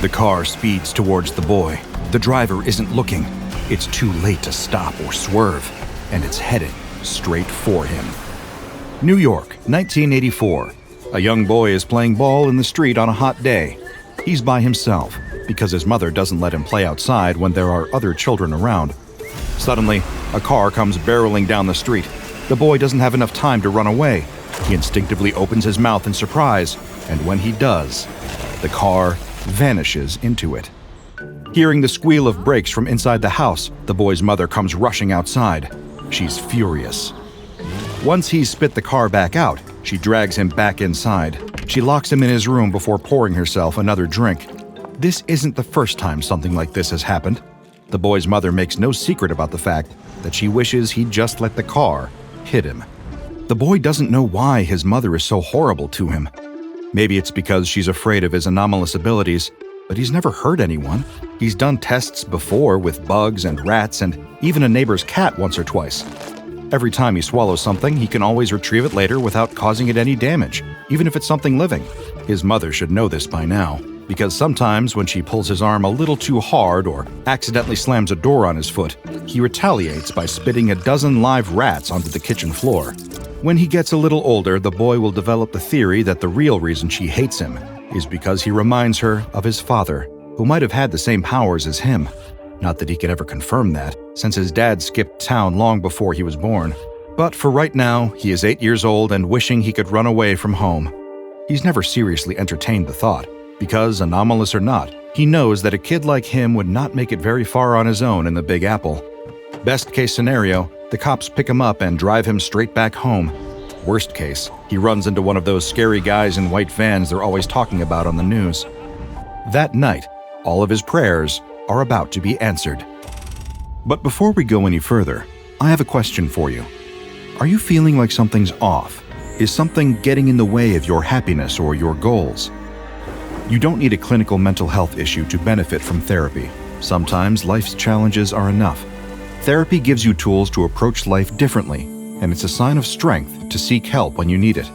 The car speeds towards the boy. The driver isn't looking. It's too late to stop or swerve, and it's headed straight for him. New York, 1984. A young boy is playing ball in the street on a hot day. He's by himself because his mother doesn't let him play outside when there are other children around. Suddenly, a car comes barreling down the street. The boy doesn't have enough time to run away. He instinctively opens his mouth in surprise, and when he does, the car vanishes into it. Hearing the squeal of brakes from inside the house, the boy's mother comes rushing outside. She's furious. Once he's spit the car back out, she drags him back inside. She locks him in his room before pouring herself another drink. This isn't the first time something like this has happened. The boy's mother makes no secret about the fact that she wishes he'd just let the car hit him. The boy doesn't know why his mother is so horrible to him. Maybe it's because she's afraid of his anomalous abilities, but he's never hurt anyone. He's done tests before with bugs and rats and even a neighbor's cat once or twice. Every time he swallows something, he can always retrieve it later without causing it any damage, even if it's something living. His mother should know this by now, because sometimes when she pulls his arm a little too hard or accidentally slams a door on his foot, he retaliates by spitting a dozen live rats onto the kitchen floor. When he gets a little older, the boy will develop the theory that the real reason she hates him is because he reminds her of his father, who might have had the same powers as him. Not that he could ever confirm that, since his dad skipped town long before he was born. But for right now, he is 8 years old and wishing he could run away from home. He's never seriously entertained the thought, because, anomalous or not, he knows that a kid like him would not make it very far on his own in the Big Apple. Best case scenario, the cops pick him up and drive him straight back home. Worst case, he runs into one of those scary guys in white vans they're always talking about on the news. That night, all of his prayers are about to be answered. But before we go any further, I have a question for you. Are you feeling like something's off? Is something getting in the way of your happiness or your goals? You don't need a clinical mental health issue to benefit from therapy. Sometimes life's challenges are enough. Therapy gives you tools to approach life differently, and it's a sign of strength to seek help when you need it.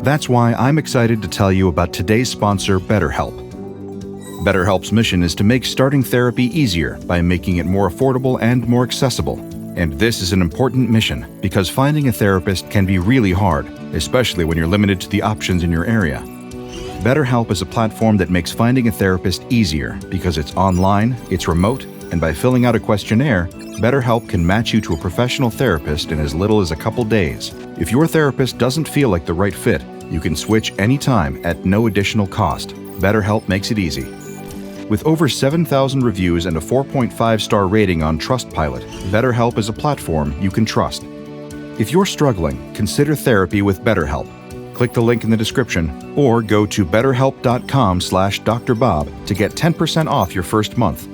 That's why I'm excited to tell you about today's sponsor, BetterHelp. BetterHelp's mission is to make starting therapy easier by making it more affordable and more accessible. And this is an important mission because finding a therapist can be really hard, especially when you're limited to the options in your area. BetterHelp is a platform that makes finding a therapist easier because it's online, it's remote, and by filling out a questionnaire, BetterHelp can match you to a professional therapist in as little as a couple days. If your therapist doesn't feel like the right fit, you can switch anytime at no additional cost. BetterHelp makes it easy. With over 7,000 reviews and a 4.5-star rating on Trustpilot, BetterHelp is a platform you can trust. If you're struggling, consider therapy with BetterHelp. Click the link in the description or go to betterhelp.com/drbob to get 10% off your first month.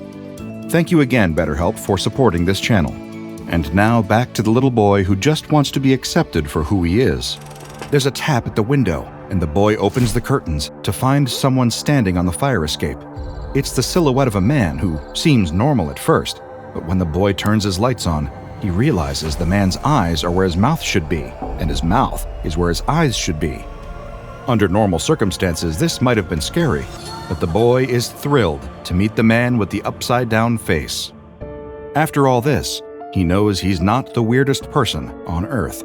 Thank you again, BetterHelp, for supporting this channel. And now back to the little boy who just wants to be accepted for who he is. There's a tap at the window, and the boy opens the curtains to find someone standing on the fire escape. It's the silhouette of a man who seems normal at first, but when the boy turns his lights on, he realizes the man's eyes are where his mouth should be, and his mouth is where his eyes should be. Under normal circumstances, this might have been scary, but the boy is thrilled to meet the man with the upside-down face. After all this, he knows he's not the weirdest person on Earth.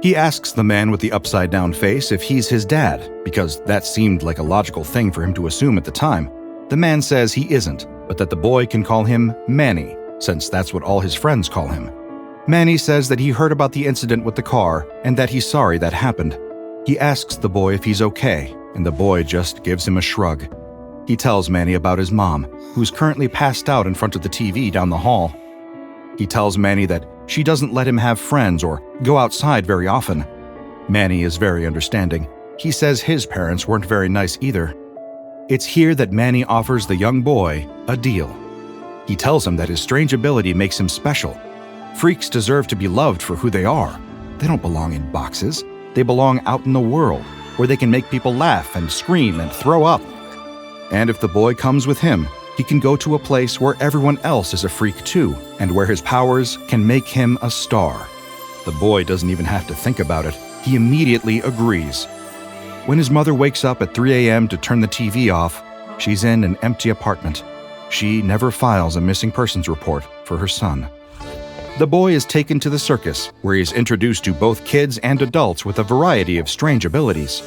He asks the man with the upside-down face if he's his dad, because that seemed like a logical thing for him to assume at the time. The man says he isn't, but that the boy can call him Manny, since that's what all his friends call him. Manny says that he heard about the incident with the car and that he's sorry that happened. He asks the boy if he's okay, and the boy just gives him a shrug. He tells Manny about his mom, who's currently passed out in front of the TV down the hall. He tells Manny that she doesn't let him have friends or go outside very often. Manny is very understanding. He says his parents weren't very nice either. It's here that Manny offers the young boy a deal. He tells him that his strange ability makes him special. Freaks deserve to be loved for who they are. They don't belong in boxes. They belong out in the world, where they can make people laugh and scream and throw up. And if the boy comes with him, he can go to a place where everyone else is a freak too, and where his powers can make him a star. The boy doesn't even have to think about it. He immediately agrees. When his mother wakes up at 3 a.m. to turn the TV off, She's in an empty apartment. She never files a missing persons report for her son. The boy is taken to the circus, where he is introduced to both kids and adults with a variety of strange abilities.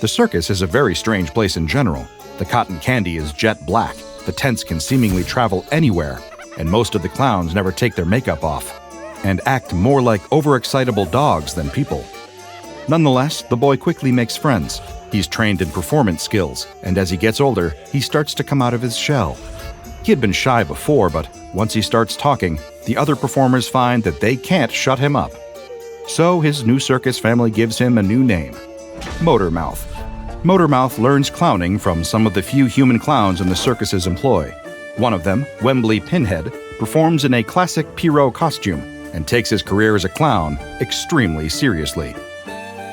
The circus is a very strange place in general. The cotton candy is jet black, the tents can seemingly travel anywhere, and most of the clowns never take their makeup off, and act more like overexcitable dogs than people. Nonetheless, the boy quickly makes friends. He's trained in performance skills, and as he gets older, he starts to come out of his shell. He had been shy before, but once he starts talking, the other performers find that they can't shut him up. So his new circus family gives him a new name, Motormouth. Motormouth learns clowning from some of the few human clowns in the circus's employ. One of them, Wembley Pinhead, performs in a classic Pierrot costume and takes his career as a clown extremely seriously.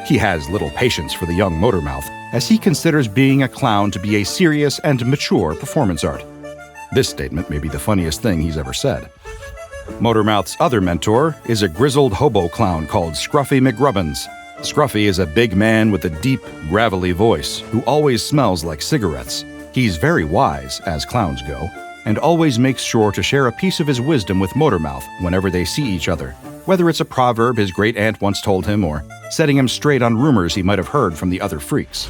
He has little patience for the young Motormouth, as he considers being a clown to be a serious and mature performance art. This statement may be the funniest thing he's ever said. Motormouth's other mentor is a grizzled hobo clown called Scruffy McGrubbins. Scruffy is a big man with a deep, gravelly voice who always smells like cigarettes. He's very wise, as clowns go, and always makes sure to share a piece of his wisdom with Motormouth whenever they see each other, whether it's a proverb his great-aunt once told him or setting him straight on rumors he might have heard from the other freaks.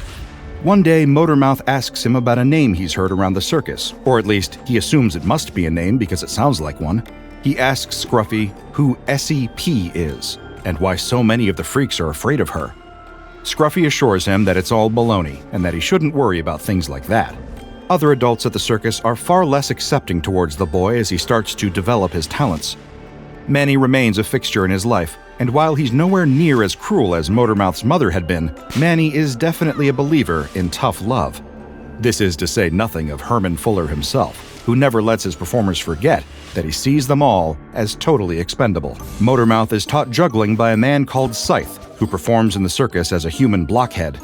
One day, Motormouth asks him about a name he's heard around the circus, or at least he assumes it must be a name because it sounds like one. He asks Scruffy who SCP is, and why so many of the freaks are afraid of her. Scruffy assures him that it's all baloney, and that he shouldn't worry about things like that. Other adults at the circus are far less accepting towards the boy as he starts to develop his talents. Manny remains a fixture in his life, and while he's nowhere near as cruel as Motormouth's mother had been, Manny is definitely a believer in tough love. This is to say nothing of Herman Fuller himself, who never lets his performers forget that he sees them all as totally expendable. Motormouth is taught juggling by a man called Scythe, who performs in the circus as a human blockhead.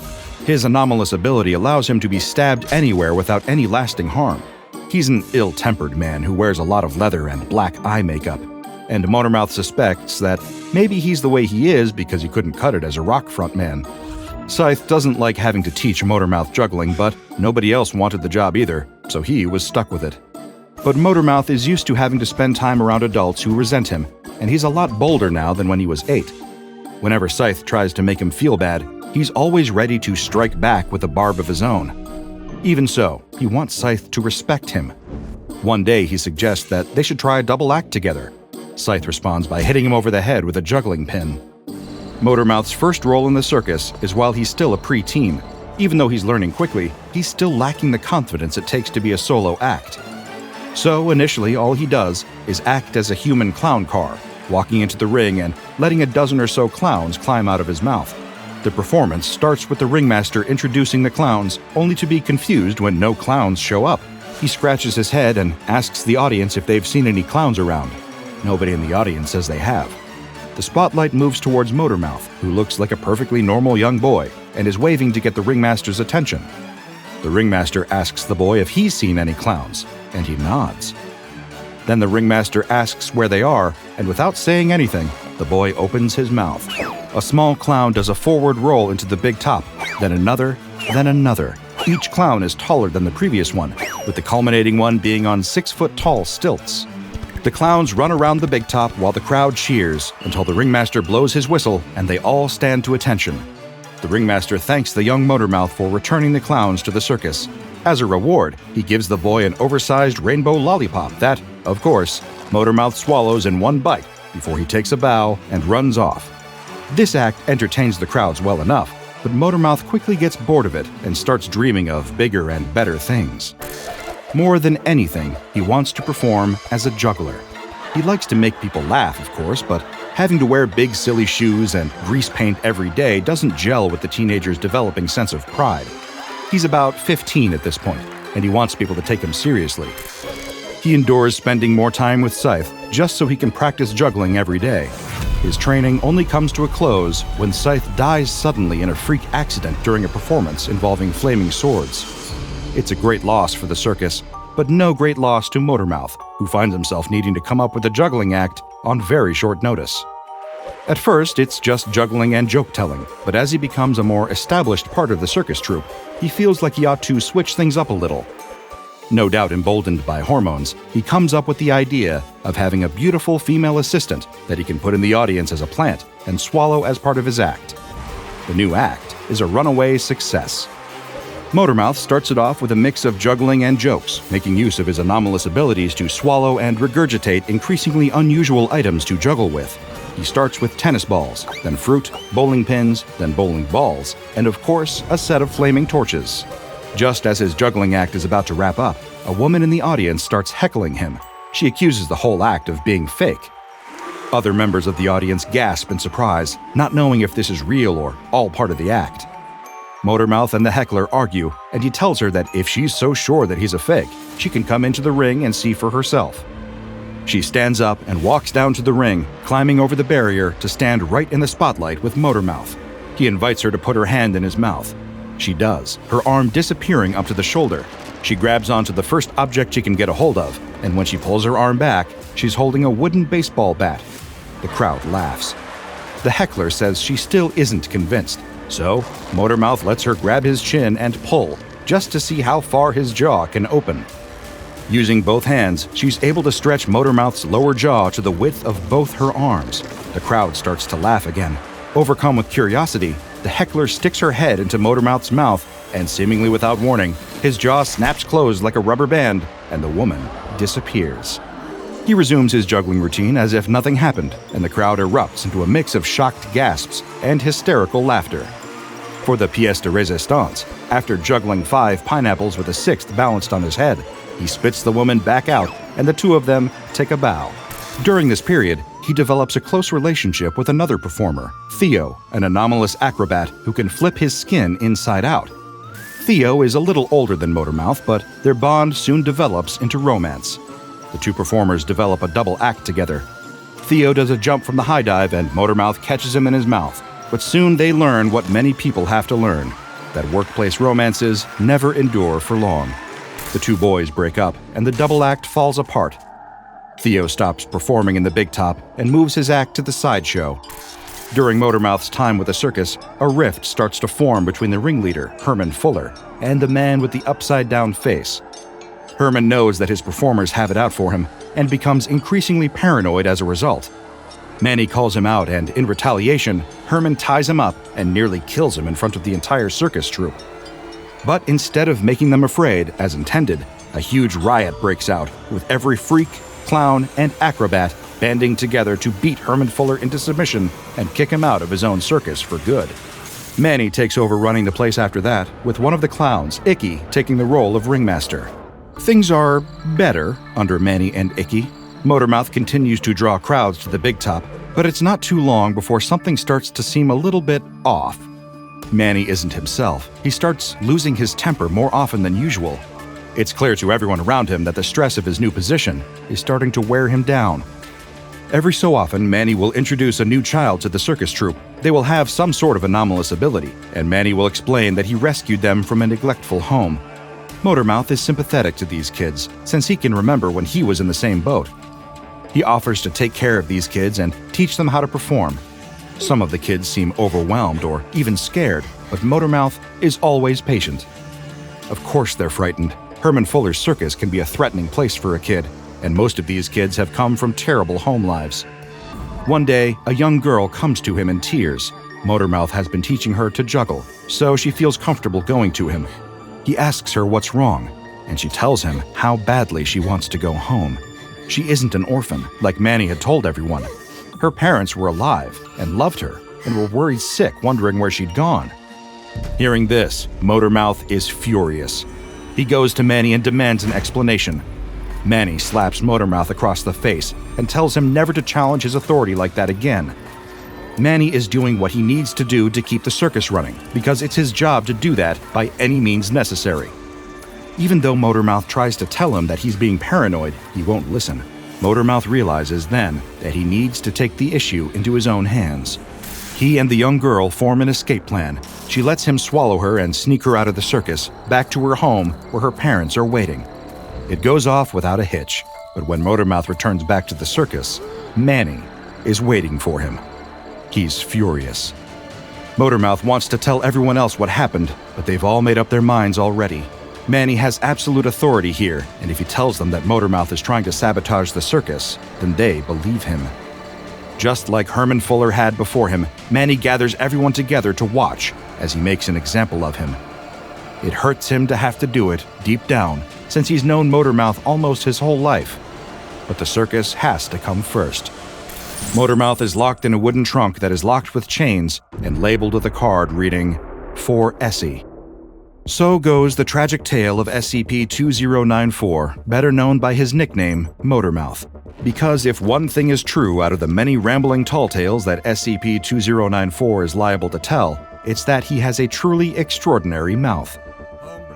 His anomalous ability allows him to be stabbed anywhere without any lasting harm. He's an ill-tempered man who wears a lot of leather and black eye makeup, and Motormouth suspects that maybe he's the way he is because he couldn't cut it as a rock frontman. Scythe doesn't like having to teach Motormouth juggling, but nobody else wanted the job either, so he was stuck with it. But Motormouth is used to having to spend time around adults who resent him, and he's a lot bolder now than when he was 8. Whenever Scythe tries to make him feel bad, he's always ready to strike back with a barb of his own. Even so, he wants Scythe to respect him. One day he suggests that they should try a double act together. Scythe responds by hitting him over the head with a juggling pin. Motormouth's first role in the circus is while he's still a pre-teen. Even though he's learning quickly, he's still lacking the confidence it takes to be a solo act. So initially all he does is act as a human clown car, walking into the ring and letting a dozen or so clowns climb out of his mouth. The performance starts with the ringmaster introducing the clowns, only to be confused when no clowns show up. He scratches his head and asks the audience if they've seen any clowns around. Nobody in the audience says they have. The spotlight moves towards Motormouth, who looks like a perfectly normal young boy, and is waving to get the ringmaster's attention. The ringmaster asks the boy if he's seen any clowns, and he nods. Then the ringmaster asks where they are, and without saying anything, the boy opens his mouth. A small clown does a forward roll into the big top, then another, then another. Each clown is taller than the previous one, with the culminating one being on 6-foot-tall stilts. The clowns run around the big top while the crowd cheers until the ringmaster blows his whistle and they all stand to attention. The ringmaster thanks the young Motormouth for returning the clowns to the circus. As a reward, he gives the boy an oversized rainbow lollipop that, of course, Motormouth swallows in one bite before he takes a bow and runs off. This act entertains the crowds well enough, but Motormouth quickly gets bored of it and starts dreaming of bigger and better things. More than anything, he wants to perform as a juggler. He likes to make people laugh, of course, but having to wear big silly shoes and grease paint every day doesn't gel with the teenager's developing sense of pride. He's about 15 at this point, and he wants people to take him seriously. He endures spending more time with Scythe just so he can practice juggling every day. His training only comes to a close when Scythe dies suddenly in a freak accident during a performance involving flaming swords. It's a great loss for the circus, but no great loss to Motormouth, who finds himself needing to come up with a juggling act on very short notice. At first, it's just juggling and joke-telling, but as he becomes a more established part of the circus troupe, he feels like he ought to switch things up a little. No doubt emboldened by hormones, he comes up with the idea of having a beautiful female assistant that he can put in the audience as a plant and swallow as part of his act. The new act is a runaway success. Motormouth starts it off with a mix of juggling and jokes, making use of his anomalous abilities to swallow and regurgitate increasingly unusual items to juggle with. He starts with tennis balls, then fruit, bowling pins, then bowling balls, and of course, a set of flaming torches. Just as his juggling act is about to wrap up, a woman in the audience starts heckling him. She accuses the whole act of being fake. Other members of the audience gasp in surprise, not knowing if this is real or all part of the act. Motormouth and the heckler argue, and he tells her that if she's so sure that he's a fake, she can come into the ring and see for herself. She stands up and walks down to the ring, climbing over the barrier to stand right in the spotlight with Motormouth. He invites her to put her hand in his mouth. She does, her arm disappearing up to the shoulder. She grabs onto the first object she can get a hold of, and when she pulls her arm back, she's holding a wooden baseball bat. The crowd laughs. The heckler says she still isn't convinced, so Motormouth lets her grab his chin and pull, just to see how far his jaw can open. Using both hands, she's able to stretch Motormouth's lower jaw to the width of both her arms. The crowd starts to laugh again. Overcome with curiosity, the heckler sticks her head into Motormouth's mouth, and seemingly without warning, his jaw snaps closed like a rubber band, and the woman disappears. He resumes his juggling routine as if nothing happened, and the crowd erupts into a mix of shocked gasps and hysterical laughter. For the pièce de résistance, after juggling 5 pineapples with a 6th balanced on his head, he spits the woman back out, and the two of them take a bow. During this period, he develops a close relationship with another performer, Theo, an anomalous acrobat who can flip his skin inside out. Theo is a little older than Motormouth, but their bond soon develops into romance. The two performers develop a double act together. Theo does a jump from the high dive and Motormouth catches him in his mouth, but soon they learn what many people have to learn, that workplace romances never endure for long. The two boys break up, and the double act falls apart. Theo stops performing in the big top and moves his act to the sideshow. During Motormouth's time with the circus, a rift starts to form between the ringleader, Herman Fuller, and the man with the upside-down face. Herman knows that his performers have it out for him and becomes increasingly paranoid as a result. Manny calls him out, and in retaliation, Herman ties him up and nearly kills him in front of the entire circus troupe. But instead of making them afraid, as intended, a huge riot breaks out, with every freak, clown, and acrobat banding together to beat Herman Fuller into submission and kick him out of his own circus for good. Manny takes over running the place after that, with one of the clowns, Icky, taking the role of ringmaster. Things are better under Manny and Icky. Motormouth continues to draw crowds to the big top, but it's not too long before something starts to seem a little bit off. Manny isn't himself. He starts losing his temper more often than usual. It's clear to everyone around him that the stress of his new position is starting to wear him down. Every so often, Manny will introduce a new child to the circus troupe. They will have some sort of anomalous ability, and Manny will explain that he rescued them from a neglectful home. Motormouth is sympathetic to these kids, since he can remember when he was in the same boat. He offers to take care of these kids and teach them how to perform. Some of the kids seem overwhelmed or even scared, but Motormouth is always patient. Of course they're frightened. Herman Fuller's circus can be a threatening place for a kid, and most of these kids have come from terrible home lives. One day, a young girl comes to him in tears. Motormouth has been teaching her to juggle, so she feels comfortable going to him. He asks her what's wrong, and she tells him how badly she wants to go home. She isn't an orphan, like Manny had told everyone. Her parents were alive and loved her, and were worried sick, wondering where she'd gone. Hearing this, Motormouth is furious. He goes to Manny and demands an explanation. Manny slaps Motormouth across the face and tells him never to challenge his authority like that again. Manny is doing what he needs to do to keep the circus running, because it's his job to do that by any means necessary. Even though Motormouth tries to tell him that he's being paranoid, he won't listen. Motormouth realizes then that he needs to take the issue into his own hands. He and the young girl form an escape plan. She lets him swallow her and sneak her out of the circus, back to her home where her parents are waiting. It goes off without a hitch, but when Motormouth returns back to the circus, Manny is waiting for him. He's furious. Motormouth wants to tell everyone else what happened, but they've all made up their minds already. Manny has absolute authority here, and if he tells them that Motormouth is trying to sabotage the circus, then they believe him. Just like Herman Fuller had before him, Manny gathers everyone together to watch as he makes an example of him. It hurts him to have to do it, deep down, since he's known Motormouth almost his whole life. But the circus has to come first. Motormouth is locked in a wooden trunk that is locked with chains and labeled with a card reading, "For Essie." So goes the tragic tale of SCP-2094, better known by his nickname, Motormouth. Because if one thing is true out of the many rambling tall tales that SCP-2094 is liable to tell, it's that he has a truly extraordinary mouth.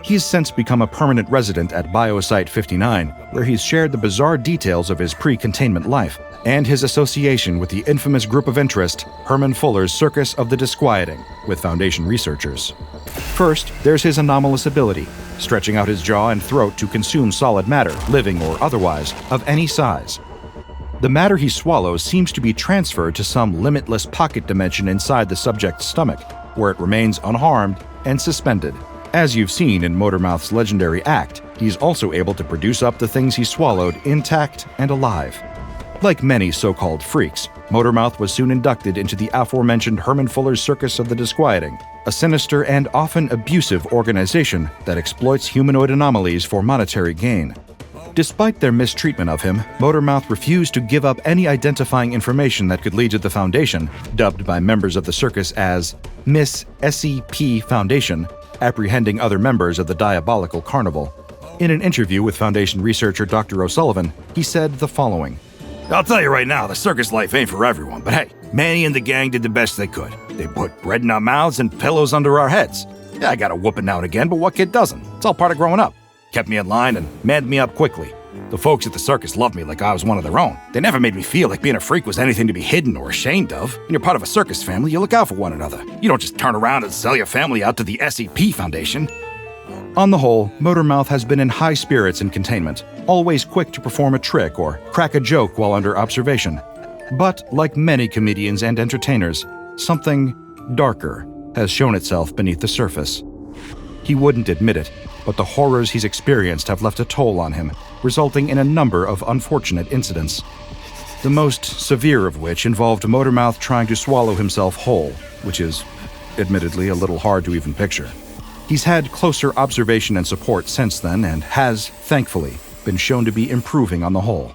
He's since become a permanent resident at Biosite 59, where he's shared the bizarre details of his pre-containment life and his association with the infamous group of interest, Herman Fuller's Circus of the Disquieting, with Foundation researchers. First, there's his anomalous ability, stretching out his jaw and throat to consume solid matter, living or otherwise, of any size. The matter he swallows seems to be transferred to some limitless pocket dimension inside the subject's stomach, where it remains unharmed and suspended. As you've seen in Motormouth's legendary act, he's also able to produce up the things he swallowed intact and alive. Like many so-called freaks, Motormouth was soon inducted into the aforementioned Herman Fuller's Circus of the Disquieting, a sinister and often abusive organization that exploits humanoid anomalies for monetary gain. Despite their mistreatment of him, Motormouth refused to give up any identifying information that could lead to the Foundation, dubbed by members of the circus as Miss SCP Foundation, apprehending other members of the diabolical carnival. In an interview with Foundation researcher Dr. O'Sullivan, he said the following: "I'll tell you right now, the circus life ain't for everyone, but hey, Manny and the gang did the best they could. They put bread in our mouths and pillows under our heads. Yeah, I got a whooping now and again, but what kid doesn't? It's all part of growing up. Kept me in line and manned me up quickly. The folks at the circus loved me like I was one of their own. They never made me feel like being a freak was anything to be hidden or ashamed of. When you're part of a circus family, you look out for one another. You don't just turn around and sell your family out to the SCP Foundation." On the whole, Motormouth has been in high spirits and containment, always quick to perform a trick or crack a joke while under observation. But, like many comedians and entertainers, something darker has shown itself beneath the surface. He wouldn't admit it, but the horrors he's experienced have left a toll on him, resulting in a number of unfortunate incidents. The most severe of which involved Motormouth trying to swallow himself whole, which is, admittedly, a little hard to even picture. He's had closer observation and support since then and has, thankfully, been shown to be improving on the whole.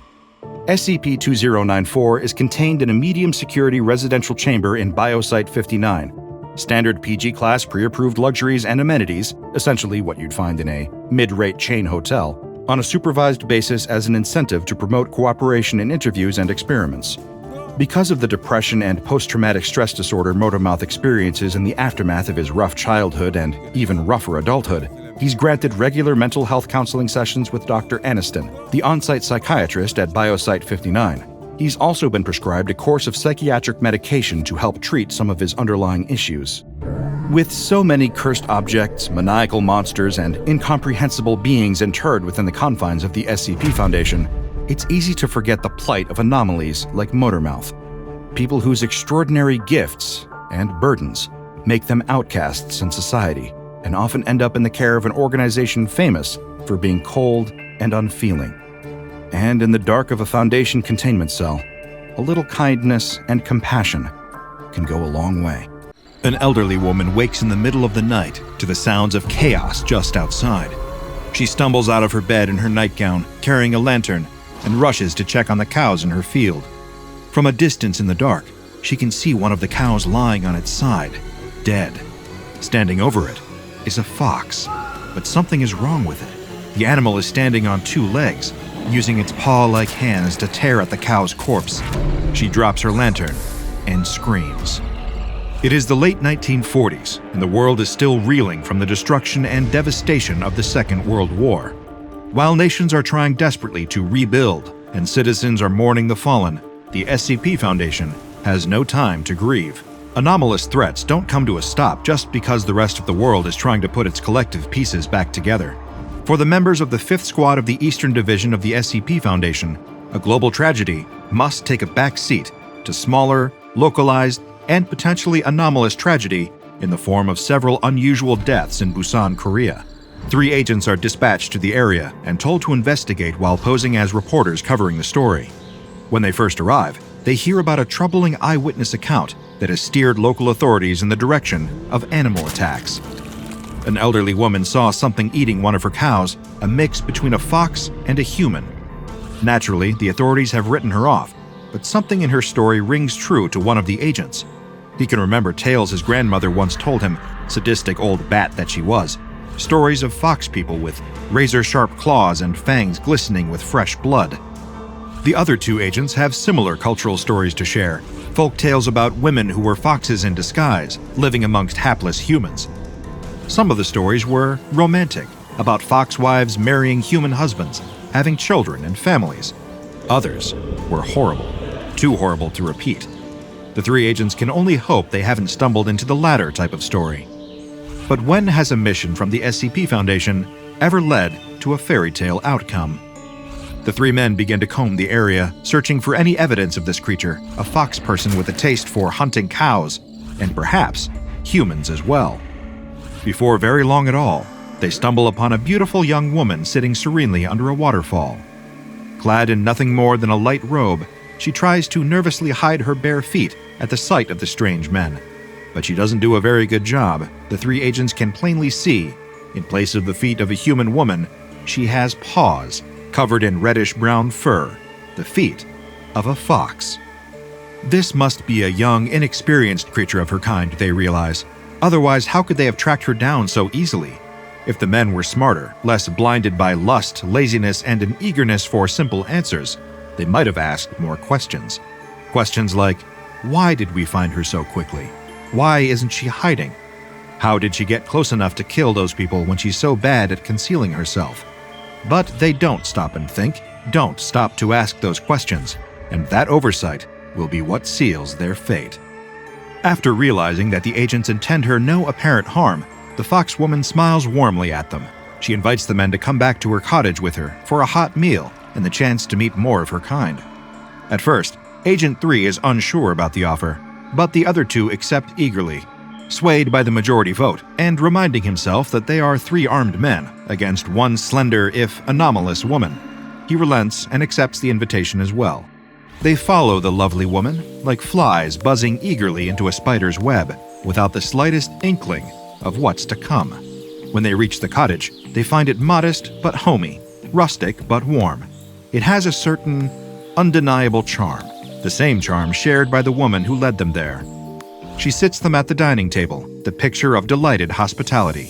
SCP-2094 is contained in a medium-security residential chamber in Biosite 59. Standard PG-class pre-approved luxuries and amenities, essentially what you'd find in a mid-rate chain hotel, on a supervised basis as an incentive to promote cooperation in interviews and experiments. Because of the depression and post-traumatic stress disorder Motormouth experiences in the aftermath of his rough childhood and even rougher adulthood, he's granted regular mental health counseling sessions with Dr. Aniston, the on-site psychiatrist at Biosite 59. He's also been prescribed a course of psychiatric medication to help treat some of his underlying issues. With so many cursed objects, maniacal monsters, and incomprehensible beings interred within the confines of the SCP Foundation, it's easy to forget the plight of anomalies like Motormouth, people whose extraordinary gifts and burdens make them outcasts in society and often end up in the care of an organization famous for being cold and unfeeling. And in the dark of a Foundation containment cell, a little kindness and compassion can go a long way. An elderly woman wakes in the middle of the night to the sounds of chaos just outside. She stumbles out of her bed in her nightgown, carrying a lantern, and rushes to check on the cows in her field. From a distance in the dark, she can see one of the cows lying on its side, dead. Standing over it is a fox, but something is wrong with it. The animal is standing on two legs, using its paw-like hands to tear at the cow's corpse. She drops her lantern and screams. It is the late 1940s, and the world is still reeling from the destruction and devastation of the Second World War. While nations are trying desperately to rebuild and citizens are mourning the fallen, the SCP Foundation has no time to grieve. Anomalous threats don't come to a stop just because the rest of the world is trying to put its collective pieces back together. For the members of the 5th Squad of the Eastern Division of the SCP Foundation, a global tragedy must take a back seat to smaller, localized, and potentially anomalous tragedy in the form of several unusual deaths in Busan, Korea. 3 agents are dispatched to the area and told to investigate while posing as reporters covering the story. When they first arrive, they hear about a troubling eyewitness account that has steered local authorities in the direction of animal attacks. An elderly woman saw something eating one of her cows, a mix between a fox and a human. Naturally, the authorities have written her off, but something in her story rings true to one of the agents. He can remember tales his grandmother once told him, sadistic old bat that she was, stories of fox people with razor-sharp claws and fangs glistening with fresh blood. The other 2 agents have similar cultural stories to share, folk tales about women who were foxes in disguise, living amongst hapless humans. Some of the stories were romantic, about fox wives marrying human husbands, having children and families. Others were horrible, too horrible to repeat. The 3 agents can only hope they haven't stumbled into the latter type of story. But when has a mission from the SCP Foundation ever led to a fairy tale outcome? The 3 men begin to comb the area, searching for any evidence of this creature, a fox person with a taste for hunting cows, and perhaps humans as well. Before very long at all, they stumble upon a beautiful young woman sitting serenely under a waterfall. Clad in nothing more than a light robe, she tries to nervously hide her bare feet at the sight of the strange men. But she doesn't do a very good job. The 3 agents can plainly see, in place of the feet of a human woman, she has paws covered in reddish-brown fur, the feet of a fox. This must be a young, inexperienced creature of her kind, they realize. Otherwise, how could they have tracked her down so easily? If the men were smarter, less blinded by lust, laziness, and an eagerness for simple answers, they might have asked more questions. Questions like, why did we find her so quickly? Why isn't she hiding? How did she get close enough to kill those people when she's so bad at concealing herself? But they don't stop and think, don't stop to ask those questions, and that oversight will be what seals their fate. After realizing that the agents intend her no apparent harm, the fox woman smiles warmly at them. She invites the men to come back to her cottage with her for a hot meal and the chance to meet more of her kind. At first, Agent 3 is unsure about the offer, but the other 2 accept eagerly, swayed by the majority vote, and reminding himself that they are 3 armed men against 1 slender, if anomalous, woman. He relents and accepts the invitation as well. They follow the lovely woman, like flies buzzing eagerly into a spider's web, without the slightest inkling of what's to come. When they reach the cottage, they find it modest but homey, rustic but warm. It has a certain undeniable charm, the same charm shared by the woman who led them there. She sits them at the dining table, the picture of delighted hospitality.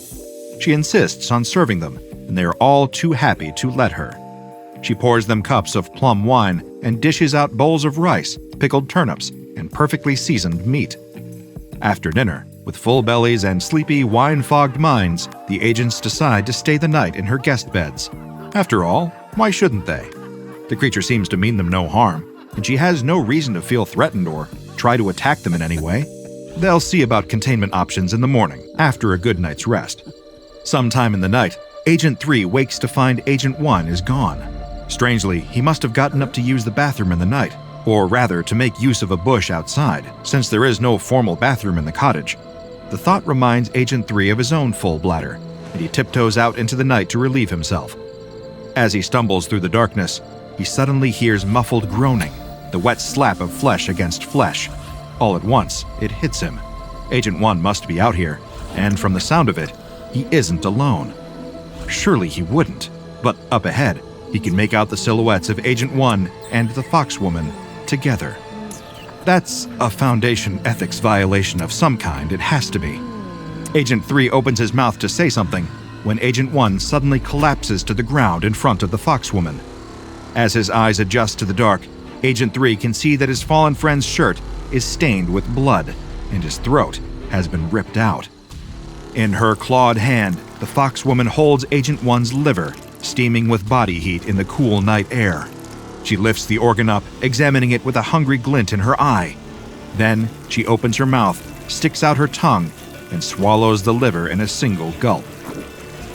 She insists on serving them, and they are all too happy to let her. She pours them cups of plum wine and dishes out bowls of rice, pickled turnips, and perfectly seasoned meat. After dinner, with full bellies and sleepy, wine-fogged minds, the agents decide to stay the night in her guest beds. After all, why shouldn't they? The creature seems to mean them no harm, and she has no reason to feel threatened or try to attack them in any way. They'll see about containment options in the morning, after a good night's rest. Sometime in the night, Agent 3 wakes to find Agent 1 is gone. Strangely, he must have gotten up to use the bathroom in the night, or rather to make use of a bush outside, since there is no formal bathroom in the cottage. The thought reminds Agent 3 of his own full bladder, and he tiptoes out into the night to relieve himself. As he stumbles through the darkness, he suddenly hears muffled groaning, the wet slap of flesh against flesh. All at once, it hits him. Agent 1 must be out here, and from the sound of it, he isn't alone. Surely he wouldn't, but up ahead, he can make out the silhouettes of Agent 1 and the Foxwoman together. That's a Foundation ethics violation of some kind, it has to be. Agent 3 opens his mouth to say something when Agent 1 suddenly collapses to the ground in front of the Foxwoman. As his eyes adjust to the dark, Agent 3 can see that his fallen friend's shirt is stained with blood, and his throat has been ripped out. In her clawed hand, the Foxwoman holds Agent 1's liver, steaming with body heat in the cool night air. She lifts the organ up, examining it with a hungry glint in her eye. Then she opens her mouth, sticks out her tongue, and swallows the liver in a single gulp.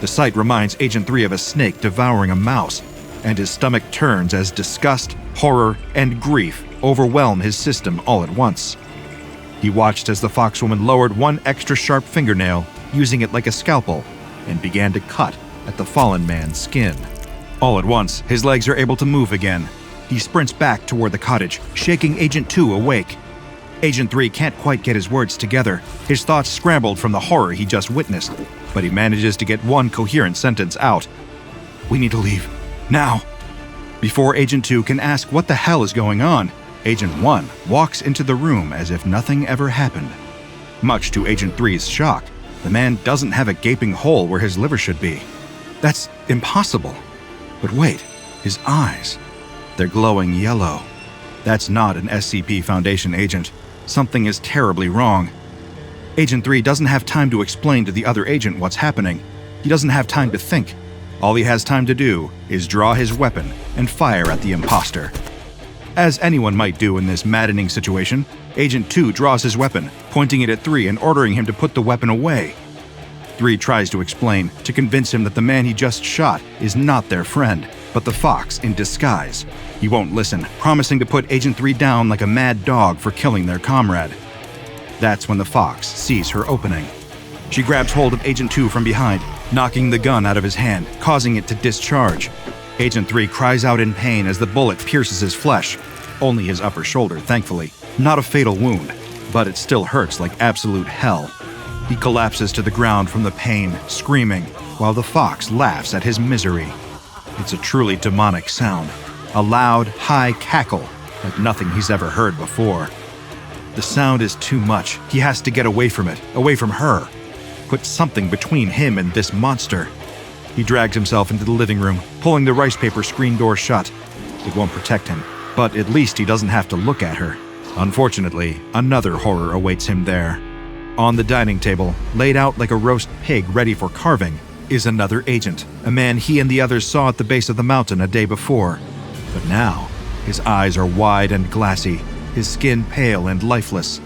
The sight reminds Agent 3 of a snake devouring a mouse, and his stomach turns as disgust, horror, and grief overwhelm his system all at once. He watched as the Foxwoman lowered one extra sharp fingernail, using it like a scalpel, and began to cut at the fallen man's skin. All at once, his legs are able to move again. He sprints back toward the cottage, shaking Agent 2 awake. Agent 3 can't quite get his words together, his thoughts scrambled from the horror he just witnessed, but he manages to get one coherent sentence out. "We need to leave. Now." Before Agent 2 can ask what the hell is going on, Agent 1 walks into the room as if nothing ever happened. Much to Agent 3's shock, the man doesn't have a gaping hole where his liver should be. That's impossible. But wait, his eyes. They're glowing yellow. That's not an SCP Foundation agent. Something is terribly wrong. Agent 3 doesn't have time to explain to the other agent what's happening. He doesn't have time to think. All he has time to do is draw his weapon and fire at the imposter. As anyone might do in this maddening situation, Agent 2 draws his weapon, pointing it at 3 and ordering him to put the weapon away. 3 tries to explain, to convince him that the man he just shot is not their friend, but the fox in disguise. He won't listen, promising to put Agent 3 down like a mad dog for killing their comrade. That's when the fox sees her opening. She grabs hold of Agent 2 from behind, knocking the gun out of his hand, causing it to discharge. Agent 3 cries out in pain as the bullet pierces his flesh. Only his upper shoulder, thankfully. Not a fatal wound, but it still hurts like absolute hell. He collapses to the ground from the pain, screaming, while the fox laughs at his misery. It's a truly demonic sound, a loud, high cackle, like nothing he's ever heard before. The sound is too much. He has to get away from it, away from her. Put something between him and this monster. He drags himself into the living room, pulling the rice paper screen door shut. It won't protect him, but at least he doesn't have to look at her. Unfortunately, another horror awaits him there. On the dining table, laid out like a roast pig ready for carving, is another agent, a man he and the others saw at the base of the mountain a day before. But now, his eyes are wide and glassy, his skin pale and lifeless.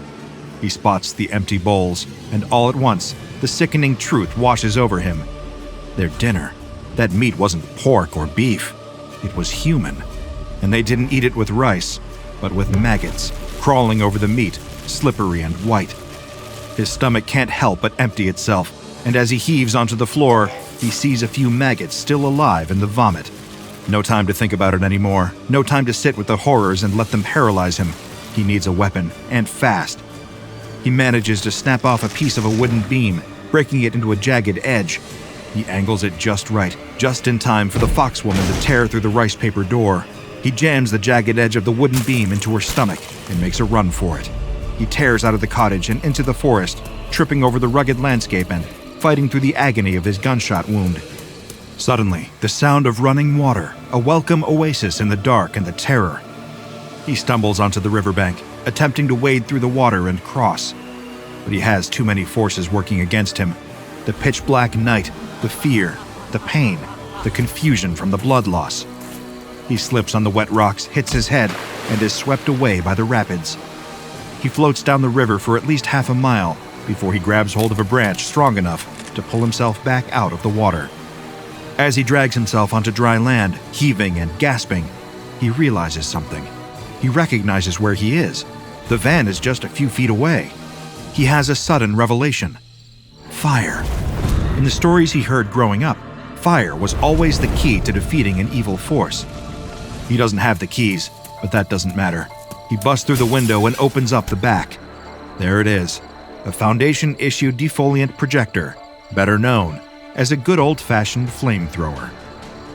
He spots the empty bowls, and all at once, the sickening truth washes over him. Their dinner. That meat wasn't pork or beef. It was human. And they didn't eat it with rice, but with maggots, crawling over the meat, slippery and white. His stomach can't help but empty itself, and as he heaves onto the floor, he sees a few maggots still alive in the vomit. No time to think about it anymore. No time to sit with the horrors and let them paralyze him. He needs a weapon, and fast. He manages to snap off a piece of a wooden beam, breaking it into a jagged edge. He angles it just right, just in time for the foxwoman to tear through the rice paper door. He jams the jagged edge of the wooden beam into her stomach and makes a run for it. He tears out of the cottage and into the forest, tripping over the rugged landscape and fighting through the agony of his gunshot wound. Suddenly, the sound of running water, a welcome oasis in the dark and the terror. He stumbles onto the riverbank, attempting to wade through the water and cross. But he has too many forces working against him. The pitch-black night, the fear, the pain, the confusion from the blood loss. He slips on the wet rocks, hits his head, and is swept away by the rapids. He floats down the river for at least half a mile before he grabs hold of a branch strong enough to pull himself back out of the water. As he drags himself onto dry land, heaving and gasping, he realizes something. He recognizes where he is. The van is just a few feet away. He has a sudden revelation. Fire. In the stories he heard growing up, fire was always the key to defeating an evil force. He doesn't have the keys, but that doesn't matter. He busts through the window and opens up the back. There it is, a Foundation-issued defoliant projector, better known as a good old-fashioned flamethrower.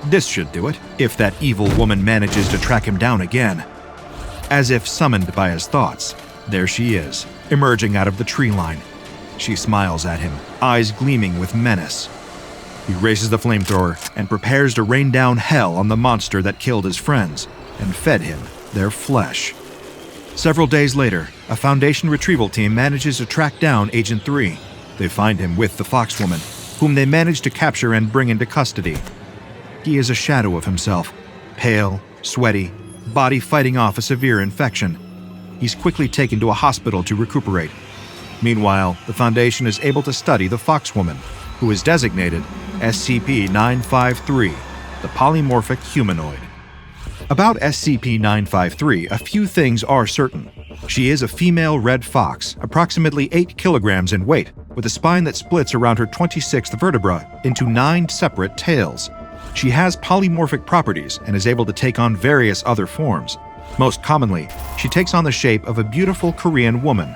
This should do it, if that evil woman manages to track him down again. As if summoned by his thoughts, there she is, emerging out of the tree line. She smiles at him, eyes gleaming with menace. He raises the flamethrower and prepares to rain down hell on the monster that killed his friends and fed him their flesh. Several days later, a Foundation retrieval team manages to track down Agent 3. They find him with the foxwoman, whom they manage to capture and bring into custody. He is a shadow of himself, pale, sweaty, body fighting off a severe infection. He's quickly taken to a hospital to recuperate. Meanwhile, the Foundation is able to study the foxwoman, who is designated SCP-953, the Polymorphic Humanoid. About SCP-953, a few things are certain. She is a female red fox, approximately 8 kilograms in weight, with a spine that splits around her 26th vertebra into 9 separate tails. She has polymorphic properties and is able to take on various other forms. Most commonly, she takes on the shape of a beautiful Korean woman.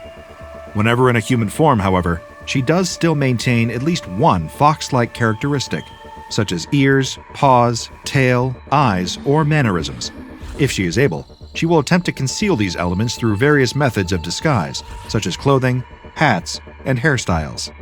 Whenever in a human form, however, she does still maintain at least one fox-like characteristic, such as ears, paws, tail, eyes, or mannerisms. If she is able, she will attempt to conceal these elements through various methods of disguise, such as clothing, hats, and hairstyles.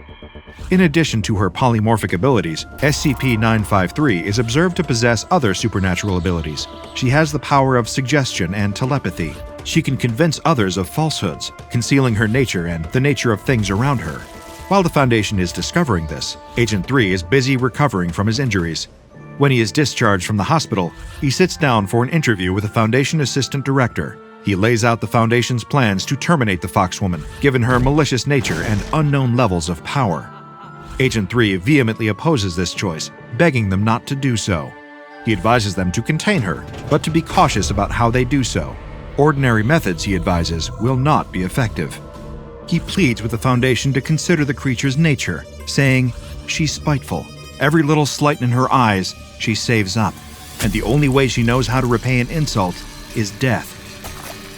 In addition to her polymorphic abilities, SCP-953 is observed to possess other supernatural abilities. She has the power of suggestion and telepathy. She can convince others of falsehoods, concealing her nature and the nature of things around her. While the Foundation is discovering this, Agent 3 is busy recovering from his injuries. When he is discharged from the hospital, he sits down for an interview with the Foundation Assistant Director. He lays out the Foundation's plans to terminate the Foxwoman, given her malicious nature and unknown levels of power. Agent 3 vehemently opposes this choice, begging them not to do so. He advises them to contain her, but to be cautious about how they do so. Ordinary methods, he advises, will not be effective. He pleads with the Foundation to consider the creature's nature, saying, "She's spiteful. Every little slight in her eyes, she saves up, and the only way she knows how to repay an insult is death.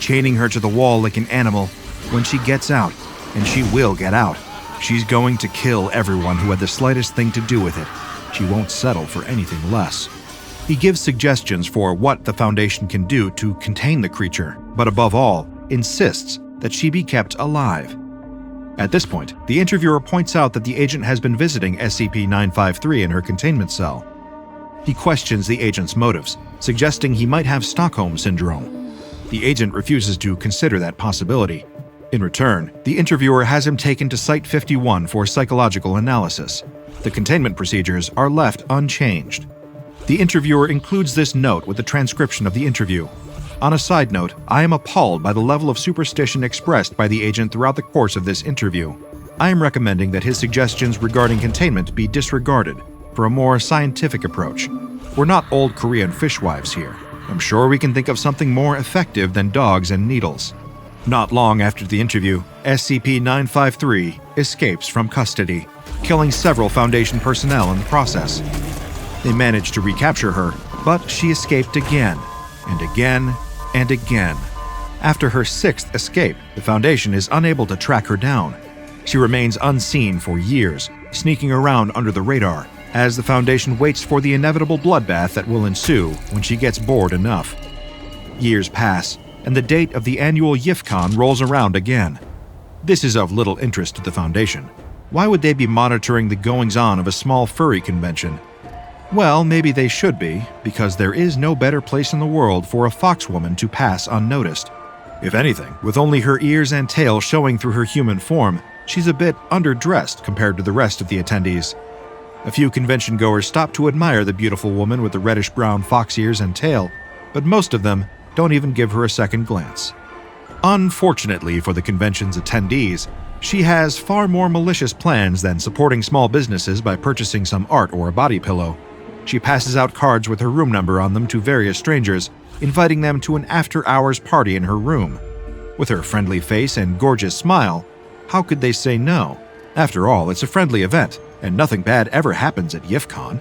Chaining her to the wall like an animal, when she gets out, and she will get out, she's going to kill everyone who had the slightest thing to do with it. She won't settle for anything less." He gives suggestions for what the Foundation can do to contain the creature, but above all, insists that she be kept alive. At this point, the interviewer points out that the agent has been visiting SCP-953 in her containment cell. He questions the agent's motives, suggesting he might have Stockholm Syndrome. The agent refuses to consider that possibility. In return, the interviewer has him taken to Site 51 for psychological analysis. The containment procedures are left unchanged. The interviewer includes this note with the transcription of the interview. On a side note, I am appalled by the level of superstition expressed by the agent throughout the course of this interview. I am recommending that his suggestions regarding containment be disregarded for a more scientific approach. We're not old Korean fishwives here. I'm sure we can think of something more effective than dogs and needles. Not long after the interview, SCP-953 escapes from custody, killing several Foundation personnel in the process. They managed to recapture her, but she escaped again, and again, and again. After her 6th escape, the Foundation is unable to track her down. She remains unseen for years, sneaking around under the radar, as the Foundation waits for the inevitable bloodbath that will ensue when she gets bored enough. Years pass, and the date of the annual YIFCon rolls around again. This is of little interest to the Foundation. Why would they be monitoring the goings-on of a small furry convention? Well, maybe they should be, because there is no better place in the world for a foxwoman to pass unnoticed. If anything, with only her ears and tail showing through her human form, she's a bit underdressed compared to the rest of the attendees. A few convention-goers stop to admire the beautiful woman with the reddish-brown fox ears and tail, but most of them don't even give her a second glance. Unfortunately for the convention's attendees, she has far more malicious plans than supporting small businesses by purchasing some art or a body pillow. She passes out cards with her room number on them to various strangers, inviting them to an after-hours party in her room. With her friendly face and gorgeous smile, how could they say no? After all, it's a friendly event, and nothing bad ever happens at YIFCon.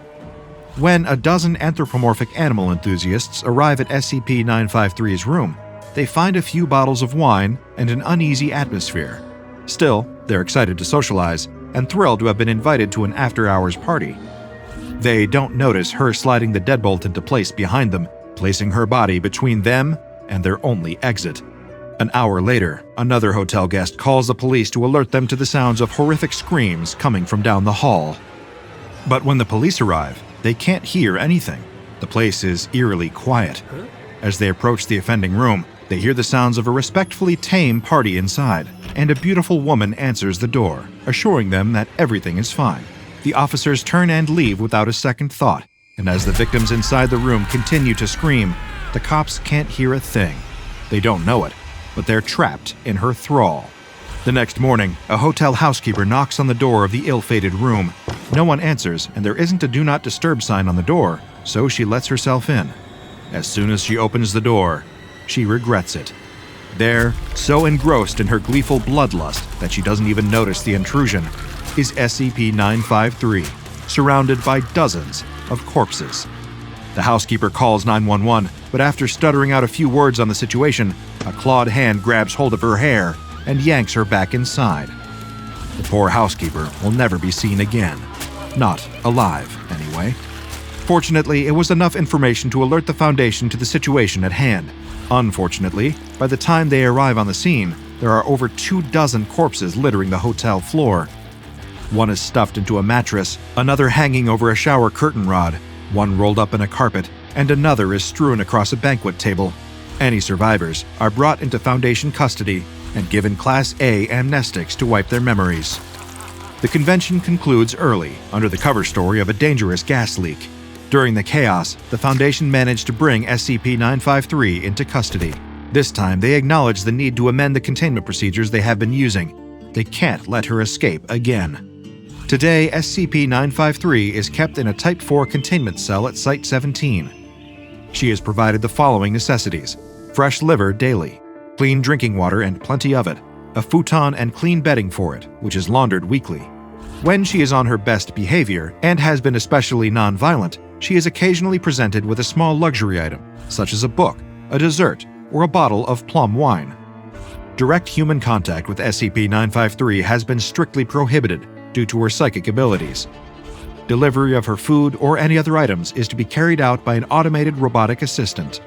When a dozen anthropomorphic animal enthusiasts arrive at SCP-953's room, they find a few bottles of wine and an uneasy atmosphere. Still, they're excited to socialize and thrilled to have been invited to an after-hours party. They don't notice her sliding the deadbolt into place behind them, placing her body between them and their only exit. An hour later, another hotel guest calls the police to alert them to the sounds of horrific screams coming from down the hall. But when the police arrive, they can't hear anything. The place is eerily quiet. As they approach the offending room, they hear the sounds of a respectfully tame party inside, and a beautiful woman answers the door, assuring them that everything is fine. The officers turn and leave without a second thought, and as the victims inside the room continue to scream, the cops can't hear a thing. They don't know it, but they're trapped in her thrall. The next morning, a hotel housekeeper knocks on the door of the ill-fated room. No one answers, and there isn't a Do Not Disturb sign on the door, so she lets herself in. As soon as she opens the door, she regrets it. There, so engrossed in her gleeful bloodlust that she doesn't even notice the intrusion, is SCP-953, surrounded by dozens of corpses. The housekeeper calls 911, but after stuttering out a few words on the situation, a clawed hand grabs hold of her hair and yanks her back inside. The poor housekeeper will never be seen again. Not alive, anyway. Fortunately, it was enough information to alert the Foundation to the situation at hand. Unfortunately, by the time they arrive on the scene, there are over 24 corpses littering the hotel floor. One is stuffed into a mattress, another hanging over a shower curtain rod, one rolled up in a carpet, and another is strewn across a banquet table. Any survivors are brought into Foundation custody and given Class A amnestics to wipe their memories. The convention concludes early, under the cover story of a dangerous gas leak. During the chaos, the Foundation managed to bring SCP-953 into custody. This time, they acknowledge the need to amend the containment procedures they have been using. They can't let her escape again. Today, SCP-953 is kept in a Type 4 containment cell at Site-17. She is provided the following necessities: fresh liver daily, clean drinking water and plenty of it, a futon and clean bedding for it, which is laundered weekly. When she is on her best behavior and has been especially non-violent, she is occasionally presented with a small luxury item, such as a book, a dessert, or a bottle of plum wine. Direct human contact with SCP-953 has been strictly prohibited due to her psychic abilities. Delivery of her food or any other items is to be carried out by an automated robotic assistant.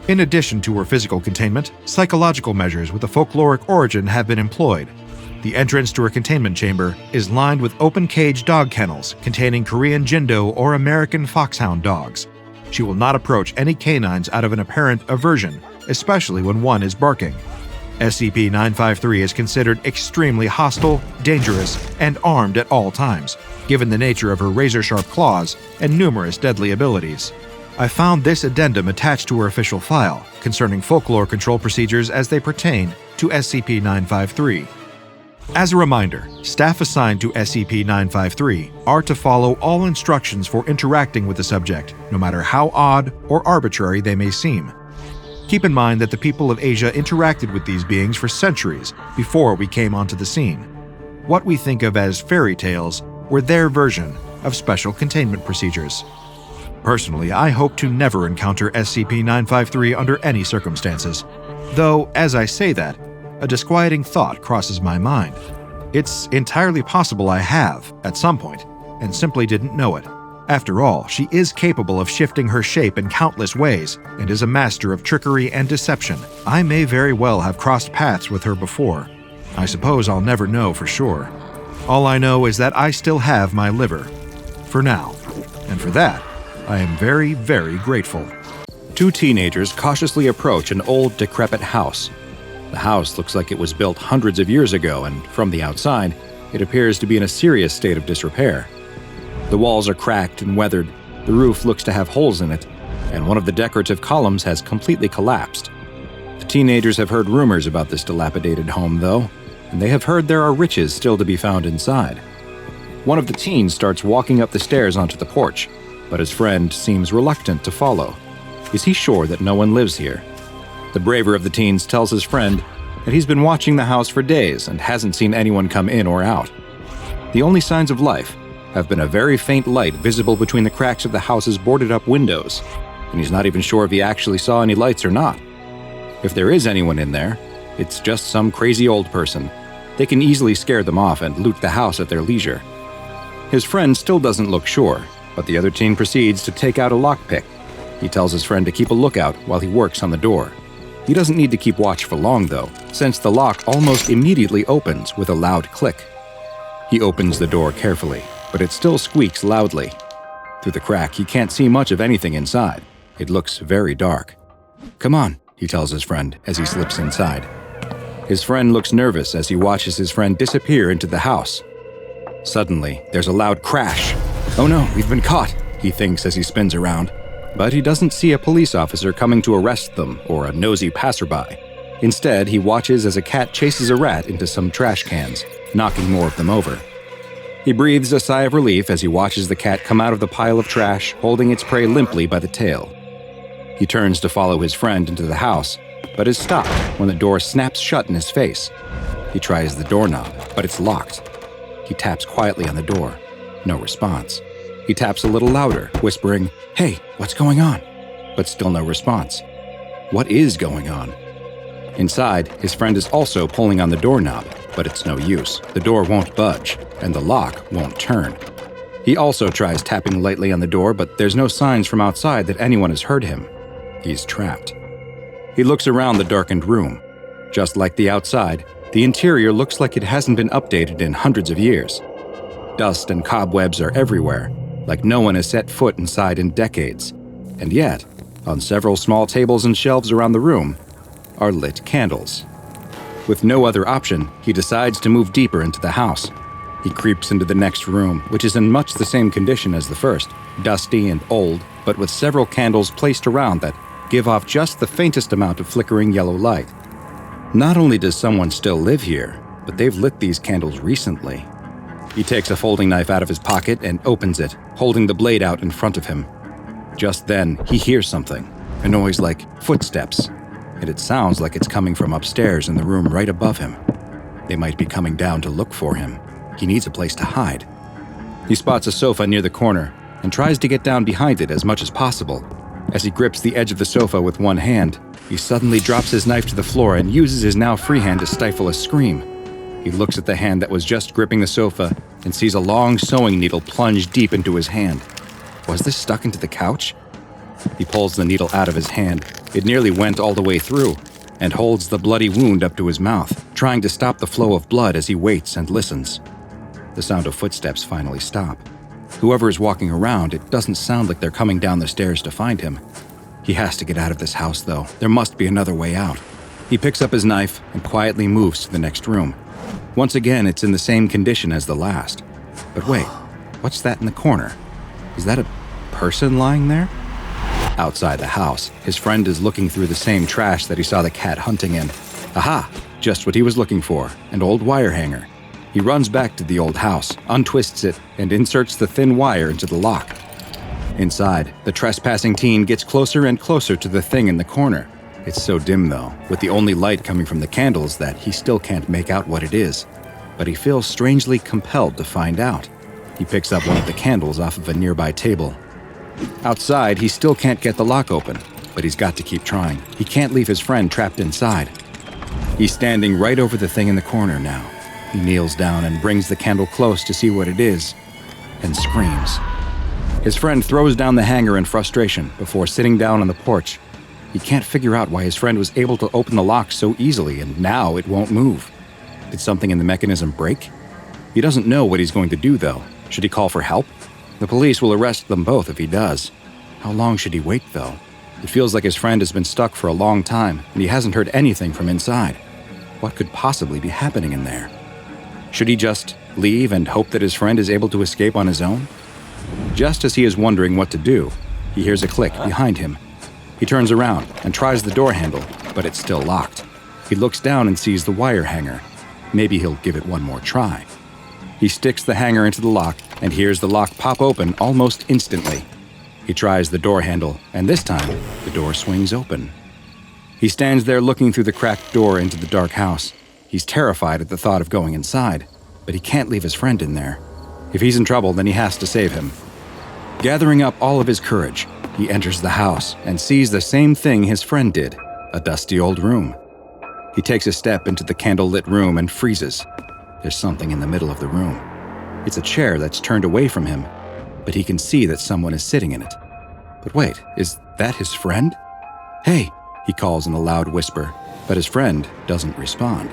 In addition to her physical containment, psychological measures with a folkloric origin have been employed. The entrance to her containment chamber is lined with open-cage dog kennels containing Korean Jindo or American Foxhound dogs. She will not approach any canines out of an apparent aversion, especially when one is barking. SCP-953 is considered extremely hostile, dangerous, and armed at all times, given the nature of her razor-sharp claws and numerous deadly abilities. I found this addendum attached to her official file concerning folklore control procedures as they pertain to SCP-953. As a reminder, staff assigned to SCP-953 are to follow all instructions for interacting with the subject, no matter how odd or arbitrary they may seem. Keep in mind that the people of Asia interacted with these beings for centuries before we came onto the scene. What we think of as fairy tales were their version of special containment procedures. Personally, I hope to never encounter SCP-953 under any circumstances. Though, as I say that, a disquieting thought crosses my mind. It's entirely possible I have, at some point, and simply didn't know it. After all, she is capable of shifting her shape in countless ways and is a master of trickery and deception. I may very well have crossed paths with her before. I suppose I'll never know for sure. All I know is that I still have my liver. For now. And for that, I am very, very grateful. Two teenagers cautiously approach an old, decrepit house. The house looks like it was built hundreds of years ago, and from the outside, it appears to be in a serious state of disrepair. The walls are cracked and weathered, the roof looks to have holes in it, and one of the decorative columns has completely collapsed. The teenagers have heard rumors about this dilapidated home, though, and they have heard there are riches still to be found inside. One of the teens starts walking up the stairs onto the porch, but his friend seems reluctant to follow. Is he sure that no one lives here? The braver of the teens tells his friend that he's been watching the house for days and hasn't seen anyone come in or out. The only signs of life have been a very faint light visible between the cracks of the house's boarded-up windows, and he's not even sure if he actually saw any lights or not. If there is anyone in there, it's just some crazy old person. They can easily scare them off and loot the house at their leisure. His friend still doesn't look sure, but the other teen proceeds to take out a lockpick. He tells his friend to keep a lookout while he works on the door. He doesn't need to keep watch for long, though, since the lock almost immediately opens with a loud click. He opens the door carefully, but it still squeaks loudly. Through the crack, he can't see much of anything inside. It looks very dark. "Come on," he tells his friend as he slips inside. His friend looks nervous as he watches his friend disappear into the house. Suddenly, there's a loud crash. "Oh no, we've been caught," he thinks as he spins around. But he doesn't see a police officer coming to arrest them or a nosy passerby. Instead, he watches as a cat chases a rat into some trash cans, knocking more of them over. He breathes a sigh of relief as he watches the cat come out of the pile of trash, holding its prey limply by the tail. He turns to follow his friend into the house, but is stopped when the door snaps shut in his face. He tries the doorknob, but it's locked. He taps quietly on the door. No response. He taps a little louder, whispering, "Hey, what's going on?" But still no response. What is going on? Inside, his friend is also pulling on the doorknob, but it's no use. The door won't budge, and the lock won't turn. He also tries tapping lightly on the door, but there's no signs from outside that anyone has heard him. He's trapped. He looks around the darkened room. Just like the outside, the interior looks like it hasn't been updated in hundreds of years. Dust and cobwebs are everywhere, like no one has set foot inside in decades. And yet, on several small tables and shelves around the room, are lit candles. With no other option, he decides to move deeper into the house. He creeps into the next room, which is in much the same condition as the first, dusty and old, but with several candles placed around that give off just the faintest amount of flickering yellow light. Not only does someone still live here, but they've lit these candles recently. He takes a folding knife out of his pocket and opens it, holding the blade out in front of him. Just then, he hears something, a noise like footsteps, and it sounds like it's coming from upstairs in the room right above him. They might be coming down to look for him. He needs a place to hide. He spots a sofa near the corner and tries to get down behind it as much as possible. As he grips the edge of the sofa with one hand, he suddenly drops his knife to the floor and uses his now free hand to stifle a scream. He looks at the hand that was just gripping the sofa and sees a long sewing needle plunge deep into his hand. Was this stuck into the couch? He pulls the needle out of his hand. It nearly went all the way through, and holds the bloody wound up to his mouth, trying to stop the flow of blood as he waits and listens. The sound of footsteps finally stop. Whoever is walking around, it doesn't sound like they're coming down the stairs to find him. He has to get out of this house, though. There must be another way out. He picks up his knife and quietly moves to the next room. Once again, it's in the same condition as the last. But wait, what's that in the corner? Is that a person lying there? Outside the house, his friend is looking through the same trash that he saw the cat hunting in. Aha! Just what he was looking for, an old wire hanger. He runs back to the old house, untwists it, and inserts the thin wire into the lock. Inside, the trespassing teen gets closer and closer to the thing in the corner. It's so dim, though, with the only light coming from the candles, that he still can't make out what it is. But he feels strangely compelled to find out. He picks up one of the candles off of a nearby table. Outside, he still can't get the lock open, but he's got to keep trying. He can't leave his friend trapped inside. He's standing right over the thing in the corner now. He kneels down and brings the candle close to see what it is, and screams. His friend throws down the hanger in frustration before sitting down on the porch. He can't figure out why his friend was able to open the lock so easily, and now it won't move. Did something in the mechanism break? He doesn't know what he's going to do, though. Should he call for help? The police will arrest them both if he does. How long should he wait, though? It feels like his friend has been stuck for a long time, and he hasn't heard anything from inside. What could possibly be happening in there? Should he just leave and hope that his friend is able to escape on his own? Just as he is wondering what to do, he hears a click behind him. He turns around and tries the door handle, but it's still locked. He looks down and sees the wire hanger. Maybe he'll give it one more try. He sticks the hanger into the lock and hears the lock pop open almost instantly. He tries the door handle, and this time, the door swings open. He stands there looking through the cracked door into the dark house. He's terrified at the thought of going inside, but he can't leave his friend in there. If he's in trouble, then he has to save him. Gathering up all of his courage, he enters the house and sees the same thing his friend did, a dusty old room. He takes a step into the candle-lit room and freezes. There's something in the middle of the room. It's a chair that's turned away from him, but he can see that someone is sitting in it. But wait, is that his friend? "Hey," he calls in a loud whisper, but his friend doesn't respond.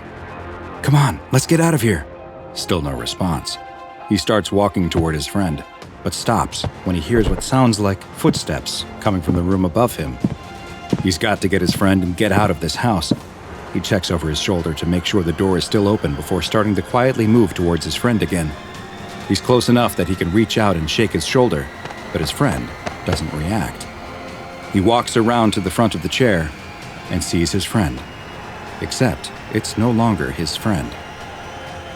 "Come on, let's get out of here." Still no response. He starts walking toward his friend, but stops when he hears what sounds like footsteps coming from the room above him. He's got to get his friend and get out of this house. He checks over his shoulder to make sure the door is still open before starting to quietly move towards his friend again. He's close enough that he can reach out and shake his shoulder, but his friend doesn't react. He walks around to the front of the chair and sees his friend. Except it's no longer his friend.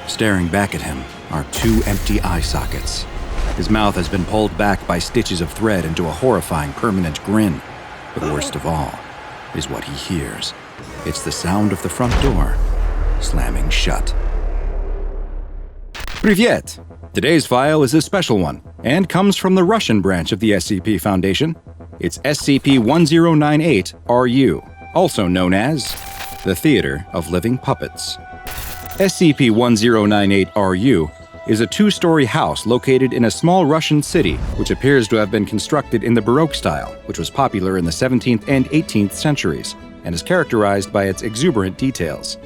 Staring back at him are two empty eye sockets. His mouth has been pulled back by stitches of thread into a horrifying permanent grin. But worst of all is what he hears. It's the sound of the front door slamming shut. Privyet! Today's file is a special one and comes from the Russian branch of the SCP Foundation. It's SCP-1098-RU, also known as the Theater of Living Puppets. SCP-1098-RU is a two-story house located in a small Russian city which appears to have been constructed in the Baroque style, which was popular in the 17th and 18th centuries, and is characterized by its exuberant details.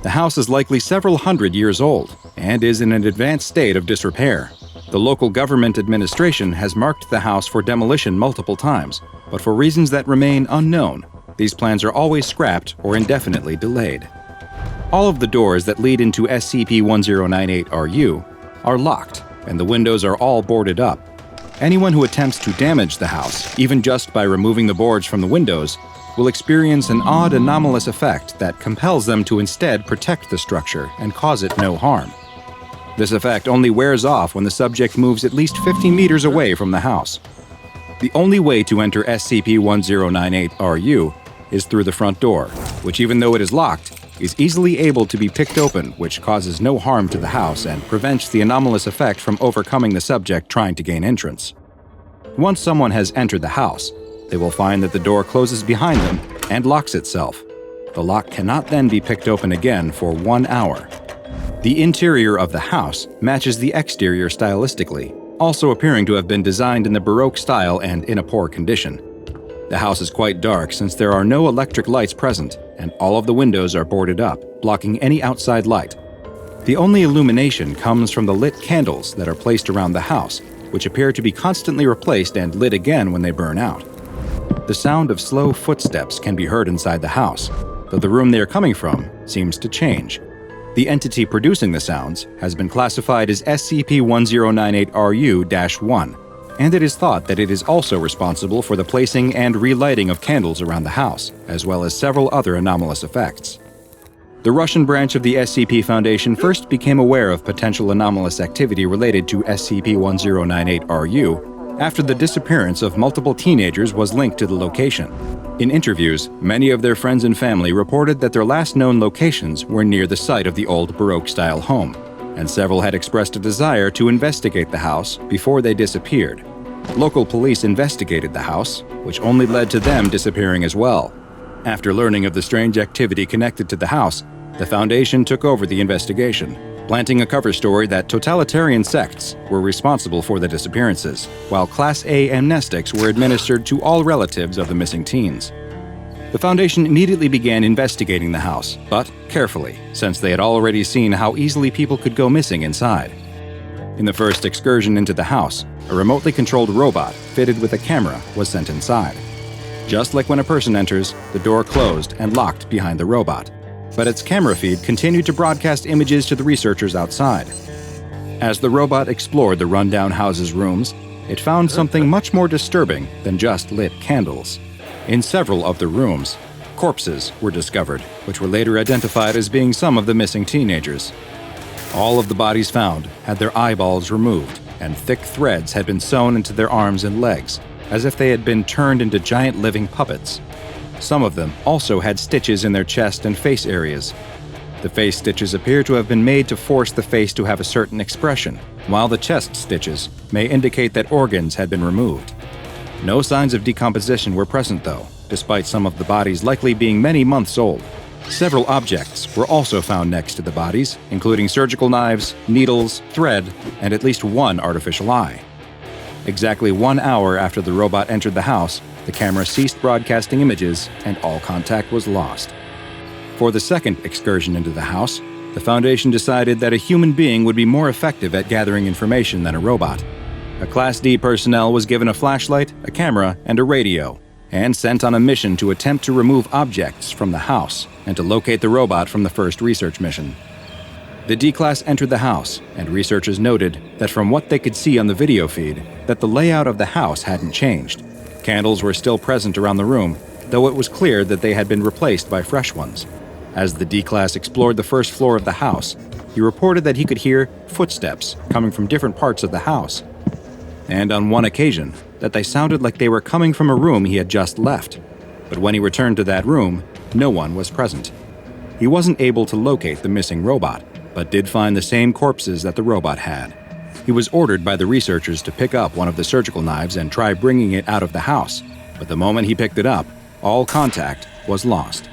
The house is likely several hundred years old and is in an advanced state of disrepair. The local government administration has marked the house for demolition multiple times, but for reasons that remain unknown, these plans are always scrapped or indefinitely delayed. All of the doors that lead into SCP-1098-RU are locked, and the windows are all boarded up. Anyone who attempts to damage the house, even just by removing the boards from the windows, will experience an odd anomalous effect that compels them to instead protect the structure and cause it no harm. This effect only wears off when the subject moves at least 50 meters away from the house. The only way to enter SCP-1098-RU is through the front door, which, even though it is locked, is easily able to be picked open, which causes no harm to the house and prevents the anomalous effect from overcoming the subject trying to gain entrance. Once someone has entered the house, they will find that the door closes behind them and locks itself. The lock cannot then be picked open again for 1 hour. The interior of the house matches the exterior stylistically, also appearing to have been designed in the Baroque style and in a poor condition. The house is quite dark since there are no electric lights present, and all of the windows are boarded up, blocking any outside light. The only illumination comes from the lit candles that are placed around the house, which appear to be constantly replaced and lit again when they burn out. The sound of slow footsteps can be heard inside the house, though the room they are coming from seems to change. The entity producing the sounds has been classified as SCP-1098-RU-1, and it is thought that it is also responsible for the placing and relighting of candles around the house, as well as several other anomalous effects. The Russian branch of the SCP Foundation first became aware of potential anomalous activity related to SCP-1098-RU after the disappearance of multiple teenagers was linked to the location. In interviews, many of their friends and family reported that their last known locations were near the site of the old Baroque-style home, and several had expressed a desire to investigate the house before they disappeared. Local police investigated the house, which only led to them disappearing as well. After learning of the strange activity connected to the house, the Foundation took over the investigation, planting a cover story that totalitarian sects were responsible for the disappearances, while Class A amnestics were administered to all relatives of the missing teens. The Foundation immediately began investigating the house, but carefully, since they had already seen how easily people could go missing inside. In the first excursion into the house, a remotely controlled robot fitted with a camera was sent inside. Just like when a person enters, the door closed and locked behind the robot, but its camera feed continued to broadcast images to the researchers outside. As the robot explored the rundown house's rooms, it found something much more disturbing than just lit candles. In several of the rooms, corpses were discovered, which were later identified as being some of the missing teenagers. All of the bodies found had their eyeballs removed, and thick threads had been sewn into their arms and legs, as if they had been turned into giant living puppets. Some of them also had stitches in their chest and face areas. The face stitches appear to have been made to force the face to have a certain expression, while the chest stitches may indicate that organs had been removed. No signs of decomposition were present, though, despite some of the bodies likely being many months old. Several objects were also found next to the bodies, including surgical knives, needles, thread, and at least one artificial eye. Exactly 1 hour after the robot entered the house, the camera ceased broadcasting images and all contact was lost. For the second excursion into the house, the Foundation decided that a human being would be more effective at gathering information than a robot. A Class D personnel was given a flashlight, a camera, and a radio, and sent on a mission to attempt to remove objects from the house and to locate the robot from the first research mission. The D-Class entered the house, and researchers noted that from what they could see on the video feed, that the layout of the house hadn't changed. Candles were still present around the room, though it was clear that they had been replaced by fresh ones. As the D-Class explored the first floor of the house, he reported that he could hear footsteps coming from different parts of the house, and on one occasion, that they sounded like they were coming from a room he had just left. But when he returned to that room, no one was present. He wasn't able to locate the missing robot, but did find the same corpses that the robot had. He was ordered by the researchers to pick up one of the surgical knives and try bringing it out of the house, but the moment he picked it up, all contact was lost.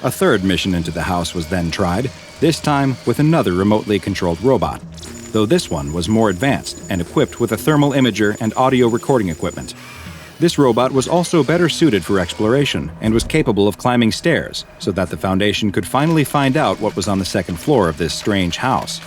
A third mission into the house was then tried, this time with another remotely controlled robot, though this one was more advanced and equipped with a thermal imager and audio recording equipment. This robot was also better suited for exploration and was capable of climbing stairs so that the Foundation could finally find out what was on the second floor of this strange house.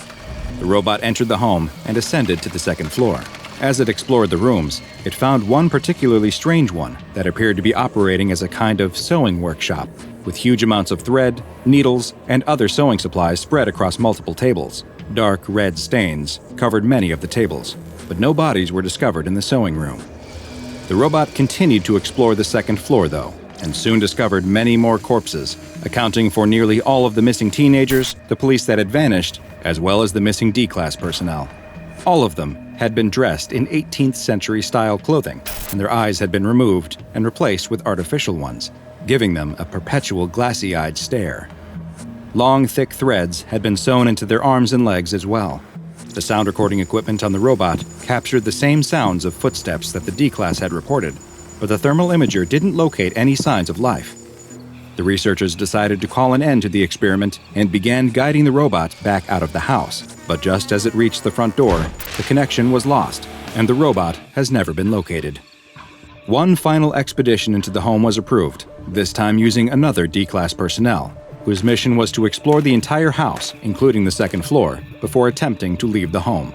The robot entered the home and ascended to the second floor. As it explored the rooms, it found one particularly strange one that appeared to be operating as a kind of sewing workshop, with huge amounts of thread, needles, and other sewing supplies spread across multiple tables. Dark red stains covered many of the tables, but no bodies were discovered in the sewing room. The robot continued to explore the second floor, though, and soon discovered many more corpses, accounting for nearly all of the missing teenagers, the police that had vanished, as well as the missing D-Class personnel. All of them had been dressed in 18th century style clothing, and their eyes had been removed and replaced with artificial ones, giving them a perpetual glassy-eyed stare. Long, thick threads had been sewn into their arms and legs as well. The sound recording equipment on the robot captured the same sounds of footsteps that the D-Class had reported, but the thermal imager didn't locate any signs of life. The researchers decided to call an end to the experiment and began guiding the robot back out of the house, but just as it reached the front door, the connection was lost, and the robot has never been located. One final expedition into the home was approved, this time using another D-Class personnel, whose mission was to explore the entire house, including the second floor, before attempting to leave the home.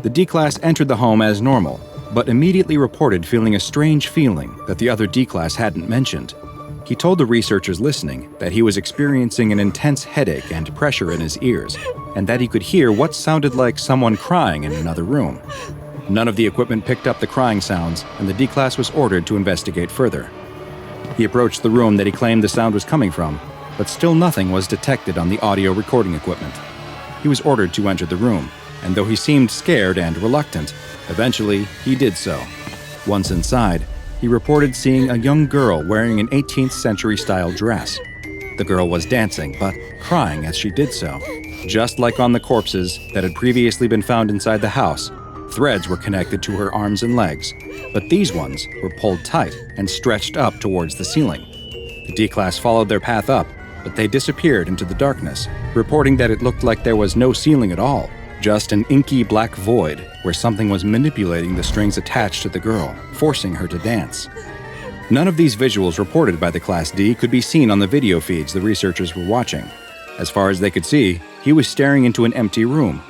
The D-Class entered the home as normal, but immediately reported feeling a strange feeling that the other D-Class hadn't mentioned. He told the researchers listening that he was experiencing an intense headache and pressure in his ears, and that he could hear what sounded like someone crying in another room. None of the equipment picked up the crying sounds, and the D-Class was ordered to investigate further. He approached the room that he claimed the sound was coming from, but still nothing was detected on the audio recording equipment. He was ordered to enter the room, and though he seemed scared and reluctant, eventually he did so. Once inside, he reported seeing a young girl wearing an 18th century style dress. The girl was dancing, but crying as she did so. Just like on the corpses that had previously been found inside the house, threads were connected to her arms and legs, but these ones were pulled tight and stretched up towards the ceiling. The D-Class followed their path up, but they disappeared into the darkness, reporting that it looked like there was no ceiling at all, just an inky black void where something was manipulating the strings attached to the girl, forcing her to dance. None of these visuals reported by the Class D could be seen on the video feeds the researchers were watching. As far as they could see, he was staring into an empty room.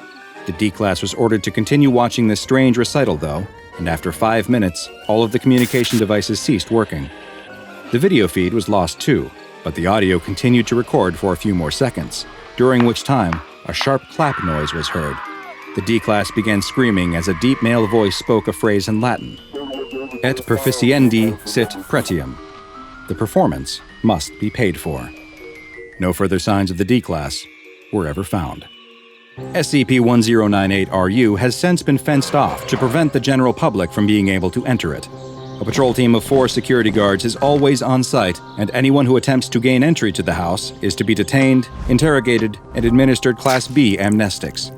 The D-Class was ordered to continue watching this strange recital, though, and after 5 minutes, all of the communication devices ceased working. The video feed was lost too, but the audio continued to record for a few more seconds, during which time a sharp clap noise was heard. The D-Class began screaming as a deep male voice spoke a phrase in Latin, "Et perficiendi sit pretium." The performance must be paid for. No further signs of the D-Class were ever found. SCP-1098-RU has since been fenced off to prevent the general public from being able to enter it. A patrol team of 4 security guards is always on site, and anyone who attempts to gain entry to the house is to be detained, interrogated, and administered Class B amnestics.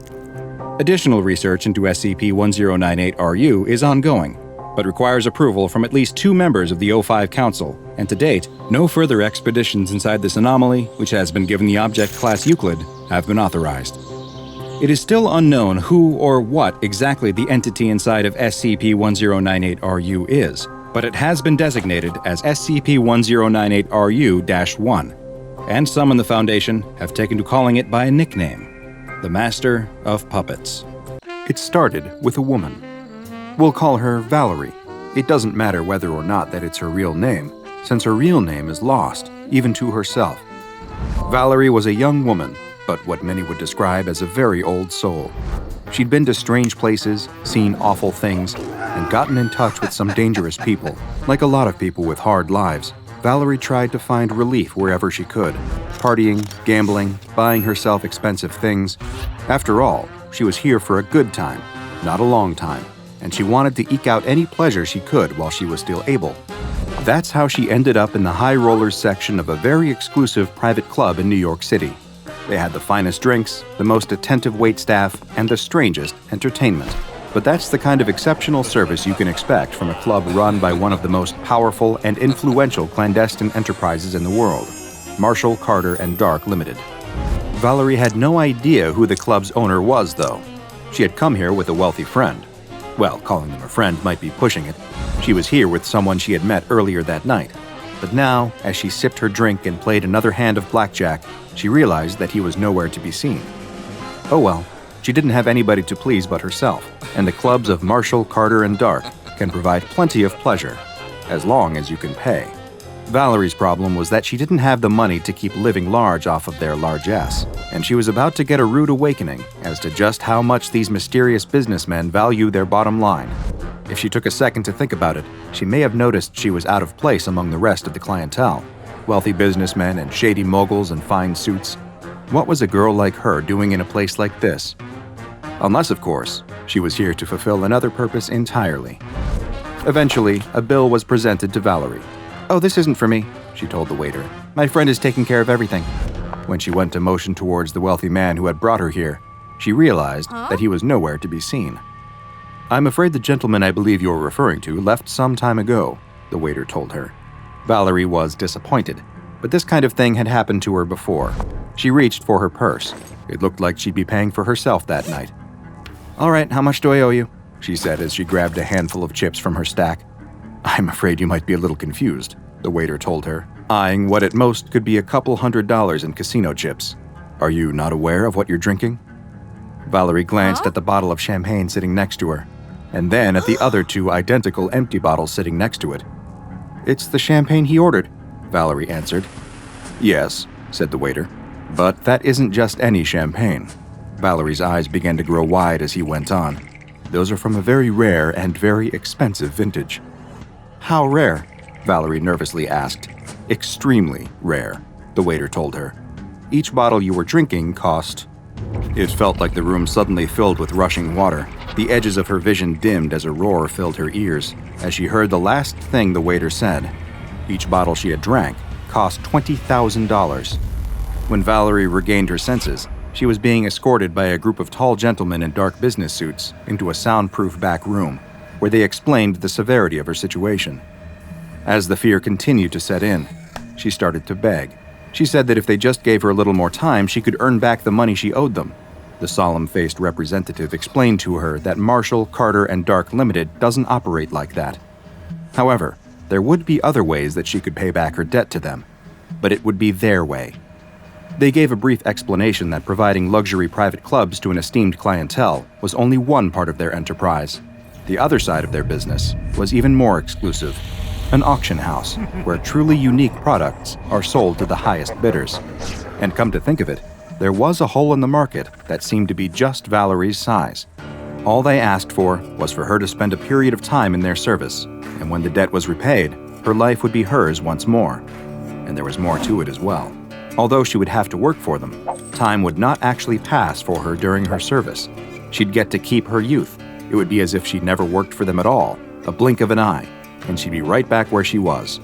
Additional research into SCP-1098-RU is ongoing, but requires approval from at least 2 members of the O5 Council, and to date, no further expeditions inside this anomaly, which has been given the object class Euclid, have been authorized. It is still unknown who or what exactly the entity inside of SCP-1098-RU is, but it has been designated as SCP-1098-RU-1, and some in the Foundation have taken to calling it by a nickname, the Master of Puppets. It started with a woman. We'll call her Valerie. It doesn't matter whether or not that it's her real name, since her real name is lost, even to herself. Valerie was a young woman, but what many would describe as a very old soul. She'd been to strange places, seen awful things, and gotten in touch with some dangerous people. Like a lot of people with hard lives, Valerie tried to find relief wherever she could, partying, gambling, buying herself expensive things. After all, she was here for a good time, not a long time, and she wanted to eke out any pleasure she could while she was still able. That's how she ended up in the high rollers section of a very exclusive private club in New York City. They had the finest drinks, the most attentive waitstaff, and the strangest entertainment. But that's the kind of exceptional service you can expect from a club run by one of the most powerful and influential clandestine enterprises in the world, Marshall, Carter & Dark Limited. Valerie had no idea who the club's owner was, though. She had come here with a wealthy friend. Well, calling them a friend might be pushing it. She was here with someone she had met earlier that night. But now, as she sipped her drink and played another hand of blackjack, she realized that he was nowhere to be seen. Oh well, she didn't have anybody to please but herself, and the clubs of Marshall, Carter, and Dark can provide plenty of pleasure, as long as you can pay. Valerie's problem was that she didn't have the money to keep living large off of their largesse, and she was about to get a rude awakening as to just how much these mysterious businessmen value their bottom line. If she took a second to think about it, she may have noticed she was out of place among the rest of the clientele, wealthy businessmen and shady moguls in fine suits. What was a girl like her doing in a place like this? Unless, of course, she was here to fulfill another purpose entirely. Eventually, a bill was presented to Valerie. "Oh, this isn't for me," she told the waiter. "My friend is taking care of everything." When she went to motion towards the wealthy man who had brought her here, she realized that he was nowhere to be seen. "I'm afraid the gentleman I believe you're referring to left some time ago," the waiter told her. Valerie was disappointed, but this kind of thing had happened to her before. She reached for her purse. It looked like she'd be paying for herself that night. "All right, how much do I owe you?" she said as she grabbed a handful of chips from her stack. "I'm afraid you might be a little confused," the waiter told her, eyeing what at most could be a couple $100 in casino chips. "Are you not aware of what you're drinking?" Valerie glanced at the bottle of champagne sitting next to her, and then at the other two identical empty bottles sitting next to it. "It's the champagne he ordered," Valerie answered. "Yes," said the waiter, "but that isn't just any champagne." Valerie's eyes began to grow wide as he went on. "Those are from a very rare and very expensive vintage." "How rare?" Valerie nervously asked. "Extremely rare," the waiter told her. "Each bottle you were drinking cost..." It felt like the room suddenly filled with rushing water. The edges of her vision dimmed as a roar filled her ears as she heard the last thing the waiter said. Each bottle she had drank cost $20,000. When Valerie regained her senses, she was being escorted by a group of tall gentlemen in dark business suits into a soundproof back room, where they explained the severity of her situation. As the fear continued to set in, she started to beg. She said that if they just gave her a little more time, she could earn back the money she owed them. The solemn-faced representative explained to her that Marshall, Carter & Dark Limited doesn't operate like that. However, there would be other ways that she could pay back her debt to them, but it would be their way. They gave a brief explanation that providing luxury private clubs to an esteemed clientele was only one part of their enterprise. The other side of their business was even more exclusive. An auction house where truly unique products are sold to the highest bidders. And come to think of it, there was a hole in the market that seemed to be just Valerie's size. All they asked for was for her to spend a period of time in their service, and when the debt was repaid, her life would be hers once more. And there was more to it as well. Although she would have to work for them, time would not actually pass for her during her service. She'd get to keep her youth. It would be as if she'd never worked for them at all, a blink of an eye, and she'd be right back where she was.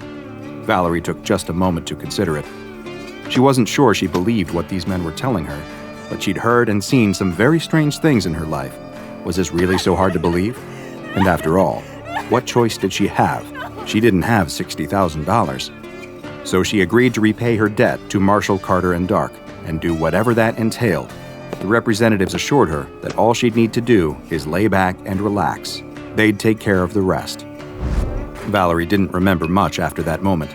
Valerie took just a moment to consider it. She wasn't sure she believed what these men were telling her, but she'd heard and seen some very strange things in her life. Was this really so hard to believe? And after all, what choice did she have? She didn't have $60,000. So she agreed to repay her debt to Marshall, Carter & Dark and do whatever that entailed. The representatives assured her that all she'd need to do is lay back and relax. They'd take care of the rest. Valerie didn't remember much after that moment,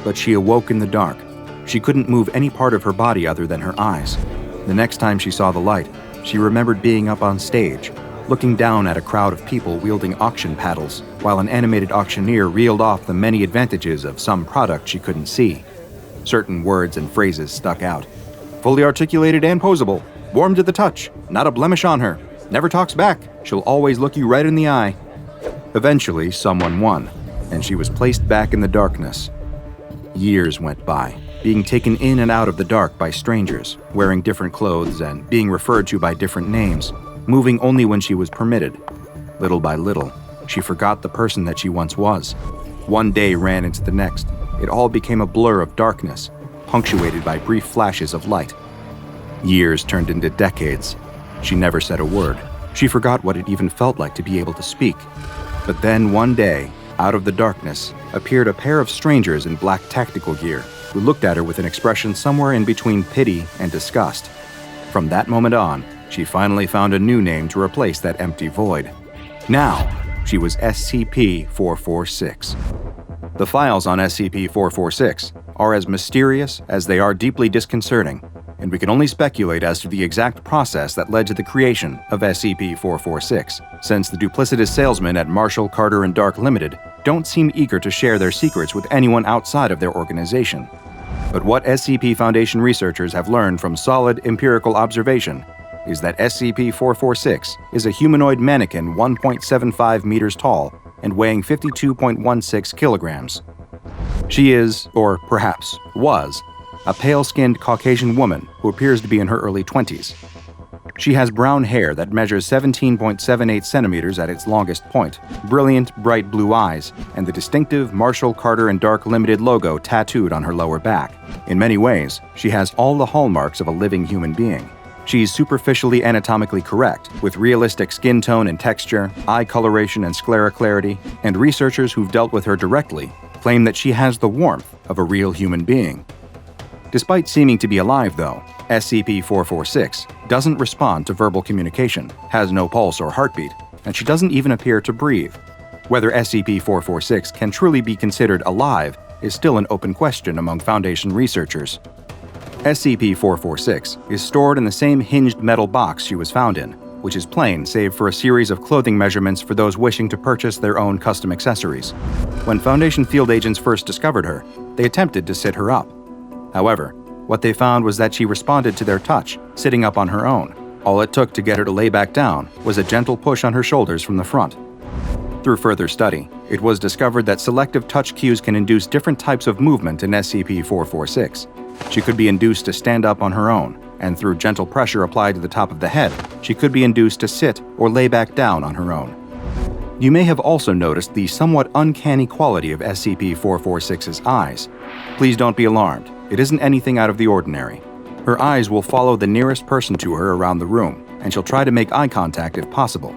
but she awoke in the dark. She couldn't move any part of her body other than her eyes. The next time she saw the light, she remembered being up on stage, looking down at a crowd of people wielding auction paddles, while an animated auctioneer reeled off the many advantages of some product she couldn't see. Certain words and phrases stuck out. "Fully articulated and posable. Warm to the touch. Not a blemish on her. Never talks back. She'll always look you right in the eye." Eventually, someone won, and she was placed back in the darkness. Years went by, being taken in and out of the dark by strangers, wearing different clothes and being referred to by different names, moving only when she was permitted. Little by little, she forgot the person that she once was. One day ran into the next. It all became a blur of darkness, punctuated by brief flashes of light. Years turned into decades. She never said a word. She forgot what it even felt like to be able to speak. But then one day, out of the darkness, appeared a pair of strangers in black tactical gear who looked at her with an expression somewhere in between pity and disgust. From that moment on, she finally found a new name to replace that empty void. Now, she was SCP-446. The files on SCP-446 are as mysterious as they are deeply disconcerting, and we can only speculate as to the exact process that led to the creation of SCP-446, since the duplicitous salesmen at Marshall, Carter & Dark Limited don't seem eager to share their secrets with anyone outside of their organization. But what SCP Foundation researchers have learned from solid empirical observation is that SCP-446 is a humanoid mannequin 1.75 meters tall and weighing 52.16 kilograms. She is, or perhaps was, a pale-skinned Caucasian woman who appears to be in her early 20s. She has brown hair that measures 17.78 centimeters at its longest point, brilliant, bright blue eyes, and the distinctive Marshall, Carter & Dark Limited logo tattooed on her lower back. In many ways, she has all the hallmarks of a living human being. She's superficially anatomically correct, with realistic skin tone and texture, eye coloration and sclera clarity, and researchers who've dealt with her directly claim that she has the warmth of a real human being. Despite seeming to be alive, though, SCP-446 doesn't respond to verbal communication, has no pulse or heartbeat, and she doesn't even appear to breathe. Whether SCP-446 can truly be considered alive is still an open question among Foundation researchers. SCP-446 is stored in the same hinged metal box she was found in, which is plain save for a series of clothing measurements for those wishing to purchase their own custom accessories. When Foundation field agents first discovered her, they attempted to sit her up. However, what they found was that she responded to their touch, sitting up on her own. All it took to get her to lay back down was a gentle push on her shoulders from the front. Through further study, it was discovered that selective touch cues can induce different types of movement in SCP-446. She could be induced to stand up on her own, and through gentle pressure applied to the top of the head, she could be induced to sit or lay back down on her own. You may have also noticed the somewhat uncanny quality of SCP-446's eyes. Please don't be alarmed. It isn't anything out of the ordinary. Her eyes will follow the nearest person to her around the room, and she'll try to make eye contact if possible.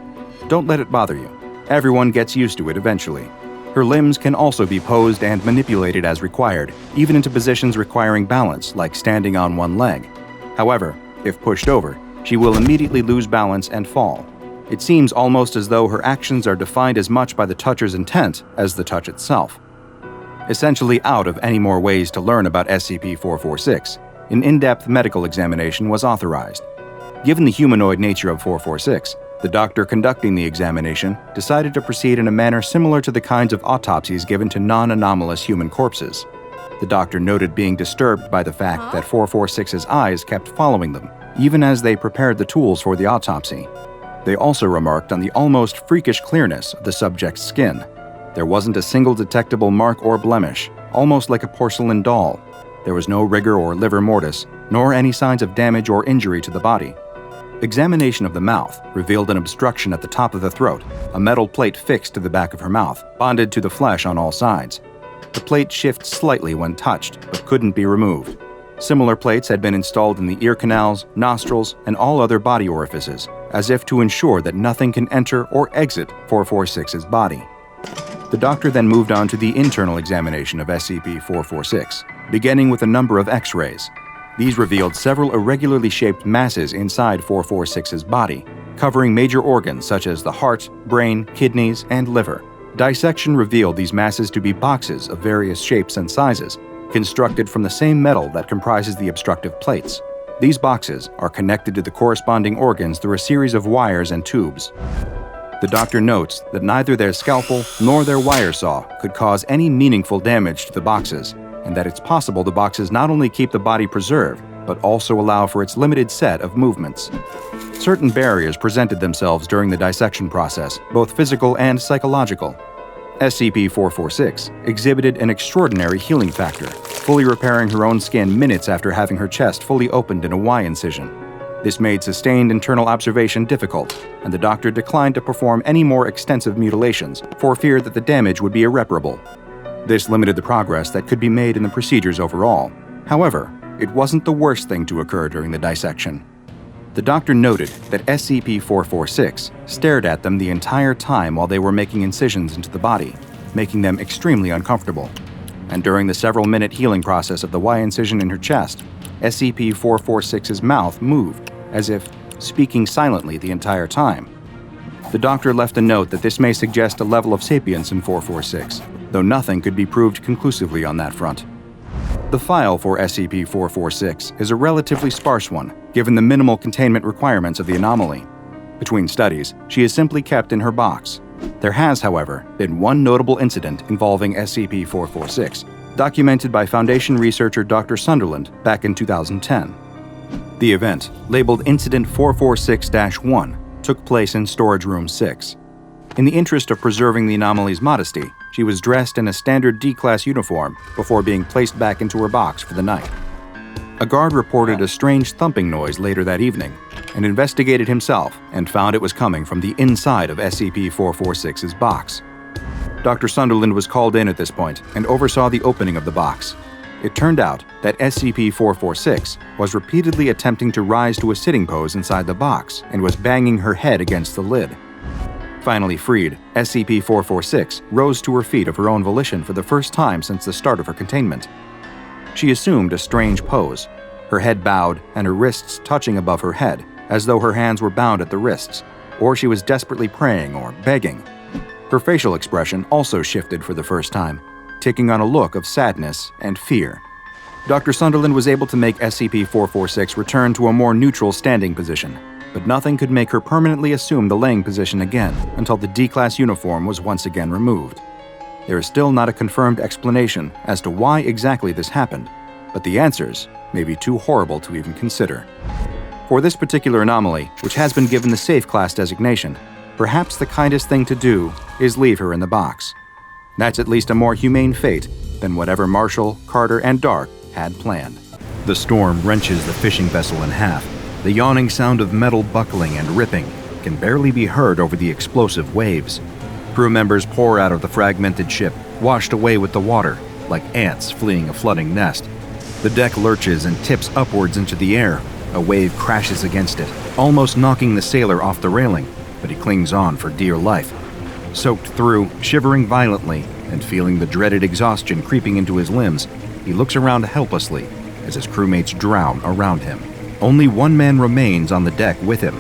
Don't let it bother you. Everyone gets used to it eventually. Her limbs can also be posed and manipulated as required, even into positions requiring balance, like standing on one leg. However, if pushed over, she will immediately lose balance and fall. It seems almost as though her actions are defined as much by the toucher's intent as the touch itself. Essentially out of any more ways to learn about SCP-446, an in-depth medical examination was authorized. Given the humanoid nature of 446, the doctor conducting the examination decided to proceed in a manner similar to the kinds of autopsies given to non-anomalous human corpses. The doctor noted being disturbed by the fact that 446's eyes kept following them, even as they prepared the tools for the autopsy. They also remarked on the almost freakish clearness of the subject's skin. There wasn't a single detectable mark or blemish, almost like a porcelain doll. There was no rigor or livor mortis, nor any signs of damage or injury to the body. Examination of the mouth revealed an obstruction at the top of the throat, a metal plate fixed to the back of her mouth, bonded to the flesh on all sides. The plate shifts slightly when touched, but couldn't be removed. Similar plates had been installed in the ear canals, nostrils, and all other body orifices, as if to ensure that nothing can enter or exit 446's body. The doctor then moved on to the internal examination of SCP-446, beginning with a number of X-rays. These revealed several irregularly shaped masses inside 446's body, covering major organs such as the heart, brain, kidneys, and liver. Dissection revealed these masses to be boxes of various shapes and sizes, constructed from the same metal that comprises the obstructive plates. These boxes are connected to the corresponding organs through a series of wires and tubes. The doctor notes that neither their scalpel nor their wire saw could cause any meaningful damage to the boxes, and that it's possible the boxes not only keep the body preserved, but also allow for its limited set of movements. Certain barriers presented themselves during the dissection process, both physical and psychological. SCP-446 exhibited an extraordinary healing factor, fully repairing her own skin minutes after having her chest fully opened in a Y incision. This made sustained internal observation difficult, and the doctor declined to perform any more extensive mutilations for fear that the damage would be irreparable. This limited the progress that could be made in the procedures overall. However, it wasn't the worst thing to occur during the dissection. The doctor noted that SCP-446 stared at them the entire time while they were making incisions into the body, making them extremely uncomfortable. And during the several-minute healing process of the Y incision in her chest, SCP-446's mouth moved, as if speaking silently the entire time. The doctor left a note that this may suggest a level of sapience in 446, though nothing could be proved conclusively on that front. The file for SCP-446 is a relatively sparse one, given the minimal containment requirements of the anomaly. Between studies, she is simply kept in her box. There has, however, been one notable incident involving SCP-446, documented by Foundation researcher Dr. Sunderland back in 2010. The event, labeled Incident 446-1, took place in Storage Room 6. In the interest of preserving the anomaly's modesty, she was dressed in a standard D-Class uniform before being placed back into her box for the night. A guard reported a strange thumping noise later that evening and investigated himself and found it was coming from the inside of SCP-446's box. Dr. Sunderland was called in at this point and oversaw the opening of the box. It turned out that SCP-446 was repeatedly attempting to rise to a sitting pose inside the box and was banging her head against the lid. Finally freed, SCP-446 rose to her feet of her own volition for the first time since the start of her containment. She assumed a strange pose, her head bowed and her wrists touching above her head, as though her hands were bound at the wrists, or she was desperately praying or begging. Her facial expression also shifted for the first time, taking on a look of sadness and fear. Dr. Sunderland was able to make SCP-446 return to a more neutral standing position, but nothing could make her permanently assume the laying position again until the D-Class uniform was once again removed. There is still not a confirmed explanation as to why exactly this happened, but the answers may be too horrible to even consider. For this particular anomaly, which has been given the Safe Class designation, perhaps the kindest thing to do is leave her in the box. That's at least a more humane fate than whatever Marshall, Carter, and Dark had planned. The storm wrenches the fishing vessel in half. The yawning sound of metal buckling and ripping can barely be heard over the explosive waves. Crew members pour out of the fragmented ship, washed away with the water, like ants fleeing a flooding nest. The deck lurches and tips upwards into the air. A wave crashes against it, almost knocking the sailor off the railing, but he clings on for dear life. Soaked through, shivering violently, and feeling the dreaded exhaustion creeping into his limbs, he looks around helplessly as his crewmates drown around him. Only one man remains on the deck with him.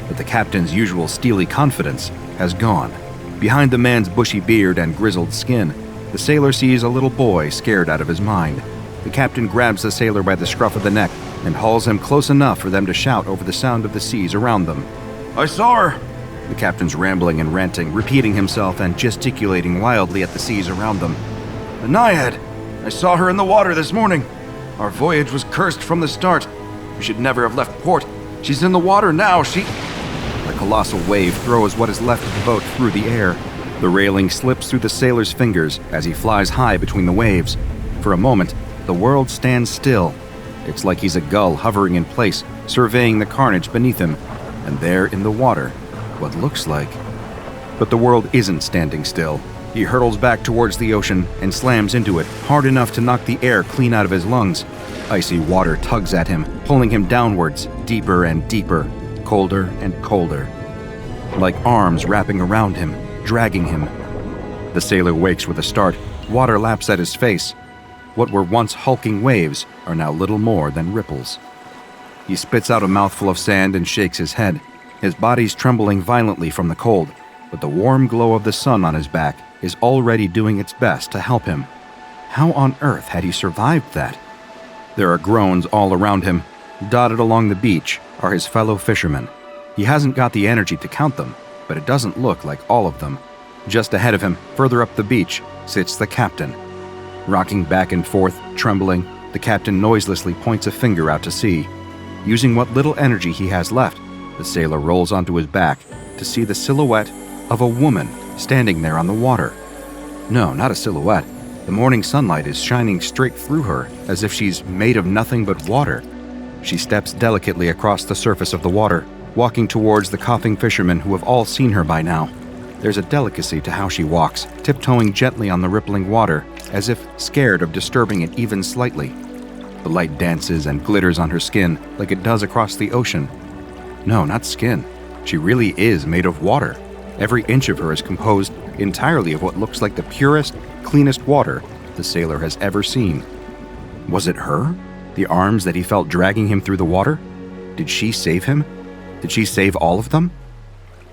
But the captain's usual steely confidence has gone. Behind the man's bushy beard and grizzled skin, the sailor sees a little boy scared out of his mind. The captain grabs the sailor by the scruff of the neck and hauls him close enough for them to shout over the sound of the seas around them. "I saw her!" The captain's rambling and ranting, repeating himself and gesticulating wildly at the seas around them. "The Naiad! I saw her in the water this morning. Our voyage was cursed from the start. We should never have left port. She's in the water now, The colossal wave throws what is left of the boat through the air. The railing slips through the sailor's fingers as he flies high between the waves. For a moment, the world stands still. It's like he's a gull hovering in place, surveying the carnage beneath him. And there in the water, what looks like. But the world isn't standing still. He hurtles back towards the ocean and slams into it, hard enough to knock the air clean out of his lungs. Icy water tugs at him, pulling him downwards, deeper and deeper, colder and colder. Like arms wrapping around him, dragging him. The sailor wakes with a start. Water laps at his face. What were once hulking waves are now little more than ripples. He spits out a mouthful of sand and shakes his head. His body's trembling violently from the cold, but the warm glow of the sun on his back is already doing its best to help him. How on earth had he survived that? There are groans all around him. Dotted along the beach are his fellow fishermen. He hasn't got the energy to count them, but it doesn't look like all of them. Just ahead of him, further up the beach, sits the captain. Rocking back and forth, trembling, the captain noiselessly points a finger out to sea. Using what little energy he has left, the sailor rolls onto his back to see the silhouette of a woman standing there on the water. No, not a silhouette. The morning sunlight is shining straight through her, as if she's made of nothing but water. She steps delicately across the surface of the water, walking towards the coughing fishermen who have all seen her by now. There's a delicacy to how she walks, tiptoeing gently on the rippling water, as if scared of disturbing it even slightly. The light dances and glitters on her skin like it does across the ocean. No, not skin. She really is made of water. Every inch of her is composed entirely of what looks like the purest, cleanest water the sailor has ever seen. Was it her? The arms that he felt dragging him through the water? Did she save him? Did she save all of them?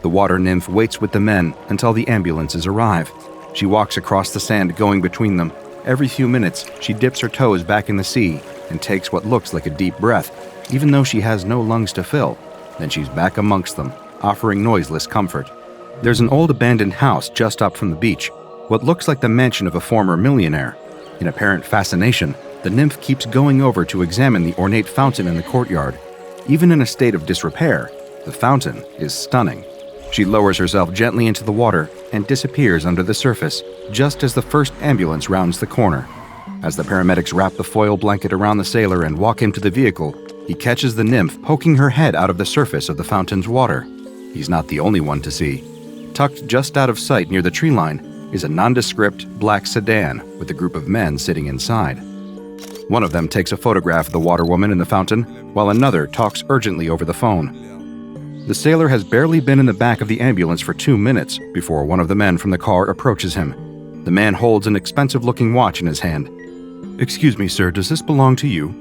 The water nymph waits with the men until the ambulances arrive. She walks across the sand going between them. Every few minutes, she dips her toes back in the sea and takes what looks like a deep breath, even though she has no lungs to fill. Then she's back amongst them, offering noiseless comfort. There's an old abandoned house just up from the beach, what looks like the mansion of a former millionaire. In apparent fascination, the nymph keeps going over to examine the ornate fountain in the courtyard. Even in a state of disrepair, the fountain is stunning. She lowers herself gently into the water and disappears under the surface, just as the first ambulance rounds the corner. As the paramedics wrap the foil blanket around the sailor and walk him to the vehicle, he catches the nymph poking her head out of the surface of the fountain's water. He's not the only one to see. Tucked just out of sight near the tree line is a nondescript black sedan with a group of men sitting inside. One of them takes a photograph of the water woman in the fountain, while another talks urgently over the phone. The sailor has barely been in the back of the ambulance for 2 minutes before one of the men from the car approaches him. The man holds an expensive-looking watch in his hand. "Excuse me, sir, does this belong to you?"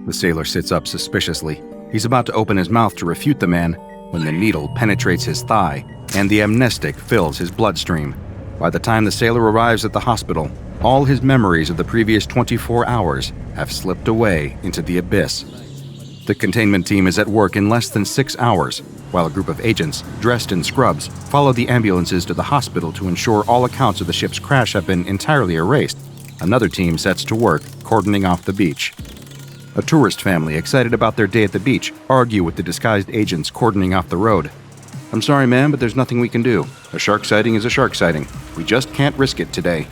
The sailor sits up suspiciously. He's about to open his mouth to refute the man when the needle penetrates his thigh and the amnestic fills his bloodstream. By the time the sailor arrives at the hospital, all his memories of the previous 24 hours have slipped away into the abyss. The containment team is at work in less than 6 hours, while a group of agents, dressed in scrubs, follow the ambulances to the hospital to ensure all accounts of the ship's crash have been entirely erased. Another team sets to work, cordoning off the beach. A tourist family, excited about their day at the beach, argue with the disguised agents cordoning off the road. "I'm sorry, ma'am, but there's nothing we can do. A shark sighting is a shark sighting. We just can't risk it today."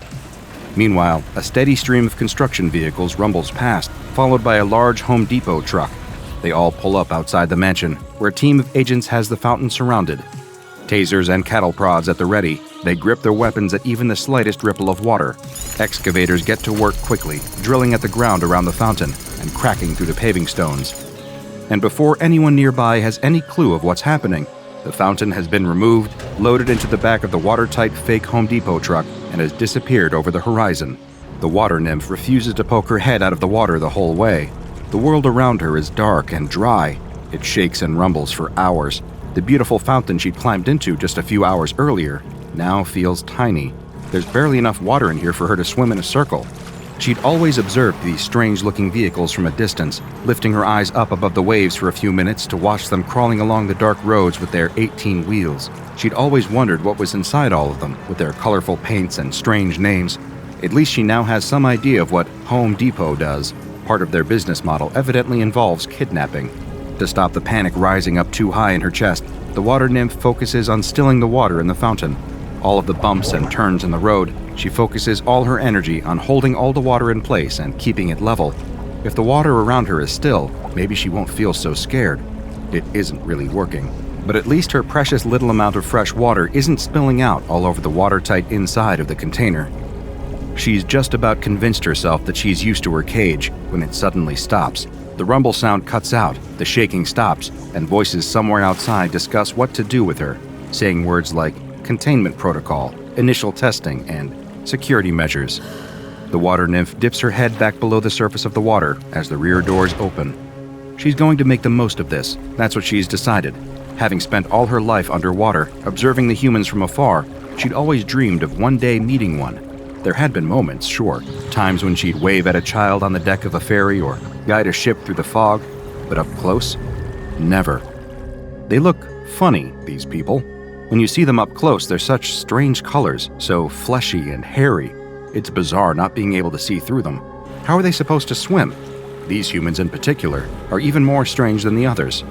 Meanwhile, a steady stream of construction vehicles rumbles past, followed by a large Home Depot truck. They all pull up outside the mansion, where a team of agents has the fountain surrounded. Tasers and cattle prods at the ready, they grip their weapons at even the slightest ripple of water. Excavators get to work quickly, drilling at the ground around the fountain and cracking through the paving stones. And before anyone nearby has any clue of what's happening, the fountain has been removed, loaded into the back of the watertight fake Home Depot truck, and has disappeared over the horizon. The water nymph refuses to poke her head out of the water the whole way. The world around her is dark and dry. It shakes and rumbles for hours. The beautiful fountain she'd climbed into just a few hours earlier now feels tiny. There's barely enough water in here for her to swim in a circle. She'd always observed these strange-looking vehicles from a distance, lifting her eyes up above the waves for a few minutes to watch them crawling along the dark roads with their 18 wheels. She'd always wondered what was inside all of them, with their colorful paints and strange names. At least she now has some idea of what Home Depot does. Part of their business model evidently involves kidnapping. To stop the panic rising up too high in her chest, the water nymph focuses on stilling the water in the fountain. All of the bumps and turns in the road, she focuses all her energy on holding all the water in place and keeping it level. If the water around her is still, maybe she won't feel so scared. It isn't really working. But at least her precious little amount of fresh water isn't spilling out all over the watertight inside of the container. She's just about convinced herself that she's used to her cage when it suddenly stops. The rumble sound cuts out, the shaking stops, and voices somewhere outside discuss what to do with her, saying words like containment protocol, initial testing, and security measures. The water nymph dips her head back below the surface of the water as the rear doors open. She's going to make the most of this. That's what she's decided. Having spent all her life underwater, observing the humans from afar, she'd always dreamed of one day meeting one. There had been moments, sure, times when she'd wave at a child on the deck of a ferry or guide a ship through the fog, but up close? Never. They look funny, these people. When you see them up close, they're such strange colors, so fleshy and hairy. It's bizarre not being able to see through them. How are they supposed to swim? These humans in particular are even more strange than the others.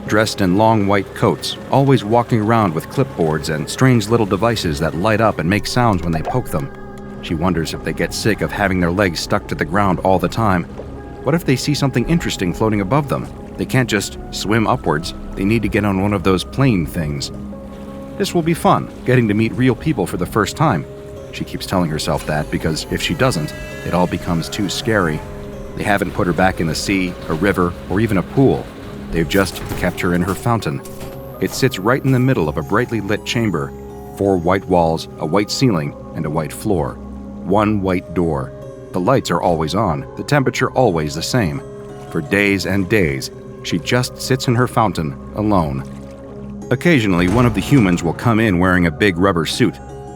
Dressed in long white coats, always walking around with clipboards and strange little devices that light up and make sounds when they poke them. She wonders if they get sick of having their legs stuck to the ground all the time. What if they see something interesting floating above them? They can't just swim upwards. They need to get on one of those plane things. This will be fun, getting to meet real people for the first time. She keeps telling herself that because if she doesn't, it all becomes too scary. They haven't put her back in the sea, a river, or even a pool. They've just kept her in her fountain. It sits right in the middle of a brightly lit chamber. 4 white walls, a white ceiling, and a white floor. 1 white door. The lights are always on, the temperature always the same. For days and days, she just sits in her fountain, alone. Occasionally, one of the humans will come in wearing a big rubber suit.